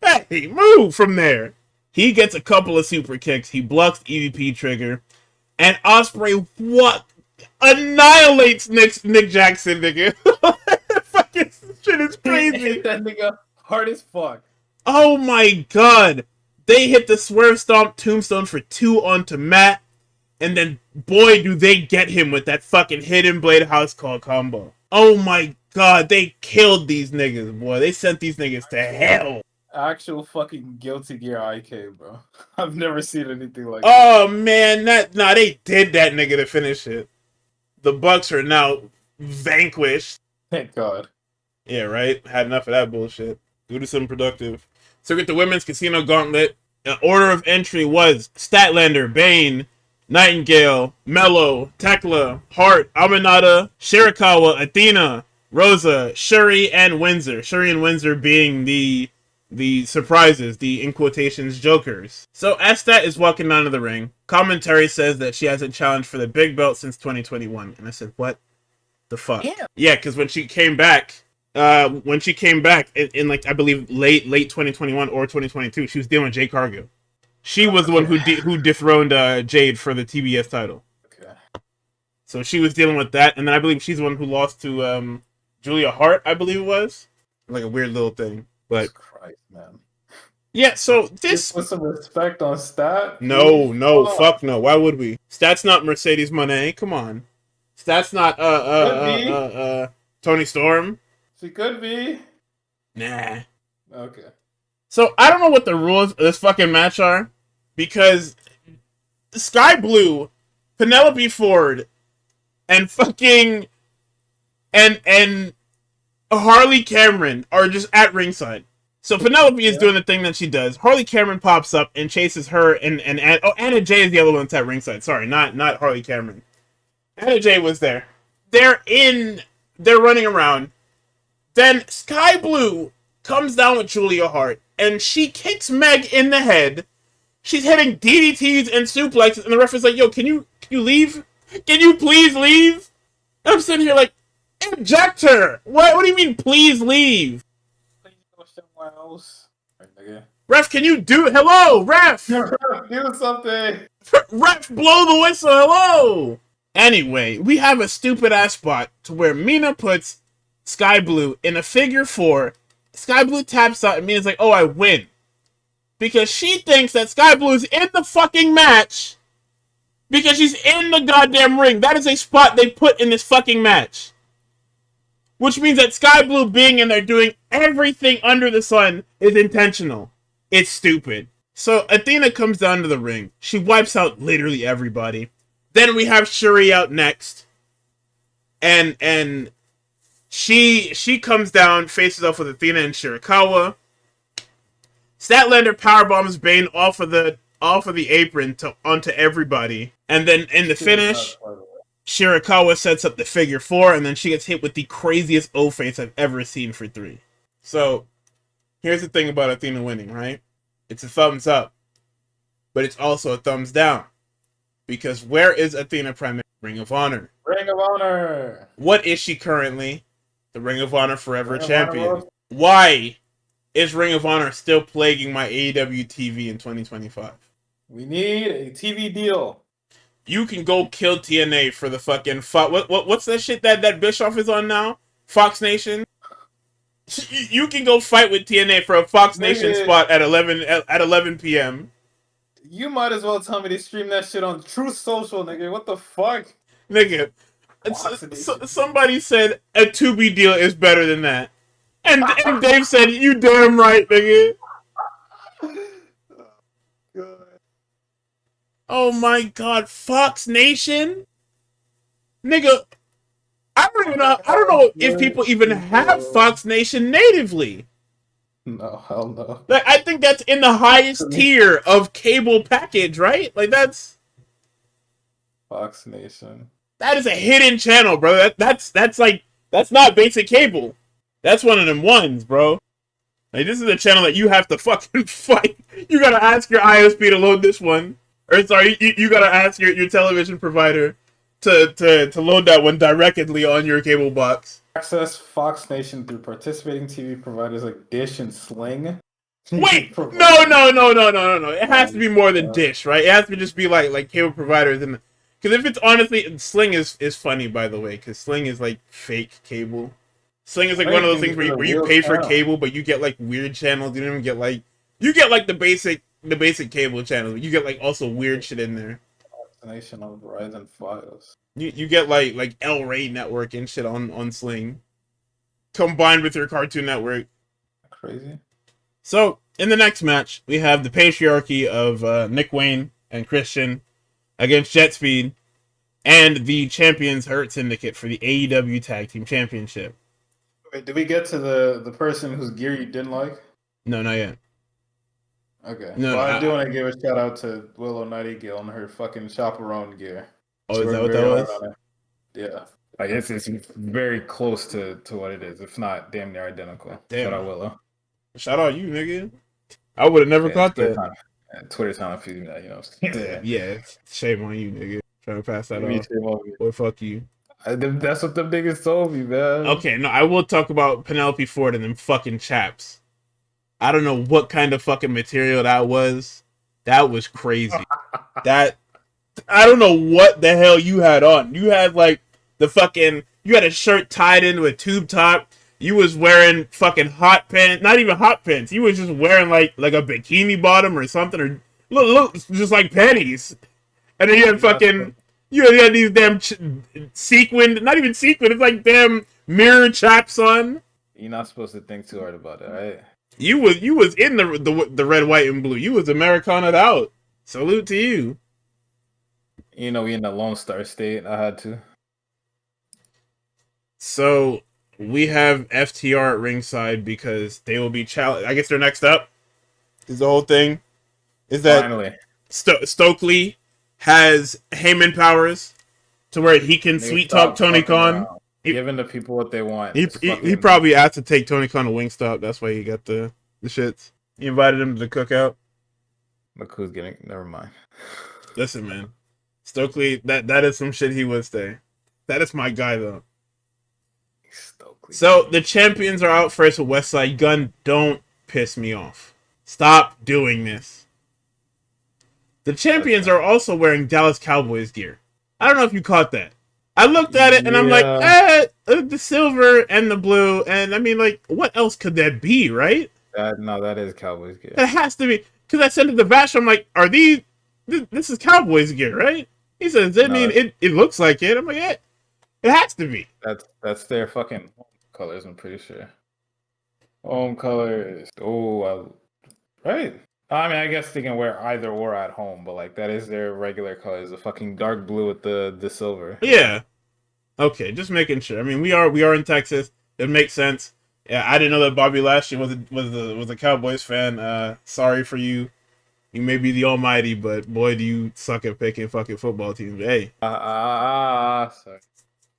Hey, move from there. He gets a couple of super kicks. He blocks EVP trigger, and Ospreay annihilates Nick Jackson, nigga. Fucking shit is crazy. Hit that nigga hard as fuck. Oh my god. They hit the Swerve Stomp Tombstone for 2 onto Matt, and then boy do they get him with that fucking Hidden Blade House Call combo. Oh my god, they killed these niggas, boy. They sent these niggas to hell. Actual fucking Guilty Gear IK, bro. I've never seen anything like that. Oh man, they did that nigga to finish it. The Bucks are now vanquished. Thank God. Yeah, right? Had enough of that bullshit. Do to something productive. So we get the Women's Casino Gauntlet. The order of entry was Statlander, Bane, Nightingale, Mello, Tekla, Hart, Aminata, Shirakawa, Athena, Rosa, Shuri, and Windsor. Shuri and Windsor being the surprises, the, in quotations, jokers. So Estat is walking down to the ring. Commentary says that she hasn't challenged for the big belt since 2021. And I said, what the fuck? Yeah, because when she came back in like, I believe, late 2021 or 2022, she was dealing with Jade Cargill. She was the one who dethroned Jade for the TBS title. Okay. So she was dealing with that, and then I believe she's the one who lost to Julia Hart, I believe it was. Like a weird little thing. But Christ, man. Yeah, so this... Just put some respect on Stat. No, fuck no. Why would we? Stat's not Mercedes Moné. Come on. Stat's not Tony Storm. She could be. Nah. Okay. So I don't know what the rules of this fucking match are, because Sky Blue, Penelope Ford, and fucking and Harley Cameron are just at ringside. So Penelope is doing the thing that she does. Harley Cameron pops up and chases her, and Anna Jay is the other one that's at ringside. Sorry, not Harley Cameron. Anna Jay was there. They're running around. Then Sky Blue comes down with Julia Hart, and she kicks Meg in the head. She's hitting DDTs and suplexes, and the ref is like, yo, can you leave? Can you please leave? And I'm sitting here like, eject her! What do you mean, please leave? Please go somewhere else. Ref, can you do... Hello, ref! Do something! Ref, blow the whistle, hello! Anyway, we have a stupid-ass spot to where Mina puts Sky Blue in a figure 4. Sky Blue taps out, and Mina's like, oh, I win. Because she thinks that Sky Blue is in the fucking match because she's in the goddamn ring. That is a spot they put in this fucking match. Which means that Sky Blue being in there doing everything under the sun is intentional. It's stupid. So Athena comes down to the ring. She wipes out literally everybody. Then we have Shuri out next. And she comes down, faces off with Athena and Shirakawa. Statlander powerbombs Bane off of the apron onto everybody. And then in the finish, Shirakawa sets up the figure 4, and then she gets hit with the craziest O-face I've ever seen for 3. So, here's the thing about Athena winning, right? It's a thumbs up. But it's also a thumbs down. Because where is Athena Prime? Ring of Honor. Ring of Honor. What is she currently? The Ring of Honor Forever Ring of Champion. Honor. Why is Ring of Honor still plaguing my AEW TV in 2025? We need a TV deal. You can go kill TNA for the fucking what's that shit that Bischoff is on now? Fox Nation. You can go fight with TNA for a Fox Nation spot at 11 p.m. You might as well tell me to stream that shit on Truth Social, nigga. What the fuck? Nigga, somebody said a Tubi deal is better than that. And Dave said, you damn right, nigga. Oh my god, Fox Nation? Nigga, I don't know if people even have Fox Nation natively. No, hell no. Like, I think that's in the highest tier of cable package, right? Like, that's Fox Nation. That is a hidden channel, bro. That's not basic cable. That's one of them ones, bro. Like, this is a channel that you have to fucking fight. You gotta ask your ISP to load this one. Or, sorry, you gotta ask your television provider to load that one directly on your cable box. Access Fox Nation through participating TV providers like Dish and Sling. Wait, no. It has to be more than Dish, right? It has to just be like cable providers. Because if it's honestly, Sling is funny, by the way, because Sling is like fake cable. Sling is like one of those things where you pay for cable, but you get like weird channels. You don't even get like, you get like the basic cable channels, but you get like also weird shit in there. Nation on Verizon Files. You get like El Rey Network and shit on Sling, combined with your Cartoon Network. Crazy. So in the next match, we have the patriarchy of Nick Wayne and Christian against Jet Speed and the Champions Hurt Syndicate for the AEW Tag Team Championship. Wait, did we get to the person whose gear you didn't like? No, not yet. Okay. No, well, I do want to give a shout out to Willow Nightingale and her fucking chaperone gear. Oh, is that what that was? Yeah. I guess it's very close to what it is, if not damn near identical. Damn. Shout out Willow. Shout out you, nigga. I would have never caught that. Twitter's trying to feed me that, you know. Yeah, shame on you, nigga. Trying to pass that off. Boy, fuck you. That's what the niggas told me, man. Okay, no, I will talk about Penelope Ford and them fucking chaps. I don't know what kind of fucking material that was. That was crazy. I don't know what the hell you had on. You had like you had a shirt tied into a tube top. You was wearing fucking hot pants, not even hot pants. You was just wearing like a bikini bottom or something, or look just like panties. And then you had fucking, you had these damn sequined, not even sequined, it's like damn mirror chaps on. You're not supposed to think too hard about it, right? You was in the red, white, and blue. You was Americana'd out. Salute to you. You know, we in the Lone Star State. I had to. So we have FTR at ringside because they will be challenged. I guess they're next up. Is the whole thing? Is that finally Stokely has Heyman powers to where he can sweet talk Tony Khan? Giving the people what they want. He probably asked to take Tony Khan to Wingstop. That's why he got the shits. He invited him to the cookout. Look who's getting. Never mind. Listen, man. Stokely, that is some shit he would say. That is my guy, though. Stokely. So the champions are out first with Westside Gunn. Don't piss me off. Stop doing this. The champions are also wearing Dallas Cowboys gear. I don't know if you caught that. I looked at it and I'm like, the silver and the blue, and I mean, like, what else could that be, right? No, that is Cowboys gear. It has to be, because I sent it to Vash. I'm like, are these? This is Cowboys gear, right? He says, I mean, it looks like it. I'm like, yeah, it has to be. That's their fucking home colors. I'm pretty sure. Home colors. Right. I mean, I guess they can wear either or at home, but like that is their regular colors, the fucking dark blue with the silver. Yeah. Okay, just making sure. I mean, we are in Texas. It makes sense. Yeah, I didn't know that Bobby Lashley was a Cowboys fan. Sorry for you. You may be the almighty, but boy, do you suck at picking fucking football teams. Hey. Sorry.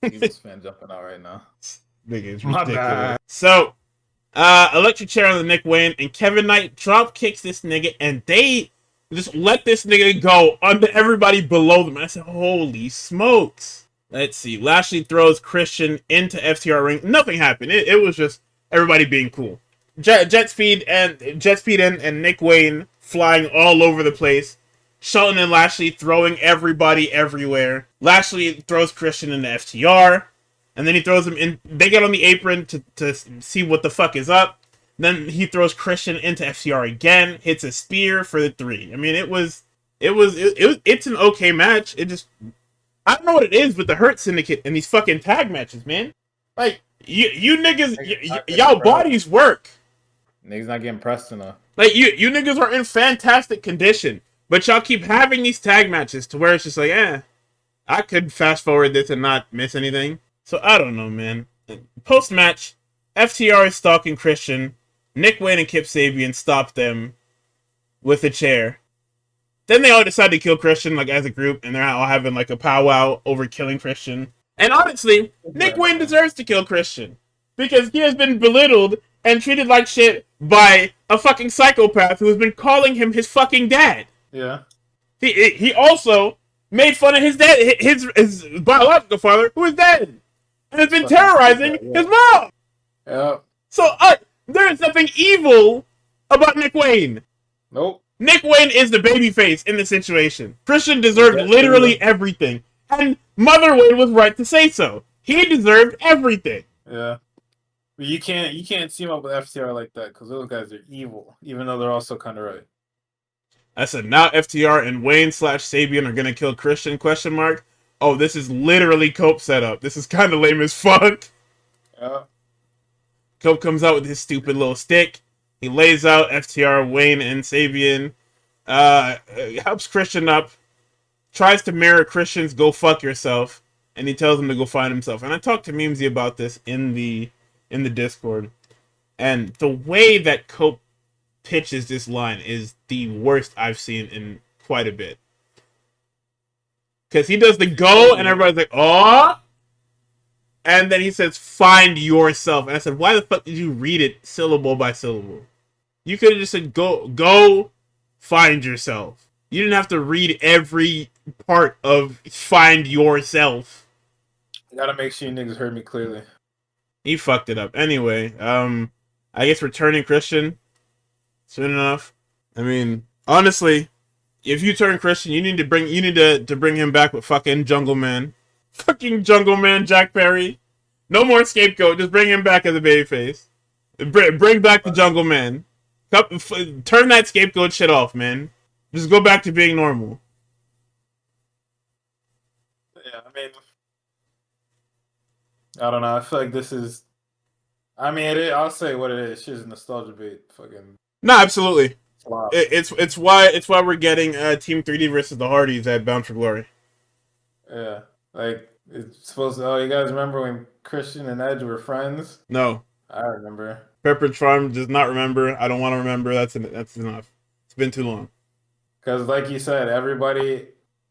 Eagles fan jumping out right now. Nigga, it's ridiculous. So, electric chair on the Nick Wayne, and Kevin Knight drop kicks this nigga, and they Just let this nigga go under everybody below them. And I said, holy smokes. Let's see. Lashley throws Christian into FTR ring. Nothing happened. It was just everybody being cool. Jet Speed and Nick Wayne flying all over the place. Shelton and Lashley throwing everybody everywhere. Lashley throws Christian into FTR. And then he throws him in. They get on the apron to see what the fuck is up. Then he throws Christian into FTR again. Hits a spear for the 3. I mean, it's an okay match. It just, I don't know what it is with the Hurt Syndicate and these fucking tag matches, man. Like, you niggas, y'all bodies work. Niggas not getting pressed enough. Like, you niggas are in fantastic condition. But y'all keep having these tag matches to where it's just like, I could fast forward this and not miss anything. So, I don't know, man. Post-match, FTR is stalking Christian. Nick Wayne and Kip Sabian stop them with a chair. Then they all decide to kill Christian, like, as a group, and they're all having, like, a powwow over killing Christian. And honestly, Nick Wayne deserves to kill Christian. Because he has been belittled and treated like shit by a fucking psychopath who has been calling him his fucking dad. Yeah. He also made fun of his dad, his biological father, who is dead. And has been terrorizing his mom. Yeah. So, there is nothing evil about Nick Wayne. Nope. Nick Wayne is the babyface in the situation. Christian deserved literally everything. And Mother Wayne was right to say so. He deserved everything. Yeah. But you can't team up with FTR like that because those guys are evil, even though they're also kind of right. I said, now FTR and Wayne/Sabian are going to kill Christian, ? Oh, this is literally Cope setup. This is kind of lame as fuck. Yeah. Cope comes out with his stupid little stick. He lays out FTR, Wayne, and Sabian. Helps Christian up. Tries to mirror Christian's "go fuck yourself," and he tells him to go find himself. And I talked to Memesy about this in the Discord. And the way that Cope pitches this line is the worst I've seen in quite a bit. Because he does the go, and everybody's like, oh! And then he says, find yourself. And I said, why the fuck did you read it syllable by syllable? You could have just said, go find yourself. You didn't have to read every part of find yourself. You gotta make sure you niggas heard me clearly. He fucked it up. Anyway, I guess returning Christian soon enough. I mean, honestly, if you turn Christian, you need to bring him back with fucking Jungle Man. Fucking Jungle Man Jack Perry. No more scapegoat. Just bring him back as a babyface. Bring back the Jungle Man. Turn that scapegoat shit off, man. Just go back to being normal. Yeah, I mean, I don't know. I feel like this is. I mean, I'll say what it is. Shit's nostalgia bait. Fucking. No, absolutely. Wow. It's why we're getting Team 3D versus the Hardys at Bound for Glory. Yeah, like it's supposed to. Oh, you guys remember when Christian and Edge were friends? No, I remember. Pepperidge Farm does not remember. I don't want to remember. That's enough. It's been too long. Because, like you said, everybody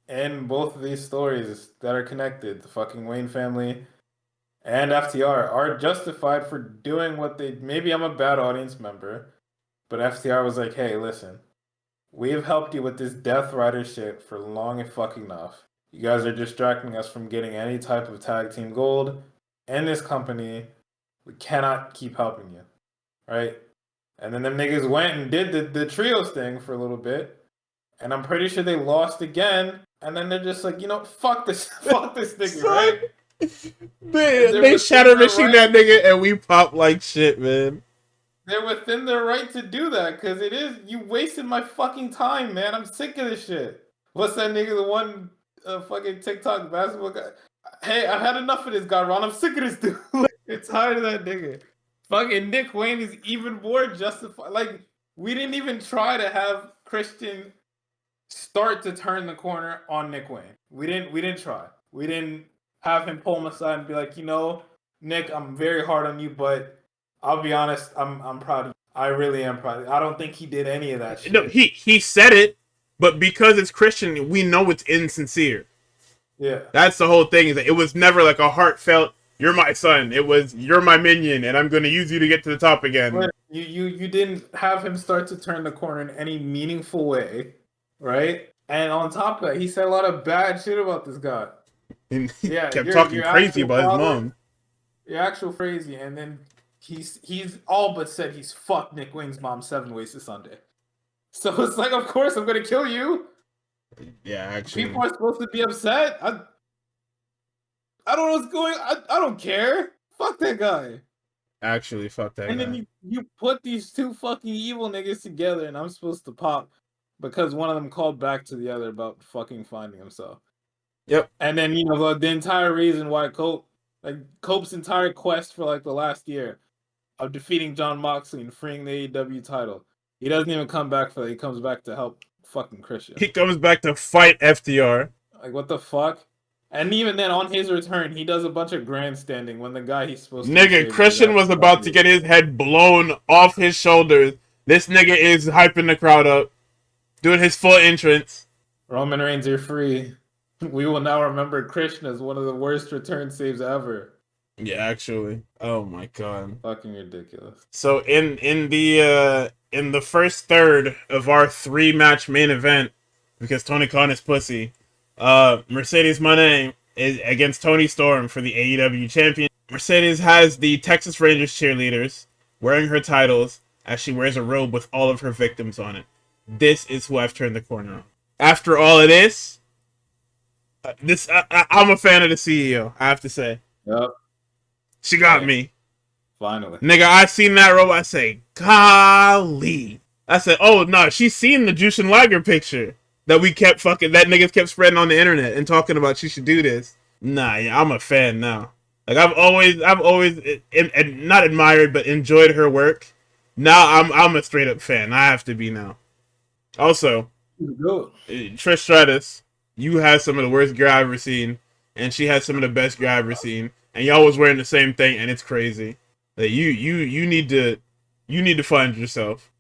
in both of these stories that are connected, the fucking Wayne family and FTR, are justified for doing what they. Maybe I'm a bad audience member, but FTR was like, "Hey, listen, we have helped you with this Death Rider shit for long and fucking enough. You guys are distracting us from getting any type of tag team gold in this company. We cannot keep helping you, right?" And then them niggas went and did the trios thing for a little bit. And I'm pretty sure they lost again. And then they're just like, fuck this nigga, right? They shatter machine that nigga and we pop like shit, man. They're within their right to do that, because you wasted my fucking time, man. I'm sick of this shit. What's that nigga, the one fucking TikTok basketball guy? Hey, I've had enough of this guy, Ron. I'm sick of this dude. I'm tired of that nigga. Fucking Nick Wayne is even more justified. Like, we didn't even try to have Christian start to turn the corner on Nick Wayne. We didn't try. We didn't have him pull him aside and be like, Nick, I'm very hard on you, but I'll be honest, I'm proud of you. I really am proud of you. I don't think he did any of that shit. No, he said it, but because it's Christian, we know it's insincere. Yeah. That's the whole thing, is that it was never like a heartfelt, you're my son. It was, you're my minion, and I'm going to use you to get to the top again. But you didn't have him start to turn the corner in any meaningful way. right? And on top of that, he said a lot of bad shit about this guy. And he Yeah, kept your talking crazy actual about his father, mom. your actual crazy, and then he's all but said he's fucked Nick Wing's mom 7 ways to Sunday. So it's like, of course I'm gonna kill you. Yeah, actually. People are supposed to be upset. I don't know what's going. I don't care. Fuck that guy. Actually, fuck that And guy. then you put these two fucking evil niggas together, and I'm supposed to pop because one of them called back to the other about fucking finding himself. Yep. And then the entire reason why Cope's entire quest for like the last year of defeating John Moxley and freeing the AEW title, he doesn't even come back for that. He comes back to help fucking Christian. He comes back to fight FDR. Like, what the fuck? And even then, on his return, he does a bunch of grandstanding when the guy he's supposed to Nigga, Christian was about to get his head blown off his shoulders. This nigga is hyping the crowd up, doing his full entrance. Roman Reigns, you're free. We will now remember Christian as one of the worst return saves ever. Yeah, actually. Oh my god. Fucking ridiculous. So in the first third of our 3-match main event, because Tony Khan is pussy, Mercedes Moné is against Toni Storm for the AEW champion. Mercedes has the Texas Rangers cheerleaders wearing her titles as she wears a robe with all of her victims on it. This is who I've turned the corner on. After all of this, I'm a fan of the CEO, I have to say. Yep. She got me. Finally. Nigga, I seen that robe, I say, golly. I said, oh, no, she's seen the Jushin Liger picture that niggas kept spreading on the internet and talking about she should do this. Nah, yeah, I'm a fan now. Like, I've always not admired, but enjoyed her work. Now I'm a straight up fan. I have to be now. Also, Trish Stratus, you had some of the worst gear I've ever seen, and she had some of the best gear I've ever seen, and y'all was wearing the same thing, and it's crazy. Like, you need to find yourself.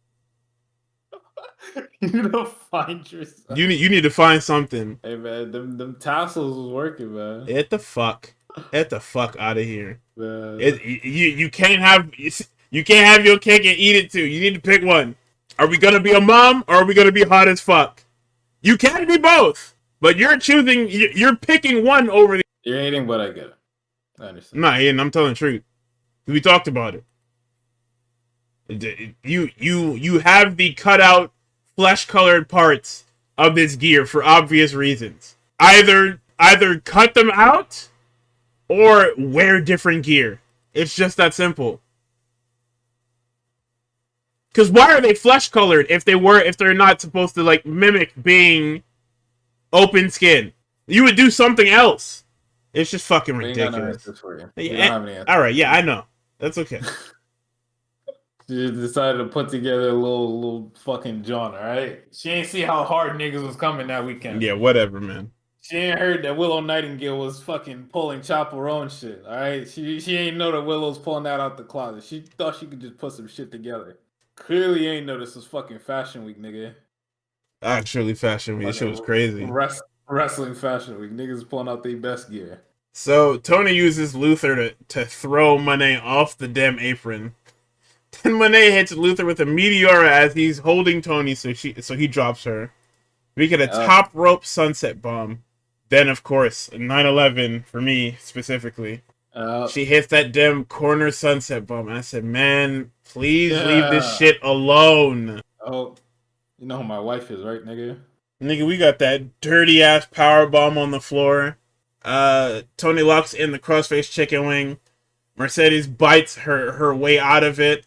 You need to find yourself. You need to find something. Hey man, them tassels was working, man. Get the fuck out of here. Man. You can't have your cake and eat it too. You need to pick one. Are we gonna be a mom or are we gonna be hot as fuck? You can't be both, but you're choosing. You're picking one over the. You're hating, but I get it. I understand. I'm not hating. I'm telling the truth. We talked about it. You have the cutout flesh-colored parts of this gear for obvious reasons. Either cut them out or wear different gear. It's just that simple. Because why are they flesh-colored if they're not supposed to like mimic being open skin? You would do something else. It's just fucking ridiculous. All right, yeah, I know. That's okay. She decided to put together a little fucking John, alright? She ain't see how hard niggas was coming that weekend. Yeah, whatever, man. She ain't heard that Willow Nightingale was fucking pulling chaperone shit, alright? She ain't know that Willow's pulling that out the closet. She thought she could just put some shit together. Clearly ain't know this was fucking Fashion Week, nigga. Actually, Fashion Week. This shit was crazy. Wrestling Fashion Week. Niggas pulling out their best gear. So, Tony uses Luther to throw Moné off the damn apron. Then Moné hits Luther with a Meteora as he's holding Tony, so he drops her. We get a top rope sunset bomb. Then, of course, 9/11 for me specifically. She hits that damn corner sunset bomb, and I said, "Man, please leave this shit alone." Oh, you know who my wife is, right, nigga? Nigga, we got that dirty ass power bomb on the floor. Tony locks in the crossface chicken wing. Mercedes bites her way out of it.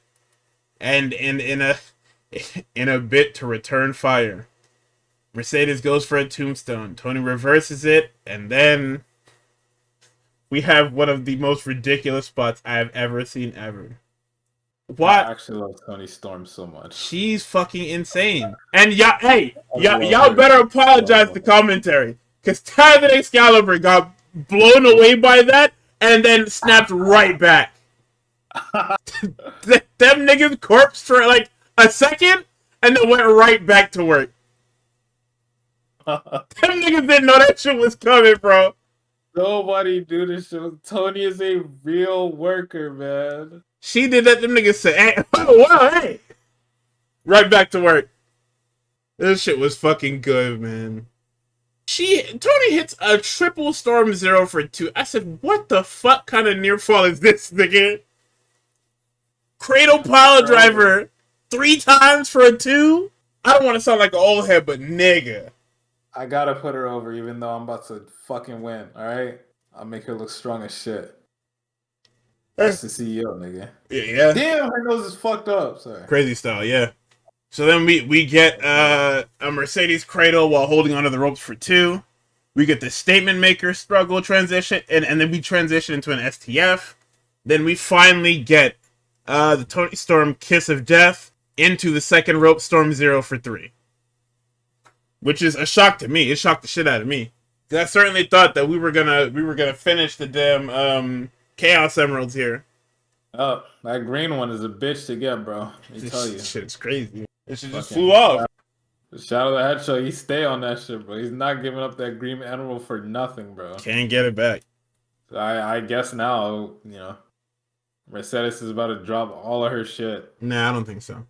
And in a bit to return fire, Mercedes goes for a tombstone. Tony reverses it, and then we have one of the most ridiculous spots I have ever seen ever. What? I actually love Toni Storm so much. She's fucking insane. And y'all better apologize to commentary, because Taz Excalibur got blown away by that and then snapped right back. Them niggas corpse for like a second and then went right back to work. Them niggas didn't know that shit was coming, bro. Nobody do this shit. Tony is a real worker, man. She did that. Them niggas said, "Hey, whoa, hey!" Right back to work. This shit was fucking good, man. Tony hits a triple Storm Zero for 2. I said, what the fuck kind of near fall is this, nigga? Cradle pile driver 3 times for a 2? I don't want to sound like an old head, but nigga. I gotta put her over even though I'm about to fucking win, alright? I'll make her look strong as shit. That's the CEO, nigga. Yeah. Damn, her nose is fucked up. Sorry. Crazy style, yeah. So then we get a Mercedes cradle while holding onto the ropes for 2. We get the statement maker struggle transition, and then we transition into an STF. Then we finally get the Tony Storm kiss of death into the second rope Storm Zero for 3. Which is a shock to me. It shocked the shit out of me. I certainly thought that we were gonna finish the damn Chaos Emeralds here. Oh, that green one is a bitch to get, bro. Let me tell you. Shit is crazy. It should just flew off. Shadow the Hedgehog, he stay on that shit, bro. He's not giving up that green emerald for nothing, bro. Can't get it back. So I guess now, you know, Mercedes is about to drop all of her shit. Nah, I don't think so.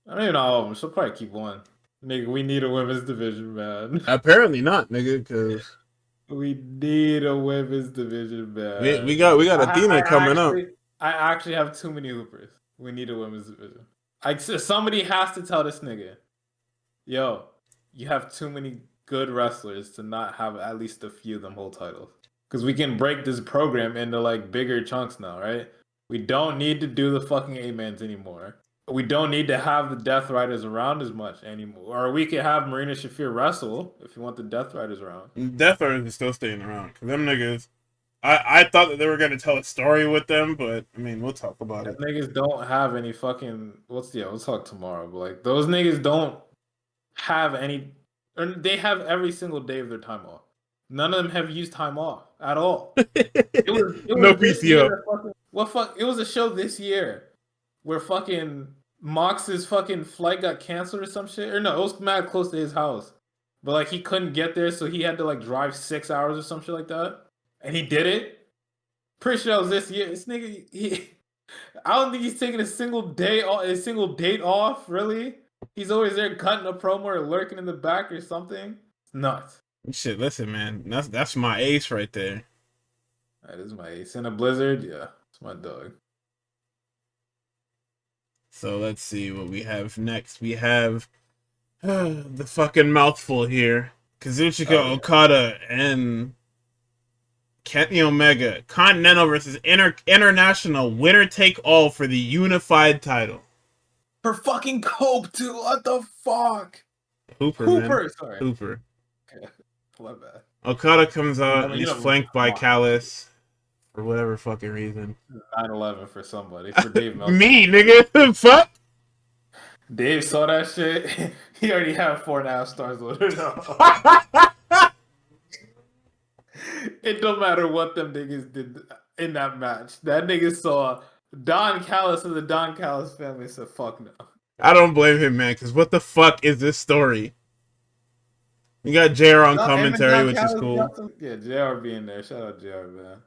I don't even know all of them. She'll probably keep one. Nigga, we need a women's division, man. Apparently not, nigga, because we need a women's division, man. we got Athena coming up. I actually have too many hoopers. We need a women's division. Somebody has to tell this nigga, yo, you have too many good wrestlers to not have at least a few of them hold titles. Because we can break this program into like bigger chunks now, right? We don't need to do the fucking 8-mans anymore. We don't need to have the Death Riders around as much anymore. Or we could have Marina Shafir wrestle if you want the Death Riders around. Death Riders is still staying around. Because them niggas, I thought that they were going to tell a story with them, but I mean, we'll talk about it. Niggas don't have any fucking, we'll talk tomorrow, but like those niggas don't have any, or they have every single day of their time off. None of them have used time off at all. It was no PTO. It was a show this year where fucking Mox's fucking flight got canceled or some shit. Or no, it was mad close to his house. But like he couldn't get there, so he had to like drive 6 hours or some shit like that. And he did it. Pretty sure that was this year. This nigga, I don't think he's taking a single date off, really. He's always there cutting a promo or lurking in the back or something. It's nuts. Shit, listen, man. That's my ace right there. That is my ace. In a blizzard, yeah. It's my dog. So let's see what we have next. We have the fucking mouthful here. Kazuchika Okada and Kenny Omega. Continental versus International. Winner take all for the unified title. For fucking Cope, too. What the fuck? Hooper, man. Sorry. Hooper. Okay. My bad. Okada comes out and he's flanked by Callis. For whatever fucking reason. 9/11 for somebody. For Dave Meltzer. Me, nigga. Fuck. Dave saw that shit. He already had 4.5 stars on it. It don't matter what them niggas did in that match. That nigga saw Don Callis and the Don Callis family said, fuck no. I don't blame him, man, because what the fuck is this story? You got JR on commentary, which is cool. Yeah, JR being there. Shout out JR, man.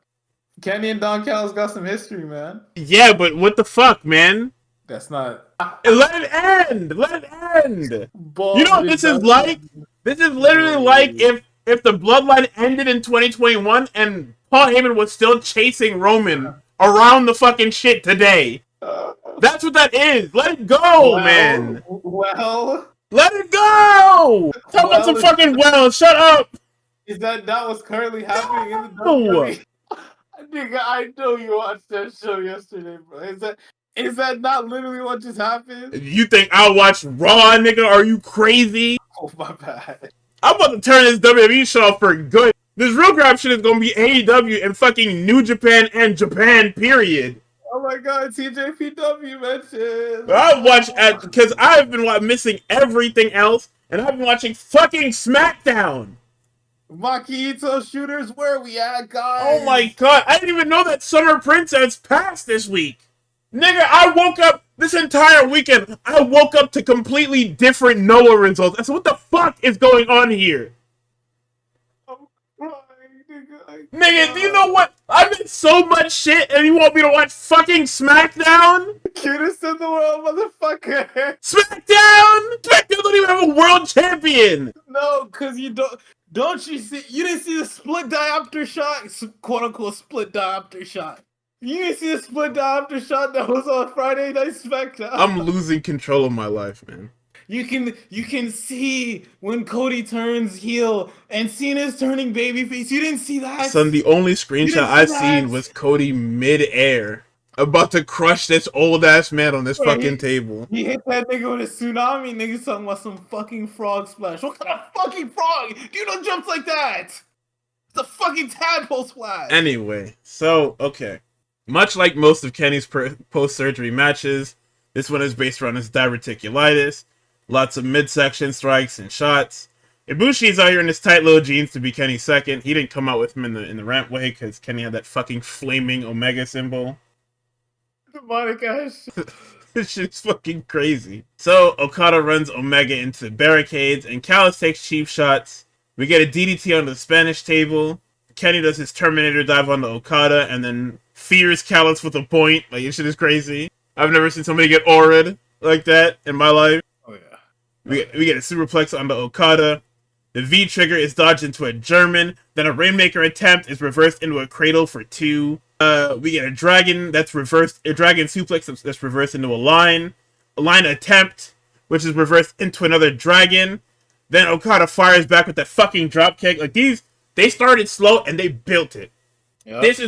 Kenny and Don Callis got some history, man. Yeah, but what the fuck, man? That's not... Let it end! Let it end! You know what this is like? This is literally like if the Bloodline ended in 2021 and Paul Heyman was still chasing Roman around the fucking shit today. That's what that is. Let it go, man. Well... Let it go! Talk about some fucking shut up! Is that what's currently happening in the WWE? Nigga, I know you watched that show yesterday, bro. Is that not literally what just happened? You think I'll watch Raw, nigga? Are you crazy? Oh, my bad. I'm about to turn this WWE show off for good. This real grab shit is gonna be AEW and fucking New Japan and Japan, period. Oh my god, TJPW mentioned. I've watched because I've been missing everything else, and I've been watching fucking SmackDown. Mykey shooters, where are we at, guys? Oh my god, I didn't even know that Summer Princess passed this week. Nigga, I woke up this entire weekend. I woke up to completely different Noah results. I said, what the fuck is going on here? I'm crying, nigga. Nigga, do you know what? I missed so much shit, and you want me to watch fucking SmackDown? Cutest in the world, motherfucker. SmackDown! SmackDown don't don't even have a world champion. No, because you don't you see, you didn't see the split diopter shot, quote unquote split diopter shot. You didn't see the split diopter shot that was on Friday Night SmackDown. I'm losing control of my life, man. You can see when Cody turns heel and Cena's turning babyface. You didn't see that? Son, the only screenshot I seen was Cody mid-air about to crush this old-ass man on this fucking table. He hit that nigga with a tsunami. Nigga talking about some fucking frog splash. What kind of fucking frog? You don't jump like that. It's a fucking tadpole splash. Anyway, so, okay. Much like most of Kenny's post-surgery matches, this one is based around his diverticulitis. Lots of midsection strikes and shots. Ibushi's out here in his tight little jeans to be Kenny's second. He didn't come out with him in the rampway because Kenny had that fucking flaming Omega symbol. Demonic ass shit. This shit's fucking crazy. So, Okada runs Omega into the barricades, and Callis takes cheap shots. We get a DDT on the Spanish table. Kenny does his Terminator dive on the Okada, and then fears Callis with a point. Like, this shit is crazy. I've never seen somebody get aura'd like that in my life. Oh, yeah. We get a superplex on the Okada. The V-trigger is dodged into a German. Then a Rainmaker attempt is reversed into a cradle for 2. We get a dragon that's reversed, a dragon suplex that's reversed into a line attempt, which is reversed into another dragon. Then Okada fires back with that fucking dropkick. Like, they started slow and they built it. Yep. This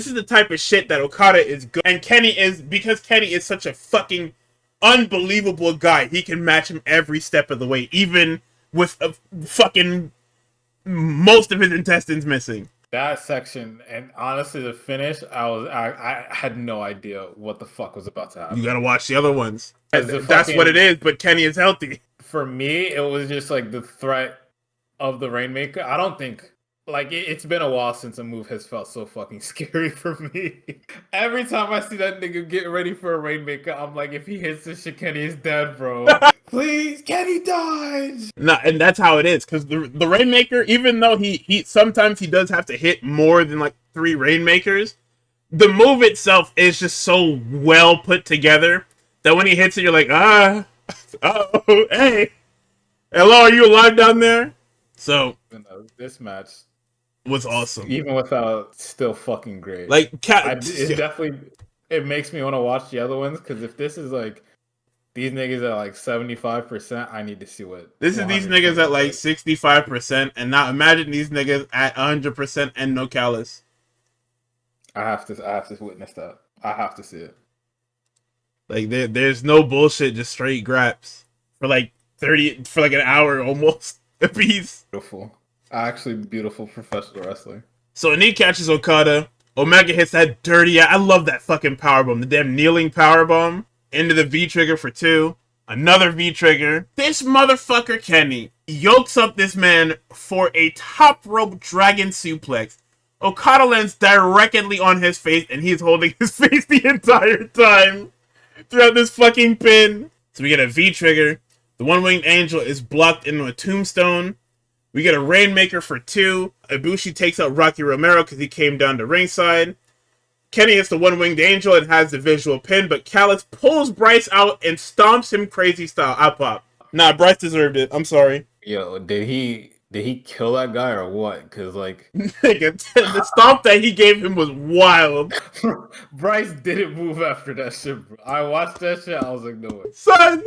is the type of shit that Okada is good. And because Kenny is such a fucking unbelievable guy, he can match him every step of the way, even with a fucking most of his intestines missing. That section, and honestly, the finish, I had no idea what the fuck was about to happen. You gotta watch the other ones. That's what it is, but Kenny is healthy. For me, it was just like the threat of the Rainmaker. I don't think, like, it's been a while since a move has felt so fucking scary for me. Every time I see that nigga getting ready for a Rainmaker, I'm like, if he hits this shit, Kenny is dead, bro. Please, Kenny dodge! Nah, and that's how it is, because the Rainmaker, even though he sometimes he does have to hit more than like 3 Rainmakers, the move itself is just so well put together that when he hits it, you're like, oh, hey. Hello, are you alive down there? So, this match was awesome. Even without, still fucking great. Like, it makes me want to watch the other ones, because if this is like, these niggas at like 75%, I need to see what. This is these niggas at like 65%, and now imagine these niggas at 100% and no Callis. I have to witness that. I have to see it. Like, there's no bullshit, just straight graps for like an hour almost a piece. Beautiful. Actually beautiful professional wrestling. So a knee catches Okada. Omega hits that dirty. I love that fucking powerbomb. The damn kneeling powerbomb into the V-trigger for 2. Another V-trigger. This motherfucker Kenny yokes up this man for a top rope dragon suplex. Okada lands directly on his face, and he's holding his face the entire time throughout this fucking pin. So we get a V-trigger. The one-winged angel is blocked into a tombstone. We get a Rainmaker for 2. Ibushi takes out Rocky Romero because he came down to ringside. Kenny hits the one-winged angel and has the visual pin, but Callis pulls Bryce out and stomps him crazy style. I pop. Nah, Bryce deserved it. I'm sorry. Yo, did he kill that guy or what? Because, like... Nigga, the stomp that he gave him was wild. Bryce didn't move after that shit, bro. I watched that shit, I was like, no way. Son,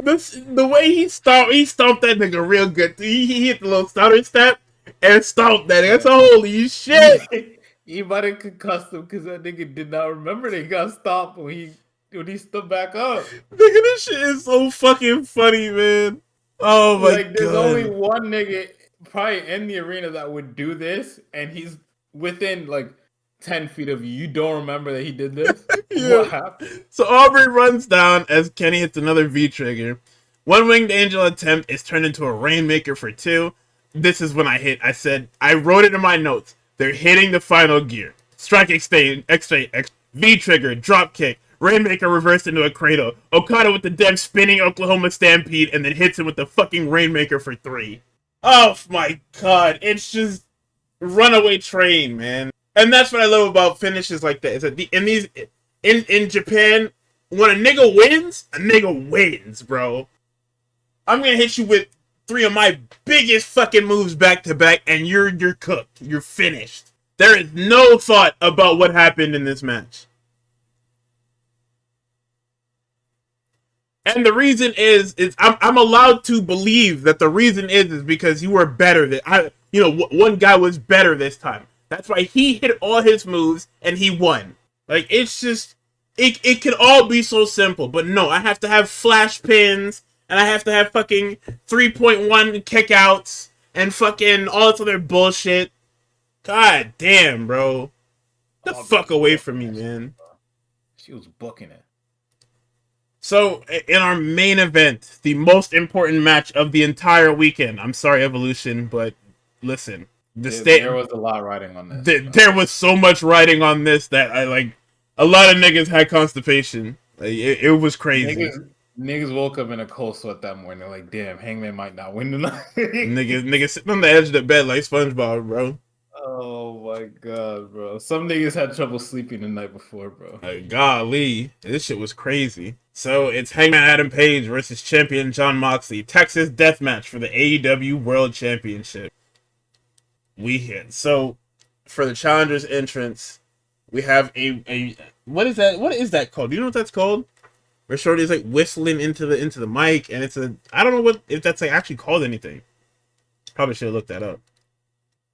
the way he stomped that nigga real good. He hit the little stutter step and stomped that. That's holy shit. He might have concussed him because that nigga did not remember that he got stomped when he stood back up. Nigga, this shit is so fucking funny, man. Oh my god. There's only one nigga probably in the arena that would do this, and he's within like 10 feet of you. You don't remember that he did this? Yeah. What happened? So Aubrey runs down as Kenny hits another V-trigger. One-winged angel attempt is turned into a Rainmaker for 2. This is when I said, I wrote it in my notes. They're hitting the final gear. Strike extend, V-trigger, drop kick, Rainmaker reversed into a cradle. Okada with the damn spinning Oklahoma Stampede and then hits him with the fucking Rainmaker for 3. Oh my god, it's just runaway train, man. And that's what I love about finishes like that. Is that in Japan, when a nigga wins, bro. I'm gonna hit you with 3 of my biggest fucking moves back to back, and you're cooked. You're finished. There is no thought about what happened in this match. And the reason is I'm allowed to believe that the reason is because you were better than one guy was better this time. That's why he hit all his moves and he won. Like, it's just it can all be so simple, but no, I have to have flash pins and I have to have fucking 3.1 kickouts and fucking all this other bullshit. God damn, bro. Get the fuck away from me, man. She was booking it. So, in our main event, the most important match of the entire weekend. I'm sorry, Evolution, but listen. There was a lot riding on this. There was so much riding on this that a lot of niggas had constipation. Like, it was crazy. Niggas woke up in a cold sweat that morning. They're like, damn, Hangman might not win tonight. niggas sitting on the edge of the bed like SpongeBob, bro. Oh my god, bro. Some niggas had trouble sleeping the night before, bro. Golly. This shit was crazy. So, it's Hangman Adam Page versus champion Jon Moxley. Texas death match for the AEW World Championship. So, for the challenger's entrance, we have a what is that? What is that called? Do you know what that's called? Where Shorty's like whistling into the mic, and I don't know if that's like actually called anything. Probably should have looked that up.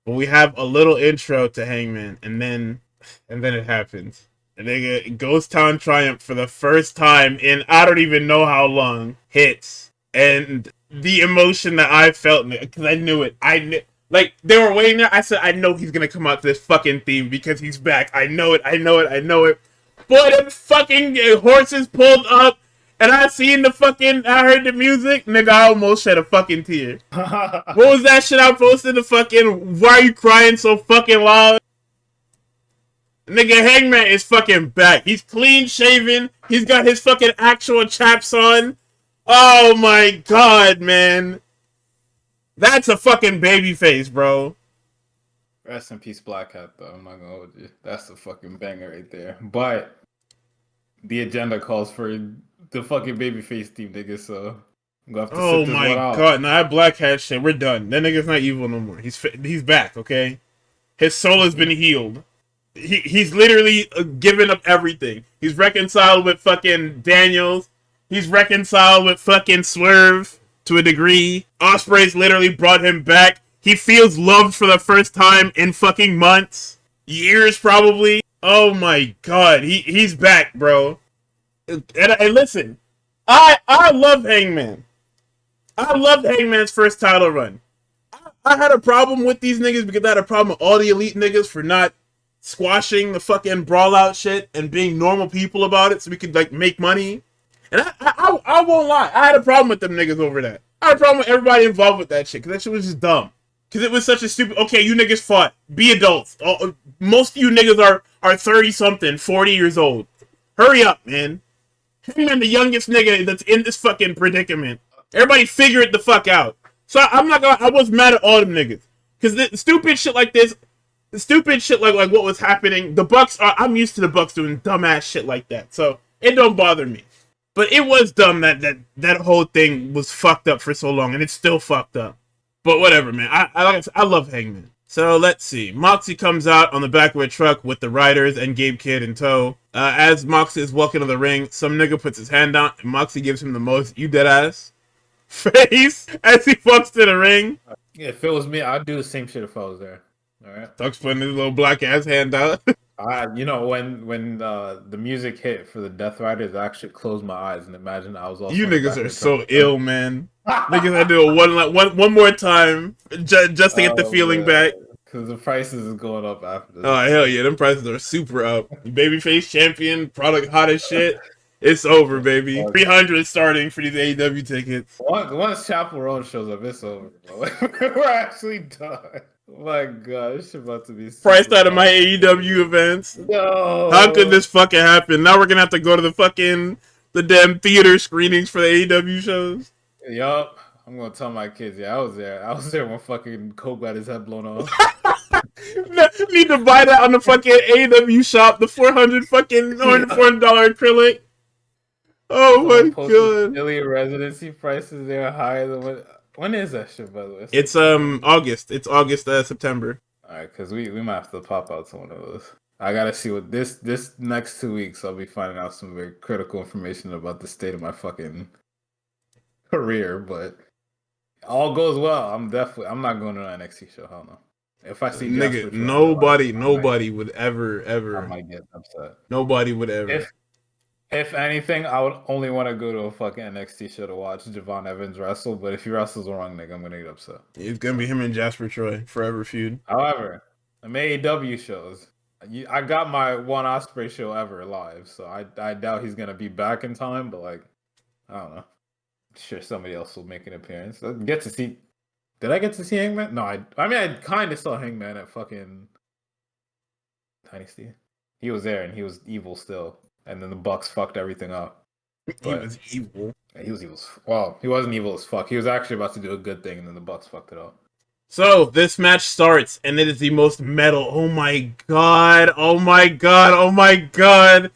But we have a little intro to Hangman, and then it happens. And then Ghost Town Triumph for the first time in I don't even know how long hits, and the emotion that I felt because I knew it. Like, they were waiting there. I said, I know he's going to come out to this fucking theme because he's back. I know it. Boy, them fucking horses pulled up, and I heard the music. Nigga, I almost shed a fucking tear. What was that shit I posted? Why are you crying so fucking loud? Nigga, Hangman is fucking back. He's clean shaven. He's got his fucking actual chaps on. Oh my god, man. That's a fucking baby face, bro. Rest in peace, Black Hat, though. I'm not gonna hold you. That's a fucking banger right there. But the agenda calls for the fucking babyface team, nigga, so I'm gonna have to sit this one out. God, nah, that Black Hat shit, we're done. That nigga's not evil no more. He's back, okay? His soul has been healed. He's literally given up everything. He's reconciled with fucking Daniels. He's reconciled with fucking Swerve. To a degree. Ospreay's literally brought him back. He feels loved for the first time in fucking months. Years, probably. Oh my god. He's back, bro. And listen. I love Hangman. I loved Hangman's first title run. I had a problem with these niggas because I had a problem with all the elite niggas for not squashing the fucking brawl out shit and being normal people about it so we could, like, make money. And I won't lie. I had a problem with them niggas over that. I had a problem with everybody involved with that shit. Because that shit was just dumb. Because it was such a stupid... Okay, you niggas fought. Be adults. Most of you niggas are 30-something, 40 years old. Hurry up, man. Hangman, the youngest nigga that's in this fucking predicament. Everybody figure it the fuck out. So I'm not gonna... I was mad at all them niggas. Because the stupid shit like this... The stupid shit like what was happening... The Bucks are... I'm used to the Bucks doing dumbass shit like that. So it don't bother me. But it was dumb that whole thing was fucked up for so long, and it's still fucked up. But whatever, man. I love Hangman. So let's see. Moxie comes out on the back of a truck with the Riders and Gabe Kidd in tow. As Moxie is walking to the ring, some nigga puts his hand down, and Moxie gives him the most you dead ass face as he walks to the ring. Yeah, if it was me, I'd do the same shit if I was there. All right. Tuck's putting his little black ass hand out. You know, when the music hit for the Death Riders, I actually closed my eyes and imagined I was also... You niggas are so ill, man. Niggas had to do it one more time just to get the feeling back. Because the prices is going up after this. Oh, hell yeah. Them prices are super up. Babyface champion, product hot as shit. It's over, baby. 300 starting for these AEW tickets. Once Chapel Road shows up, it's over, bro. We're actually done. Oh my god, this shit about to be priced out of my AEW events. No. How could this fucking happen? Now we're gonna have to go to the damn theater screenings for the AEW shows. Yup. I'm gonna tell my kids, yeah, I was there when fucking Coke got his head blown off. Need to buy that on the fucking AEW shop, the $400 acrylic. Oh Someone my posted god. Philly residency prices. They're higher than what. When is that shit, by the way? It's August. It's August, September. All right, because we might have to pop out to one of those. I gotta see what this next 2 weeks. I'll be finding out some very critical information about the state of my fucking career. But all goes well. I'm not going to an NXT show. Hell no. If I see Nigga, Jasper show in real life, nobody would ever, I might get upset. nobody would ever. If anything, I would only want to go to a fucking NXT show to watch Javon Evans wrestle. But if he wrestles the wrong nigga, I'm gonna get upset. It's gonna be him and Jasper Troy forever feud. However, the AEW shows, I got my one Osprey show ever live, so I doubt he's gonna be back in time. But like, I don't know. Sure, somebody else will make an appearance. I get to see. Did I get to see Hangman? No, I mean I kind of saw Hangman at fucking Dynasty. He was there and he was evil still. And then the Bucks fucked everything up. He was evil. He was evil. Well, he wasn't evil as fuck. He was actually about to do a good thing, and then the Bucks fucked it up. So this match starts, and it is the most metal. Oh my god! Oh my god! Oh my god!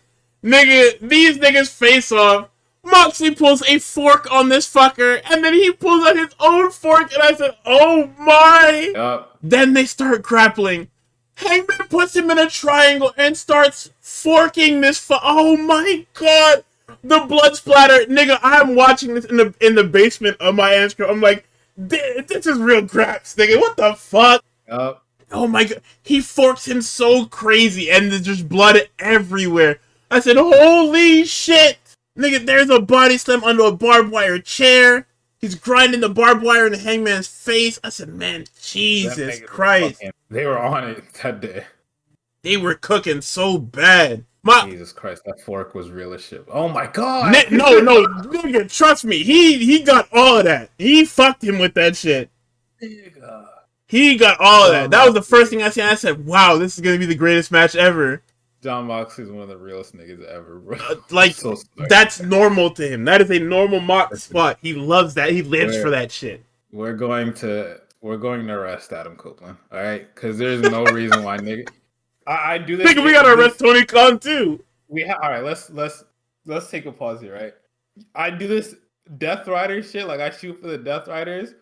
Nigga, these niggas face off. Moxley pulls a fork on this fucker, and then he pulls out his own fork, and I said, "Oh my!" Yep. Then they start grappling. Hangman puts him in a triangle and starts forking this. Oh my god! The blood splatter, nigga. I'm watching this in the basement of my aunt's crib. I'm like, this is real Graps, nigga. What the fuck? Yep. Oh my god! He forks him so crazy, and there's just blood everywhere. I said, holy shit, nigga! There's a body slam under a barbed wire chair. He's grinding the barbed wire in the Hangman's face. I said, man, Jesus Christ. They were on it that day. They were cooking so bad. Jesus Christ, that fork was real as shit. Oh my god. No, nigga, trust me. He got all of that. He fucked him with that shit. Nigga. He got all of that. That was the first thing I seen. I said, wow, this is going to be the greatest match ever. John Moxley's one of the realest niggas ever, bro. Like, so that's normal to him. That is a normal Mox spot. He loves that. He lives for that shit. We're going to arrest Adam Copeland, all right? Because there's no reason why, nigga. I do this. Nigga, we gotta arrest Tony Khan too. All right. Let's take a pause here, right? I do this Death Rider shit. Like I shoot for the Death Riders,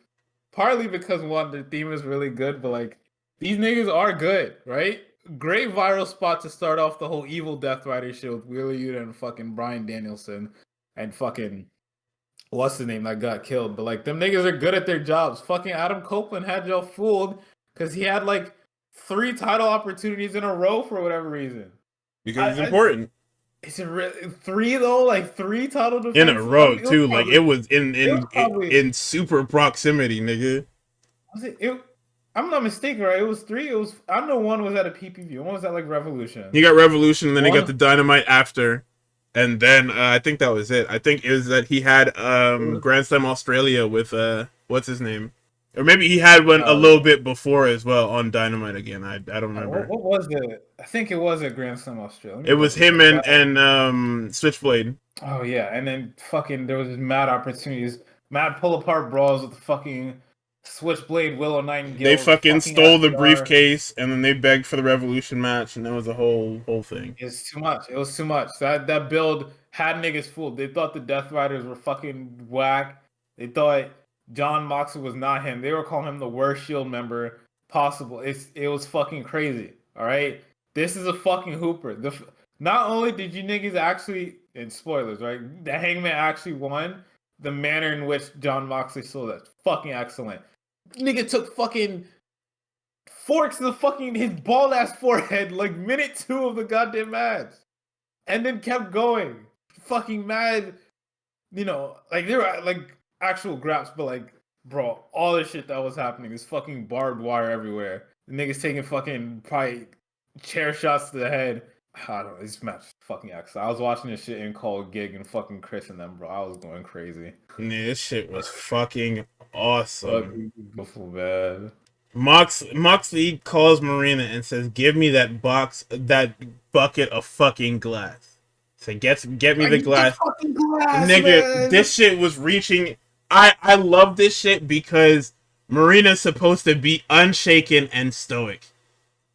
partly because one, the theme is really good, but like these niggas are good, right? Great viral spot to start off the whole evil Death Rider shit with Wheeler Yuta and fucking Bryan Danielson and fucking what's the name that got killed. But like them niggas are good at their jobs. Fucking Adam Copeland had y'all fooled because he had like 3 title opportunities in a row for whatever reason. Because it's important. Is it really 3 though? Like 3 title defenses in a row too. Like it was in super proximity, nigga. Was it? I'm not mistaken, right? It was 3. It was. I know one was at a PPV. One was at like Revolution. He got Revolution, and then he got the Dynamite after, and then I think that was it. I think it was that he had Grand Slam Australia with what's his name. Or maybe he had one a little bit before as well on Dynamite again. I don't remember. What was it? I think it was at Grand Slam Australia. It was him and Switchblade. Oh yeah, and then fucking there was just mad opportunities, mad pull apart brawls with the fucking Switchblade, Willow Nightingale. They fucking stole the briefcase and then they begged for the Revolution match, and that was a whole thing. It's too much. It was too much. That build had niggas fooled. They thought the Death Riders were fucking whack. They thought John Moxley was not him. They were calling him the worst Shield member possible. It was fucking crazy. All right, this is a fucking hooper. Not only did you niggas actually, and spoilers, right? The Hangman actually won. The manner in which John Moxley sold that fucking excellent. Nigga took fucking forks to the fucking his bald ass forehead like minute 2 of the goddamn match, and then kept going. Fucking mad, you know, like they were like actual graps, but like, bro, all the shit that was happening is fucking barbed wire everywhere. The niggas taking fucking probably chair shots to the head. I don't know, this match is fucking excellent. I was watching this shit in Call Gig and fucking Chris and them, bro. I was going crazy. Yeah, this shit was fucking awesome. Fucking bad. Moxley calls Marina and says, "Give me that bucket of fucking glass." So get me the glass. Nigga, man. This shit was reaching. I love this shit because Marina's supposed to be unshaken and stoic.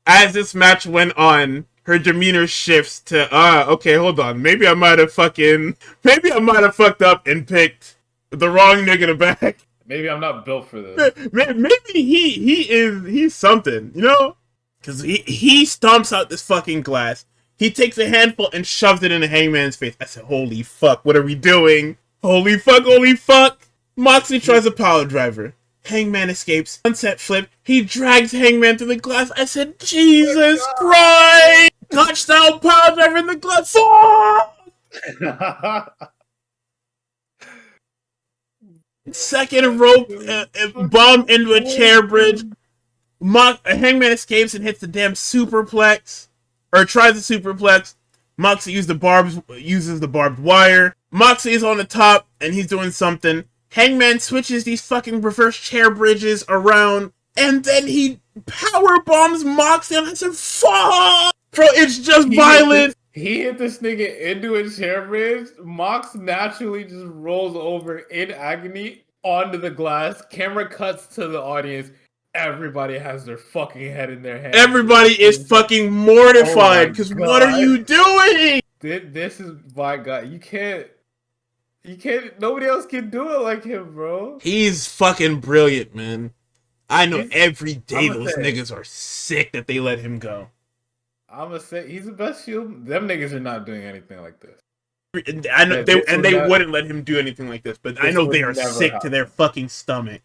As this match went on, her demeanor shifts to, okay, hold on. Maybe I might have fucked up and picked the wrong nigga to back. Maybe I'm not built for this. Maybe he's something, you know? Because he stomps out this fucking glass. He takes a handful and shoves it in Hangman's face. I said, holy fuck, what are we doing? Holy fuck, holy fuck. Moxley tries a power driver. Hangman escapes. Sunset flip. He drags Hangman through the glass. I said, Jesus Christ! Touchdown power driver in the glass. Second rope bomb into a chair bridge. Hangman escapes and hits the damn superplex. Or tries the superplex. Moxley uses the barbed wire. Moxley is on the top and he's doing something. Hangman switches these fucking reverse chair bridges around, and then he power bombs Moxley, and I said, fuck! Bro, it's just violent. He hit this nigga into a chair bridge. Mox naturally just rolls over in agony onto the glass. Camera cuts to the audience. Everybody has their fucking head in their hands. Everybody is fucking mortified, because what are you doing? This is my God. You can't, nobody else can do it like him, bro. He's fucking brilliant, man. I know every day those niggas are sick that they let him go. I'm gonna say he's the best Shield. Them niggas are not doing anything like this. I know they wouldn't let him do anything like this, but I know they are sick to their fucking stomach.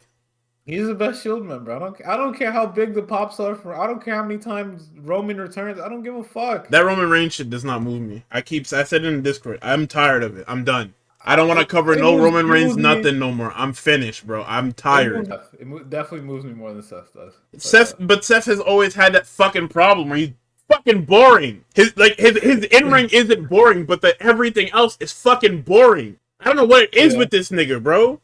He's the best Shield member. I don't care how big the pops are. I don't care how many times Roman returns. I don't give a fuck. That Roman Reigns shit does not move me. I said it in Discord. I'm tired of it. I'm done. I don't want to cover no Roman Reigns, nothing no more. I'm finished, bro. I'm tired. It definitely moves me more than Seth does. But Seth has always had that fucking problem where he's fucking boring. His in-ring isn't boring, but everything else is fucking boring. I don't know what it is with this nigga, bro.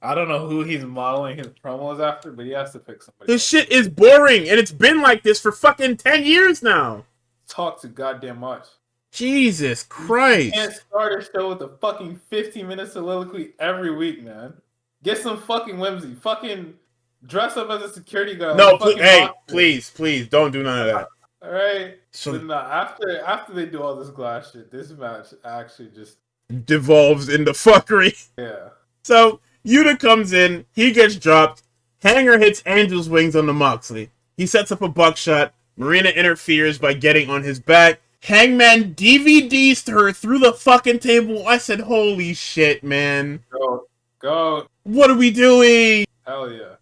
I don't know who he's modeling his promos after, but he has to pick somebody. This shit is boring, and it's been like this for fucking 10 years now. Talk too goddamn much. Jesus Christ. You can't start a show with a fucking 15-minute soliloquy every week, man. Get some fucking whimsy. Fucking dress up as a security guard. No, please, don't do none of that. All right. So after they do all this glass shit, this match actually just devolves into fuckery. Yeah. So Yuta comes in, he gets dropped. Hanger hits Angel's wings on the Moxley. He sets up a buckshot. Marina interferes by getting on his back. Hangman DVDs to her through the fucking table. I said, holy shit, man. Go. What are we doing? Hell yeah.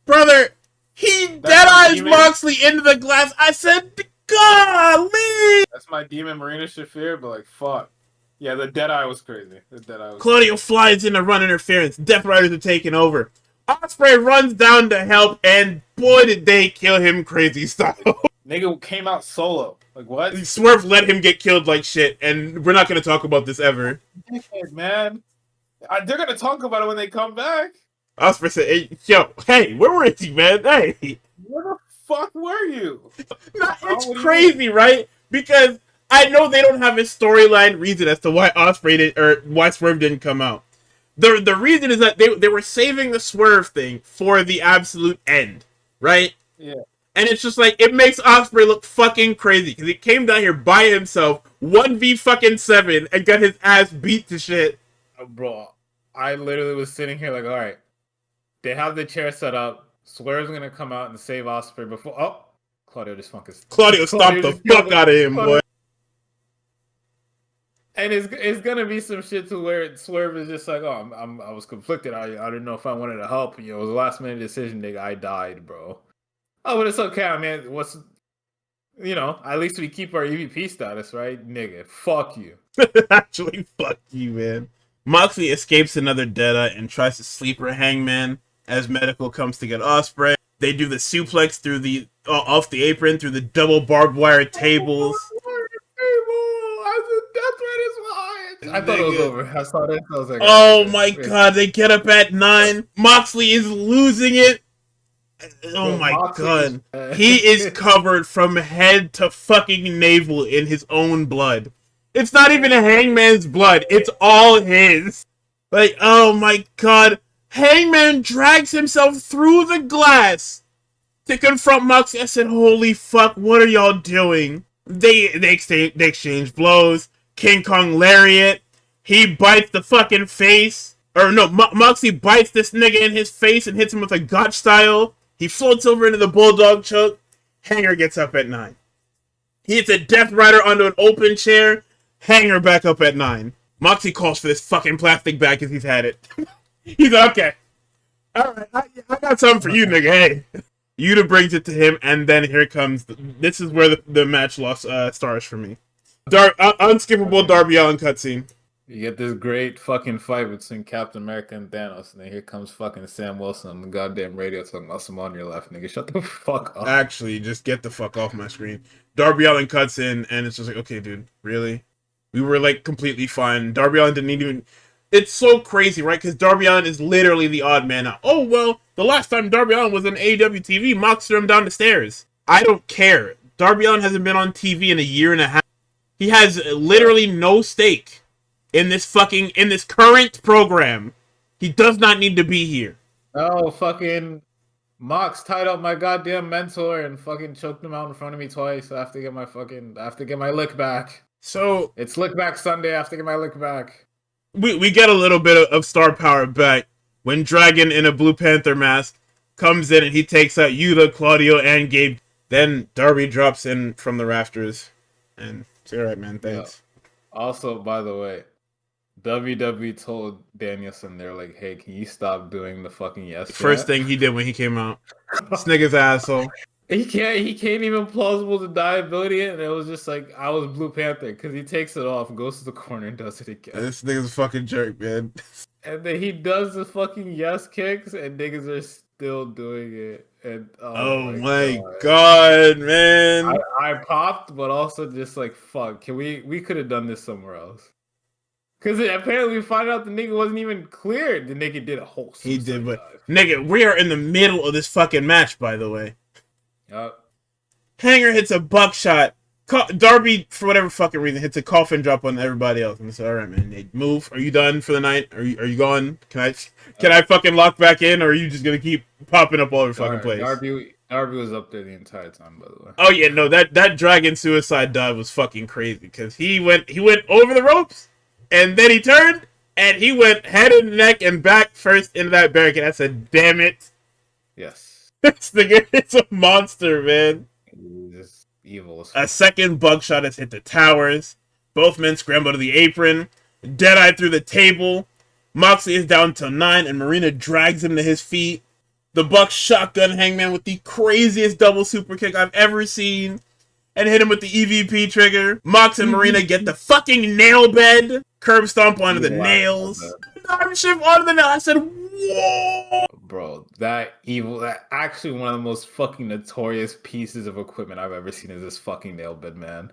Brother, he dead-eyes Moxley into the glass. I said, golly. That's my demon Marina Shafir, but like, fuck. Yeah, the Deadeye was crazy. Claudio flies in to run interference. Death Riders are taking over. Ospreay runs down to help, and boy, did they kill him crazy style. Nigga came out solo. Like, what? Swerve let him get killed like shit, and we're not going to talk about this ever. Man. They're going to talk about it when they come back. Ospreay said, hey, where were you, man? Hey. Where the fuck were you? No, it's crazy, right? Because I know they don't have a storyline reason as to why why Swerve didn't come out. The reason is that they were saving the Swerve thing for the absolute end, right? Yeah. And it's just like, it makes Ospreay look fucking crazy because he came down here by himself, 1v7, and got his ass beat to shit. Bro, I literally was sitting here like, all right, they have the chair set up. Swerve's gonna come out and save Ospreay before. Oh, Claudio just fucking. Claudio stomped the fuck out of him, boy. And it's gonna be some shit to where Swerve is just like, oh, I was conflicted. I didn't know if I wanted to help. You know, it was a last minute decision, nigga. I died, bro. Oh, but it's okay, I mean, at least we keep our EVP status, right? Nigga, fuck you. Actually, fuck you, man. Moxley escapes another Deadeye and tries to sleeper Hangman as Medical comes to get Ospreay. They do the suplex through the off the apron through the double barbed wire tables. I thought it was over. I saw that. I was like, oh my god, they get up at 9. Moxley is losing it. Oh my god. He is covered from head to fucking navel in his own blood. It's not even a Hangman's blood. It's all his. Like, oh my god. Hangman drags himself through the glass to confront Moxley. I said, holy fuck, what are y'all doing? They exchange blows. King Kong lariat. He bites the fucking face. Or no, Moxie bites this nigga in his face and hits him with a gotch style. He floats over into the bulldog choke. Hanger gets up at 9. He hits a Death Rider onto an open chair. Hanger back up at 9. Moxie calls for this fucking plastic bag because he's had it. He's like, okay. Alright, I got something for you, nigga. Hey. Yuta brings it to him, and then here comes... this is where the match lost stars for me. Unskippable Darby Allin cutscene. You get this great fucking fight between Captain America and Thanos, and then here comes fucking Sam Wilson on the goddamn radio talking about some on your left, nigga. Shut the fuck up. Actually, just get the fuck off my screen. Darby Allin cuts in, and it's just like, okay, dude, really? We were, like, completely fine. Darby Allin didn't even... It's so crazy, right? Because Darby Allin is literally the odd man out. Oh, well, the last time Darby Allin was on AEW TV, Mox threw him down the stairs. I don't care. Darby Allin hasn't been on TV in a year and a half. He has literally no stake in this current program. He does not need to be here. Oh, fucking Mox tied up my goddamn mentor and fucking choked him out in front of me twice. I have to get my lick back. So it's lick back Sunday. I have to get my lick back. We get a little bit of star power back when Dragon in a Blue Panther mask comes in and he takes out Yuta, Claudio, and Gabe. Then Darby drops in from the rafters, and it's alright, man. Thanks. Yeah. Also, by the way, WWE told Danielson, they're like, hey, can you stop doing the fucking yes? First thing he did when he came out. This nigga's asshole. He can't even plausible deniability it, and it was just like, I was Blue Panther, because he takes it off, goes to the corner, and does it again. This nigga's a fucking jerk, man. And then he does the fucking yes kicks, and niggas are still doing it. And oh my god, man. I popped, but also just like, fuck, we could have done this somewhere else. Because apparently we find out the nigga wasn't even cleared. The nigga did a whole he did, but nigga, we are in the middle of this fucking match, by the way. Yep. Hanger hits a buckshot. Darby, for whatever fucking reason, hits a coffin drop on everybody else. And it's all right, man. Move. Are you done for the night? Are you gone? Can I fucking lock back in, or are you just gonna keep popping up all over fucking place? Darby was up there the entire time, by the way. Oh yeah, no, that Dragon suicide dive was fucking crazy because he went over the ropes, and then he turned and he went head and neck and back first into that barricade. I said, damn it. Yes. This nigga is a monster, man. He's evil. A second buckshot has hit the towers. Both men scramble to the apron. Deadeye through the table. Moxley is down to 9, and Marina drags him to his feet. The Bucks shotgun Hangman with the craziest double super kick I've ever seen, and hit him with the EVP trigger. Mox and Marina get the fucking nail bed. Curb stomp onto the nails. Arm shift onto the nail. I said, whoa! Bro, that actually one of the most fucking notorious pieces of equipment I've ever seen is this fucking nail bed, man.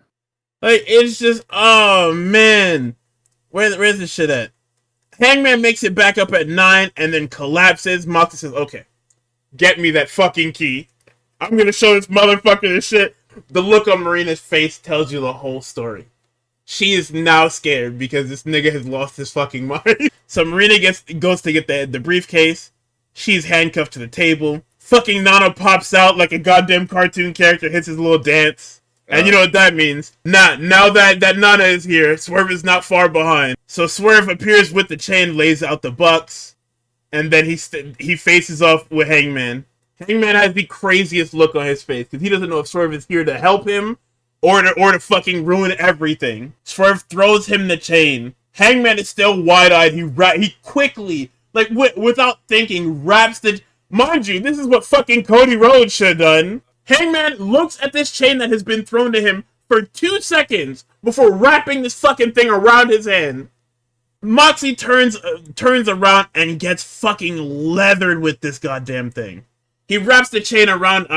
Like, it's just, oh, man. Where's this shit at? Hangman makes it back up at 9 and then collapses. Moxley says, okay, get me that fucking key. I'm gonna show this motherfucker this shit. The look on Marina's face tells you the whole story. She is now scared because this nigga has lost his fucking mind. So Marina goes to get the briefcase. She's handcuffed to the table. Fucking Nana pops out like a goddamn cartoon character, hits his little dance. And you know what that means. Now that Nana is here, Swerve is not far behind. So Swerve appears with the chain, lays out the Bucks, and then he faces off with Hangman. Hangman has the craziest look on his face because he doesn't know if Swerve is here to help him or to fucking ruin everything. Swerve throws him the chain. Hangman is still wide-eyed. He quickly, like without thinking, wraps the... Mind you, this is what fucking Cody Rhodes should have done. Hangman looks at this chain that has been thrown to him for 2 seconds before wrapping this fucking thing around his hand. Moxie turns around and gets fucking leathered with this goddamn thing. He wraps the chain around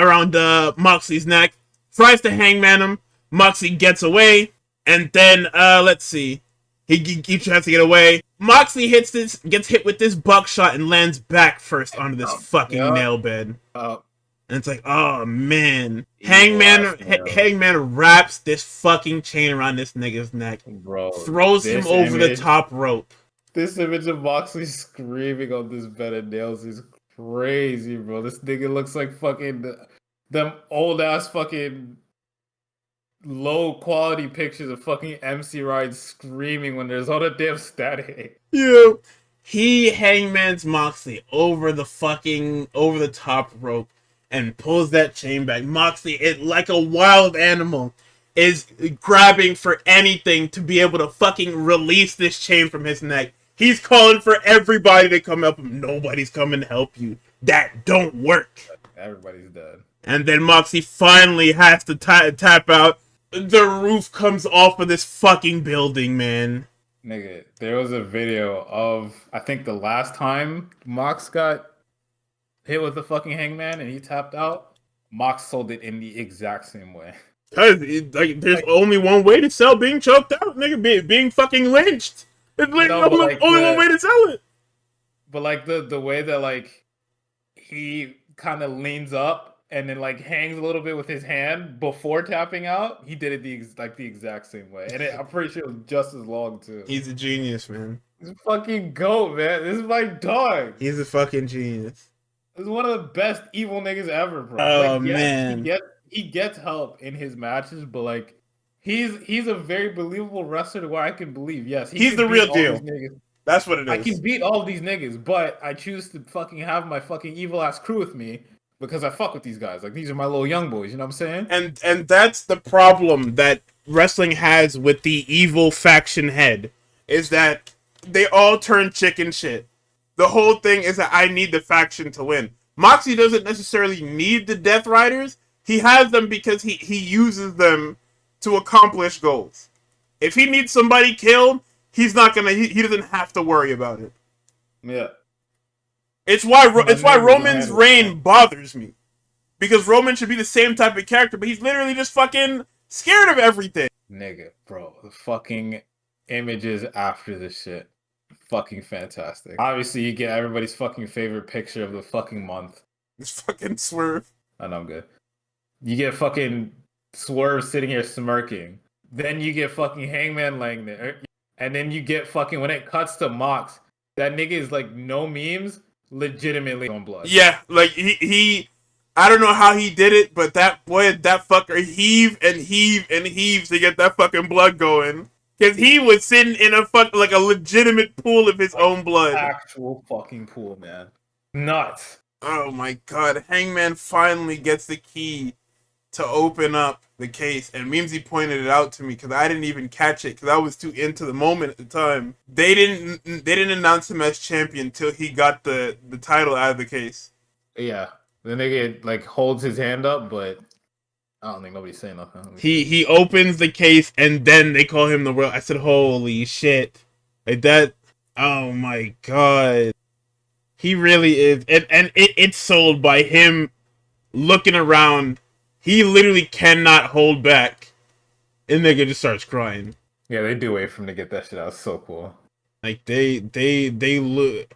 Moxley's neck, tries to Hangman him. Moxley gets away, and then let's see. He tries to get away. Moxley gets hit with this buckshot and lands back first onto this fucking nail bed. And it's like, oh man. Hangman wraps this fucking chain around this nigga's neck. Bro. Throws him over the top rope. This image of Moxley screaming on this bed of nails is crazy, bro. This nigga looks like fucking them old ass fucking low quality pictures of fucking MC Ride screaming when there's all the damn static. Yeah. He hangman's Moxley over the top rope and pulls that chain back. Moxley, it like a wild animal, is grabbing for anything to be able to fucking release this chain from his neck. He's calling for everybody to come help him. Nobody's coming to help you. That don't work. Everybody's dead. And then Moxley finally has to tap out. The roof comes off of this fucking building, man. Nigga, there was a video of, I think the last time Mox got hit with the fucking hangman and he tapped out, Mox sold it in the exact same way. Cause there's only one way to sell being choked out, nigga, being fucking lynched. There's only one way to sell it. But like the way that like he kind of leans up and then like hangs a little bit with his hand before tapping out, he did it the exact same way, and I'm pretty sure it was just as long too. He's a genius, man. He's a fucking goat, man. This is my dog. He's a fucking genius. This is one of the best evil niggas ever, bro. Oh like, man, he gets help in his matches, but like he's a very believable wrestler to where I can believe. Yes, he's the real deal. That's what it is. I can beat all of these niggas, but I choose to fucking have my fucking evil ass crew with me because I fuck with these guys. Like, these are my little young boys, you know what I'm saying? And that's the problem that wrestling has with the evil faction head, is that they all turn chicken shit. The whole thing is that I need the faction to win. Moxley doesn't necessarily need the Death Riders. He has them because he uses them to accomplish goals. If he needs somebody killed, he doesn't have to worry about it. Yeah. It's why Roman's reign bothers me. Because Roman should be the same type of character, but he's literally just fucking scared of everything. Nigga, bro, the fucking images after this shit, fucking fantastic. Obviously, you get everybody's fucking favorite picture of the fucking month. This fucking Swerve. I know, I'm good. You get fucking Swerve sitting here smirking. Then you get fucking Hangman laying there. And then you get fucking, when it cuts to Mox, that nigga is like no memes, legitimately on blood. Yeah, like he I don't know how he did it, but that fucker heave and heaves to get that fucking blood going. Cause he was sitting in a like a legitimate pool of his own blood. Actual fucking pool, man. Nuts. Oh my god, Hangman finally gets the key to open up the case, and Memesy pointed it out to me because I didn't even catch it because I was too into the moment at the time. They didn't announce him as champion until he got the title out of the case. Yeah, the nigga like holds his hand up, but I don't think nobody's saying nothing. He opens the case and then they call him the world. I said, holy shit, like that. Oh my god, he really is, and it's sold by him looking around. He literally cannot hold back. And nigga just starts crying. Yeah, they do wait for him to get that shit out. It's so cool. Like they look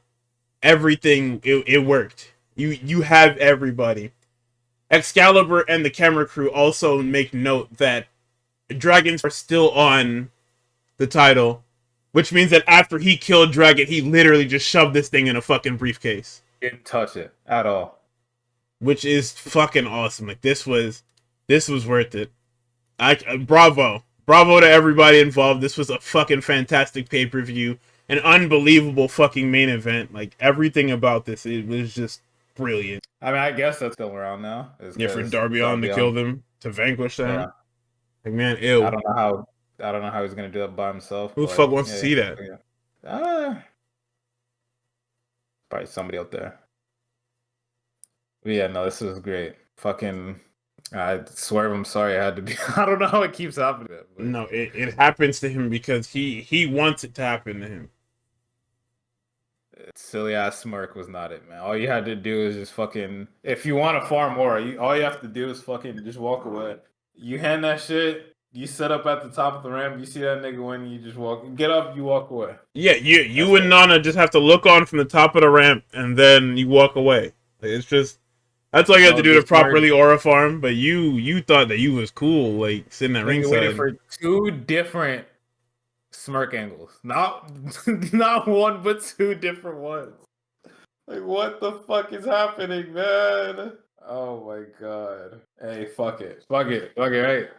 everything. It worked. You have everybody. Excalibur and the camera crew also make note that dragons are still on the title, which means that after he killed Dragon, he literally just shoved this thing in a fucking briefcase. Didn't touch it at all. Which is fucking awesome. Like this was worth it. Bravo to everybody involved. This was a fucking fantastic pay-per-view, an unbelievable fucking main event. Like everything about this, it was just brilliant. I mean, I guess that's still around now. Yeah, for Darby Allin to kill them, to vanquish them. Yeah. Like man, ew. I don't know how he's gonna do that by himself. Who the fuck wants to see that? Probably somebody out there. But yeah, no, this was great. Fucking, I swear, I'm sorry I had to be. I don't know how it keeps happening. But... No, it happens to him because he wants it to happen to him. Silly ass smirk was not it, man. All you had to do is just fucking. If you want to farm more, all you have to do is fucking just walk away. You hand that shit. You set up at the top of the ramp. You see that nigga win. You just walk. Get up. You walk away. Yeah, you and Nana just have to look on from the top of the ramp and then you walk away. Like, it's just. That's all you have to do to properly aura farm, but you thought that you was cool, like sitting at ringside. Waited for two different smirk angles, not one, but two different ones. Like, what the fuck is happening, man? Oh my god! Hey, fuck it, right?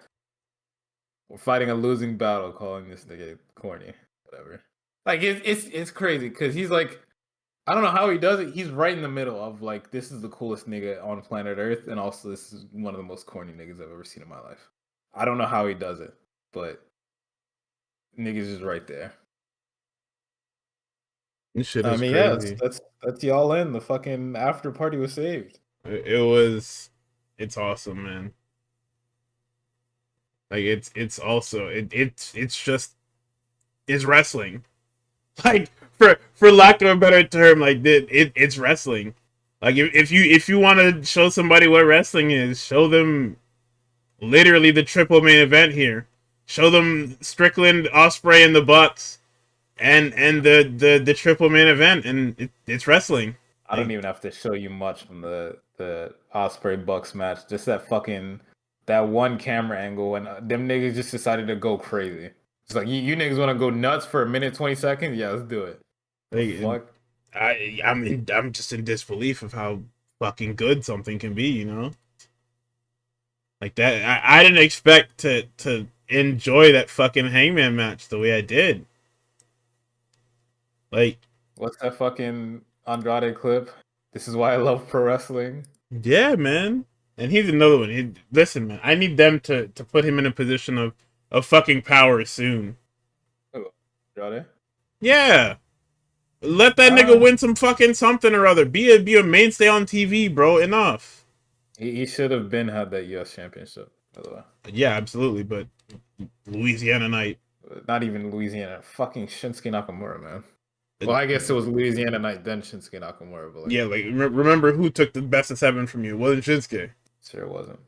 We're fighting a losing battle, calling this nigga corny. Whatever. Like it's crazy because he's like, I don't know how he does it. He's right in the middle of like, this is the coolest nigga on planet Earth, and also this is one of the most corny niggas I've ever seen in my life. I don't know how he does it, but niggas is right there. This shit is crazy. Yeah, that's y'all in. The fucking after party was saved. It's awesome, man. Like it's also it's wrestling. Like for lack of a better term, like it's wrestling. Like if you want to show somebody what wrestling is, show them literally the triple main event here. Show them Strickland, Ospreay, and the Bucks, and the triple main event, and it's wrestling. I don't even have to show you much from the Ospreay Bucks match. Just that one camera angle when them niggas just decided to go crazy. It's like you niggas want to go nuts for a minute 20 seconds? Yeah, let's do it. Like, I'm just in disbelief of how fucking good something can be, you know? Like that, I didn't expect to enjoy that fucking Hangman match the way I did. Like, what's that fucking Andrade clip? This is why I love pro wrestling. Yeah, man. And he's another one. Listen, man, I need them to put him in a position of fucking power soon. Oh, Andrade? Yeah. Let that nigga win some fucking something or other. Be a mainstay on TV, bro. Enough. He should have had that U.S. championship, by the way. Yeah, absolutely. But Louisiana night. Not even Louisiana. Fucking Shinsuke Nakamura, man. Well, I guess it was Louisiana night, then Shinsuke Nakamura. But like, yeah, like remember who took the best of 7 from you? It wasn't Shinsuke. Sure wasn't.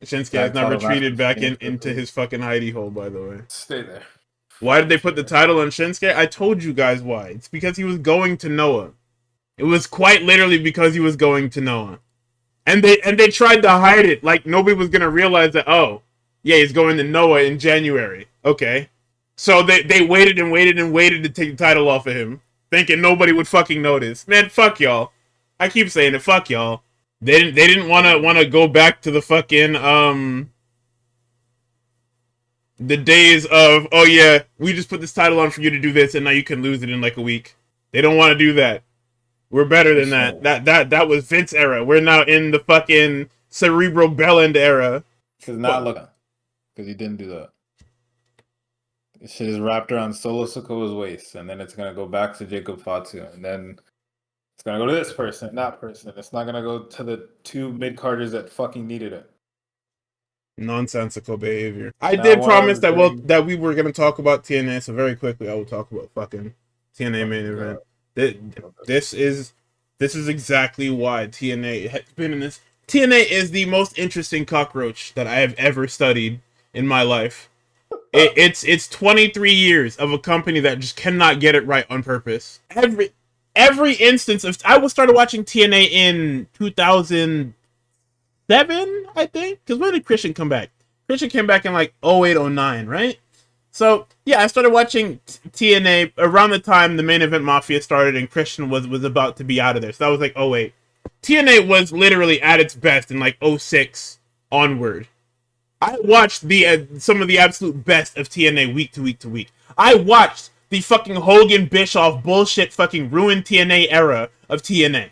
Shinsuke has not retreated back into his fucking hidey hole, by the way. Stay there. Why did they put the title on Shinsuke? I told you guys why. It's because he was going to Noah. It was quite literally because he was going to Noah. And they tried to hide it like nobody was going to realize that, oh, yeah, he's going to Noah in January. Okay. So they waited and waited and waited to take the title off of him, thinking nobody would fucking notice. Man, fuck y'all. I keep saying it, fuck y'all. They didn't wanna go back to the fucking the days of, oh yeah, we just put this title on for you to do this and now you can lose it in like a week. They don't want to do that. We're better than that. That was Vince era. We're now in the fucking Cerebral Bellend era. Because not looking. Because he didn't do that. This shit is wrapped around Solo Sikoa's waist, and then it's gonna go back to Jacob Fatu, and then it's gonna go to this person, that person. It's not gonna go to the 2 mid-carders that fucking needed it. Nonsensical behavior. I did promise that we were gonna talk about TNA, so very quickly I will talk about fucking TNA main event. This is exactly why TNA has been in this. TNA is the most interesting cockroach that I have ever studied in my life. It's 23 years of a company that just cannot get it right on purpose. Every instance of I started watching TNA in 2007, I think. Because when did Christian come back? Christian came back in like 08, 09, right? So yeah, I started watching TNA around the time the Main Event Mafia started and Christian was about to be out of there. So that was like 08. TNA was literally at its best in like 06 onward. I watched some of the absolute best of TNA week to week to week. I watched the fucking Hogan Bischoff bullshit fucking ruined TNA era of TNA.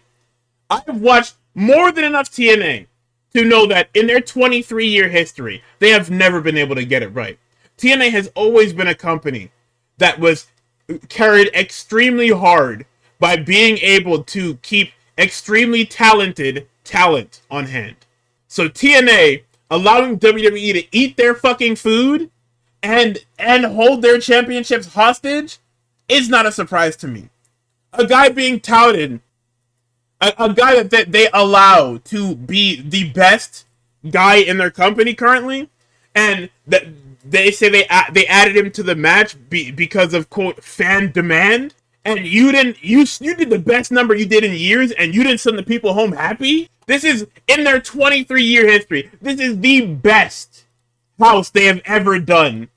I've watched more than enough TNA to know that in their 23-year history, they have never been able to get it right. TNA has always been a company that was carried extremely hard by being able to keep extremely talented talent on hand. So TNA allowing WWE to eat their fucking food and hold their championships hostage is not a surprise to me. A guy being touted, a guy that they allow to be the best guy in their company currently, and that they say they added him to the match because of quote fan demand, and you did the best number you did in years, and you didn't send the people home happy. This is in their 23-year history. This is the best house they have ever done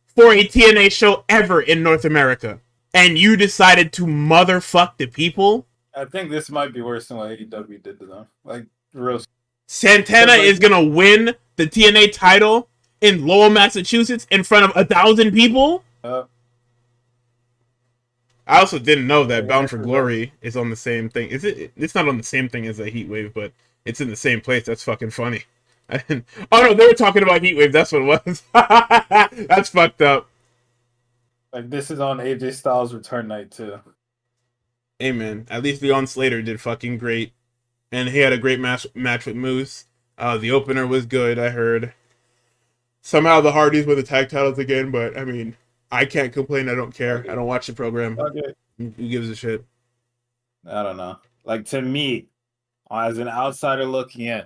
for a TNA show ever in North America, and you decided to motherfuck the people. I think this might be worse than what AEW did to them. Like real. Santana is gonna win the TNA title in Lowell, Massachusetts, in front of 1,000 people. I also didn't know that Bound for Glory is on the same thing. Is it? It's not on the same thing as a Heat Wave, but it's in the same place. That's fucking funny. Oh no, they were talking about Heat Wave. That's what it was. That's fucked up. Like, this is on AJ Styles' return night too. Hey man, at least Leon Slater did fucking great, and he had a great match with Moose. The opener was good. I heard. Somehow the Hardys were the tag titles again, but I mean, I can't complain. I don't care. I don't watch the program. Okay. Who gives a shit? I don't know. Like, to me, as an outsider looking in,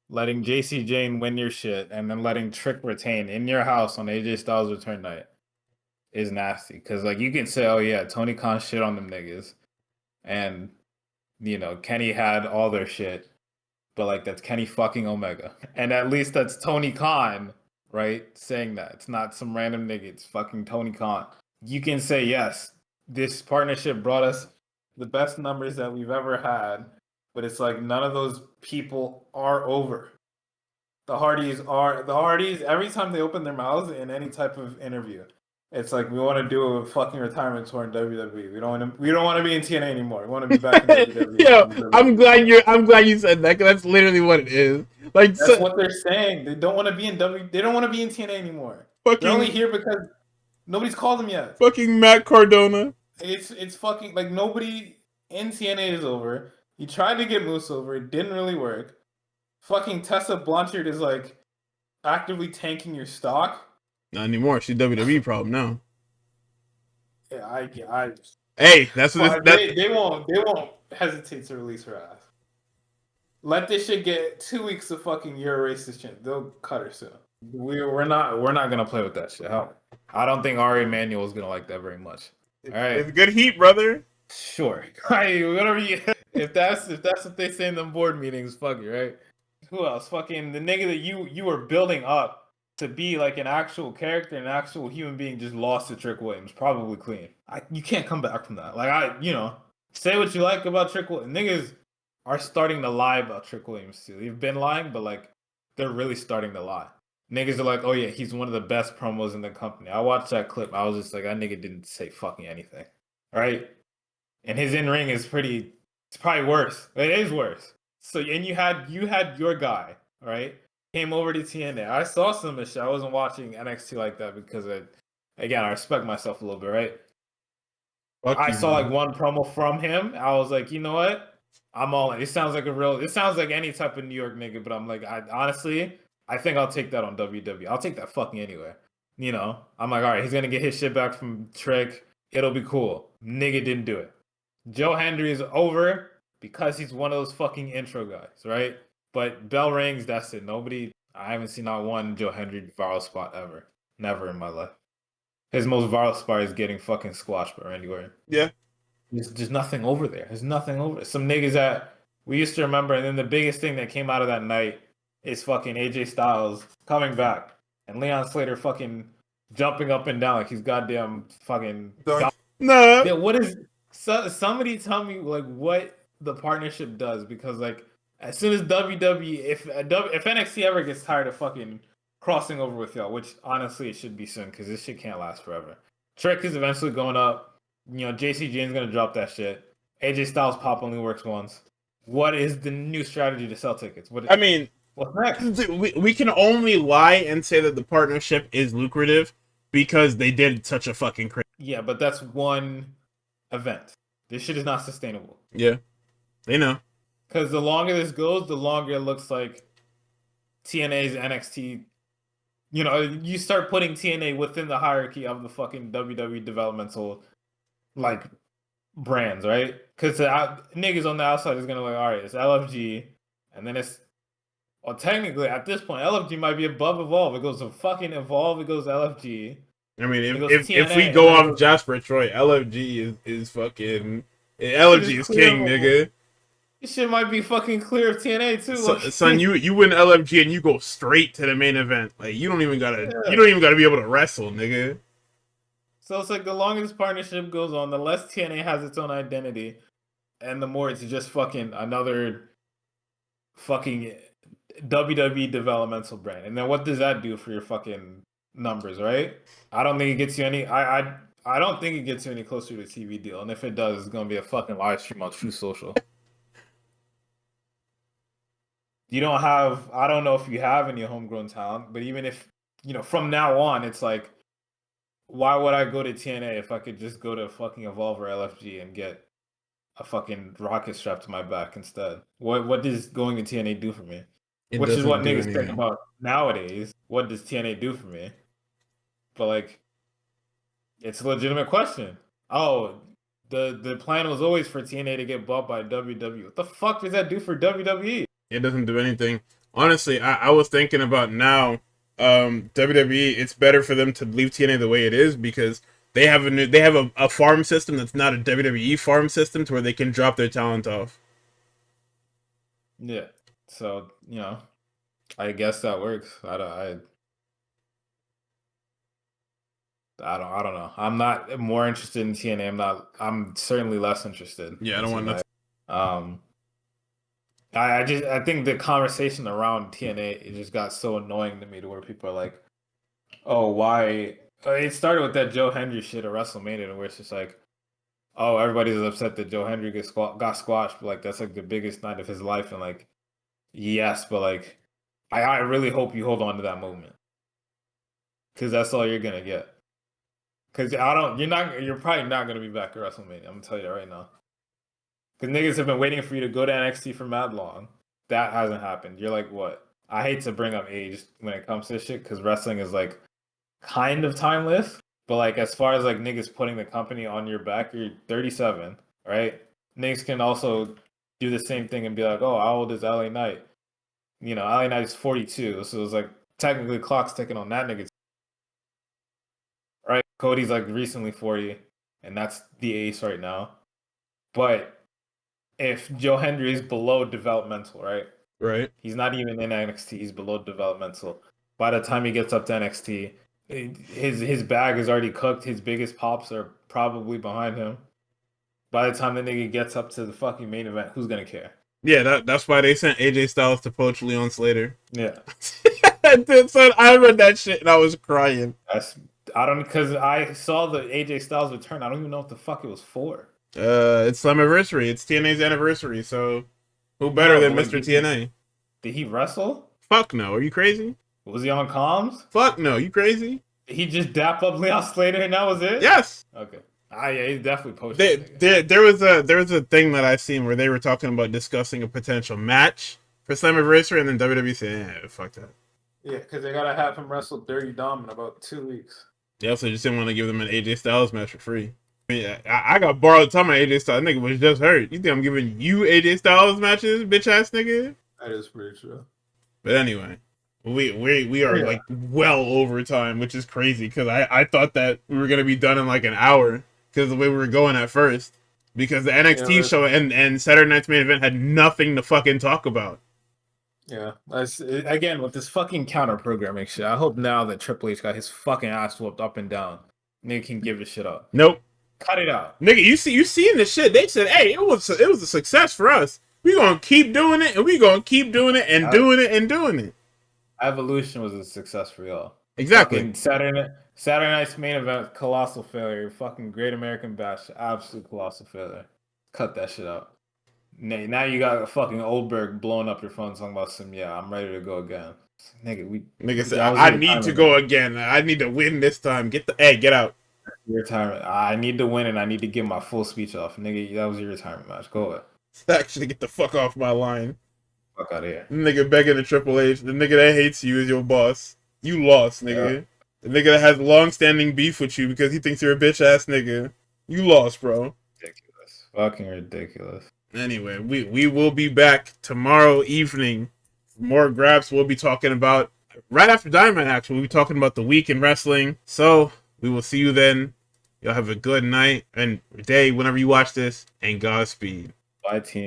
letting JC Jane win your shit and then letting Trick retain in your house on AJ Styles' return night is nasty. Because, like, you can say, oh, yeah, Tony Khan shit on them niggas. And, you know, Kenny had all their shit. But, like, that's Kenny fucking Omega. And at least that's Tony Khan, right, saying that. It's not some random nigga. It's fucking Tony Khan. You can say, yes, this partnership brought us the best numbers that we've ever had, but it's like none of those people are over. The Hardys, every time they open their mouths in any type of interview, it's like, we want to do a fucking retirement tour in WWE. We don't want to be in TNA anymore. We want to be back in WWE. Yo, I'm glad you said that, because that's literally what it is. Like, that's what they're saying. They don't want to be in They don't want to be in TNA anymore. They're only here because nobody's called them yet. Fucking Matt Cardona. It's fucking, like, nobody in TNA is over. You tried to get Moose over, it didn't really work. Fucking Tessa Blanchard is, like, actively tanking your stock. Not anymore. She's WWE problem now. Yeah, Hey, that's what they won't hesitate to release her ass. Let this shit get 2 weeks of fucking you're a racist shit. They'll cut her soon. We're not gonna play with that shit. I don't think Ari Emanuel is gonna like that very much. All right, it's good heat, brother. Sure. Whatever you. If that's what they say in them board meetings, fuck it, right? Who else? Fucking the nigga that you were building up to be like an actual character, an actual human being, just lost to Trick Williams, probably clean. You can't come back from that. Like, say what you like about Trick Williams. Niggas are starting to lie about Trick Williams too. They've been lying, but like they're really starting to lie. Niggas are like, oh yeah, he's one of the best promos in the company. I watched that clip. I was just like, that nigga didn't say fucking anything, right? And his in-ring is it's probably worse. It is worse. So, and you had your guy, right? Came over to TNA. I saw some of the shit. I wasn't watching NXT like that because, I respect myself a little bit, right? I saw like one promo from him. I was like, you know what? I'm all in. It sounds like any type of New York nigga, but I'm like, honestly, I think I'll take that on WWE. I'll take that fucking anywhere. You know? I'm like, all right, he's going to get his shit back from Trick. It'll be cool. Nigga didn't do it. Joe Hendry is over because he's one of those fucking intro guys, right? But bell rings, that's it. I haven't seen not one Joe Hendry viral spot ever. Never in my life. His most viral spot is getting fucking squashed by Randy Orton. Yeah. There's just nothing over there. There's nothing over there. Some niggas that we used to remember, and then the biggest thing that came out of that night is fucking AJ Styles coming back and Leon Slater fucking jumping up and down like he's goddamn fucking... No. Yeah, what is... somebody tell me like what the partnership does, because like as soon as WWE, if NXT ever gets tired of fucking crossing over with y'all, which honestly it should be soon because this shit can't last forever. Trick is eventually going up. JC Jane's gonna drop that shit. AJ Styles pop only works once. What is the new strategy to sell tickets? What's next? We can only lie and say that the partnership is lucrative because they did such a fucking crazy. Yeah, but that's one event. This shit is not sustainable. Yeah, they know. Because the longer this goes, the longer it looks like TNA's NXT. You start putting TNA within the hierarchy of the fucking WWE developmental, like, brands, right? Because niggas on the outside is gonna like, all right, it's LFG, and then technically at this point, LFG might be above Evolve. It goes to fucking Evolve. It goes to LFG. I mean, if we go off Jasper Troy, LFG is fucking... LFG is king, nigga. This shit might be fucking clear of TNA too. Son, you win LFG and you go straight to the main event. Like, you don't even gotta be able to wrestle, nigga. So it's like the longer this partnership goes on, the less TNA has its own identity, and the more it's just fucking another fucking WWE developmental brand, and then what does that do for your fucking numbers, right? I don't think it gets you any. I don't think it gets you any closer to a TV deal, and if it does, it's gonna be a fucking live stream on True Social. You don't have. I don't know if you have any homegrown talent, but even if from now on, it's like, why would I go to TNA if I could just go to fucking Evolve or LFG and get a fucking rocket strapped to my back instead? What does going to TNA do for me? It Which is doesn't what do niggas think anything. about nowadays. What does TNA do for me? But like, it's a legitimate question. Oh, the plan was always for TNA to get bought by WWE. What the fuck does that do for WWE? It doesn't do anything. Honestly, I was thinking about now, WWE. It's better for them to leave TNA the way it is because they have a farm system that's not a WWE farm system to where they can drop their talent off. Yeah. So I guess that works. I don't know. I'm not more interested in TNA. I'm certainly less interested. Yeah, I don't want nothing. I think the conversation around TNA, it just got so annoying to me to where people are like, oh, why? It started with that Joe Hendry shit at WrestleMania, where it's just like, oh, everybody's upset that Joe Hendry got squashed, but like that's like the biggest night of his life, and like, yes, but like, I really hope you hold on to that moment, because that's all you're gonna get. Because you're probably not gonna be back at WrestleMania. I'm gonna tell you that right now. Because niggas have been waiting for you to go to NXT for mad long. That hasn't happened. You're like, what? I hate to bring up age when it comes to this shit, because wrestling is like kind of timeless. But like, as far as like niggas putting the company on your back, you're 37, right? Niggas can also do the same thing and be like, oh, how old is LA Knight? LA Knight is 42. So it's like, technically clock's ticking on that nigga. Right? Cody's like recently 40, and that's the ace right now. But if Joe Hendry is below developmental, right? Right. He's not even in NXT. He's below developmental. By the time he gets up to NXT, his bag is already cooked. His biggest pops are probably behind him. By the time the nigga gets up to the fucking main event, who's gonna care? Yeah, that's why they sent AJ Styles to poach Leon Slater. Yeah. Dude, son, I read that shit and I was crying. Because I saw the AJ Styles return. I don't even know what the fuck it was for. It's Slammiversary. It's TNA's anniversary, so who better than Mr. TNA? Did he wrestle? Fuck no. Are you crazy? Was he on comms? Fuck no. You crazy? Did he just dap up Leon Slater and that was it? Yes. Okay. Yeah, he's definitely posted. There was a thing that I've seen where they were talking about discussing a potential match for Slammiversary, and then WWE said, "Yeah, fuck that." Yeah, because they gotta have him wrestle Dirty Dom in about 2 weeks. They also just didn't want to give them an AJ Styles match for free. I got borrowed time on AJ Styles. Nigga was just hurt. You think I'm giving you AJ Styles matches, bitch ass nigga? That is pretty true. But anyway, we are like well over time, which is crazy because I thought that we were gonna be done in like an hour because the way we were going at first. Because the NXT show and Saturday Night's main event had nothing to fucking talk about. Yeah, again with this fucking counter programming shit. I hope now that Triple H got his fucking ass whooped up and down, nigga can give this shit up. Nope. Cut it out, nigga. You seen the shit? They said, "Hey, it was a success for us. We gonna keep doing it, and we gonna keep doing it, and doing it, and doing it." Evolution was a success for y'all. Exactly. Fucking Saturday Night's main event, colossal failure. Fucking Great American Bash, absolute colossal failure. Cut that shit out. Now you got a fucking Oldberg blowing up your phone talking about some. Yeah, I'm ready to go again. Nigga said, "I need to go again. I need to win this time. Get out." Your retirement. I need to win and I need to get my full speech off. Nigga, that was your retirement match. Go ahead. Actually, get the fuck off my line. Fuck out of here. Nigga begging to Triple H. The nigga that hates you is your boss. You lost, nigga. Yeah. The nigga that has long-standing beef with you because he thinks you're a bitch-ass nigga. You lost, bro. Ridiculous. Fucking ridiculous. Anyway, we will be back tomorrow evening. More Graps we'll be talking about. Right after Dynamite, actually, we'll be talking about the week in wrestling. So, we will see you then. Y'all have a good night and day whenever you watch this, and Godspeed. Bye, team.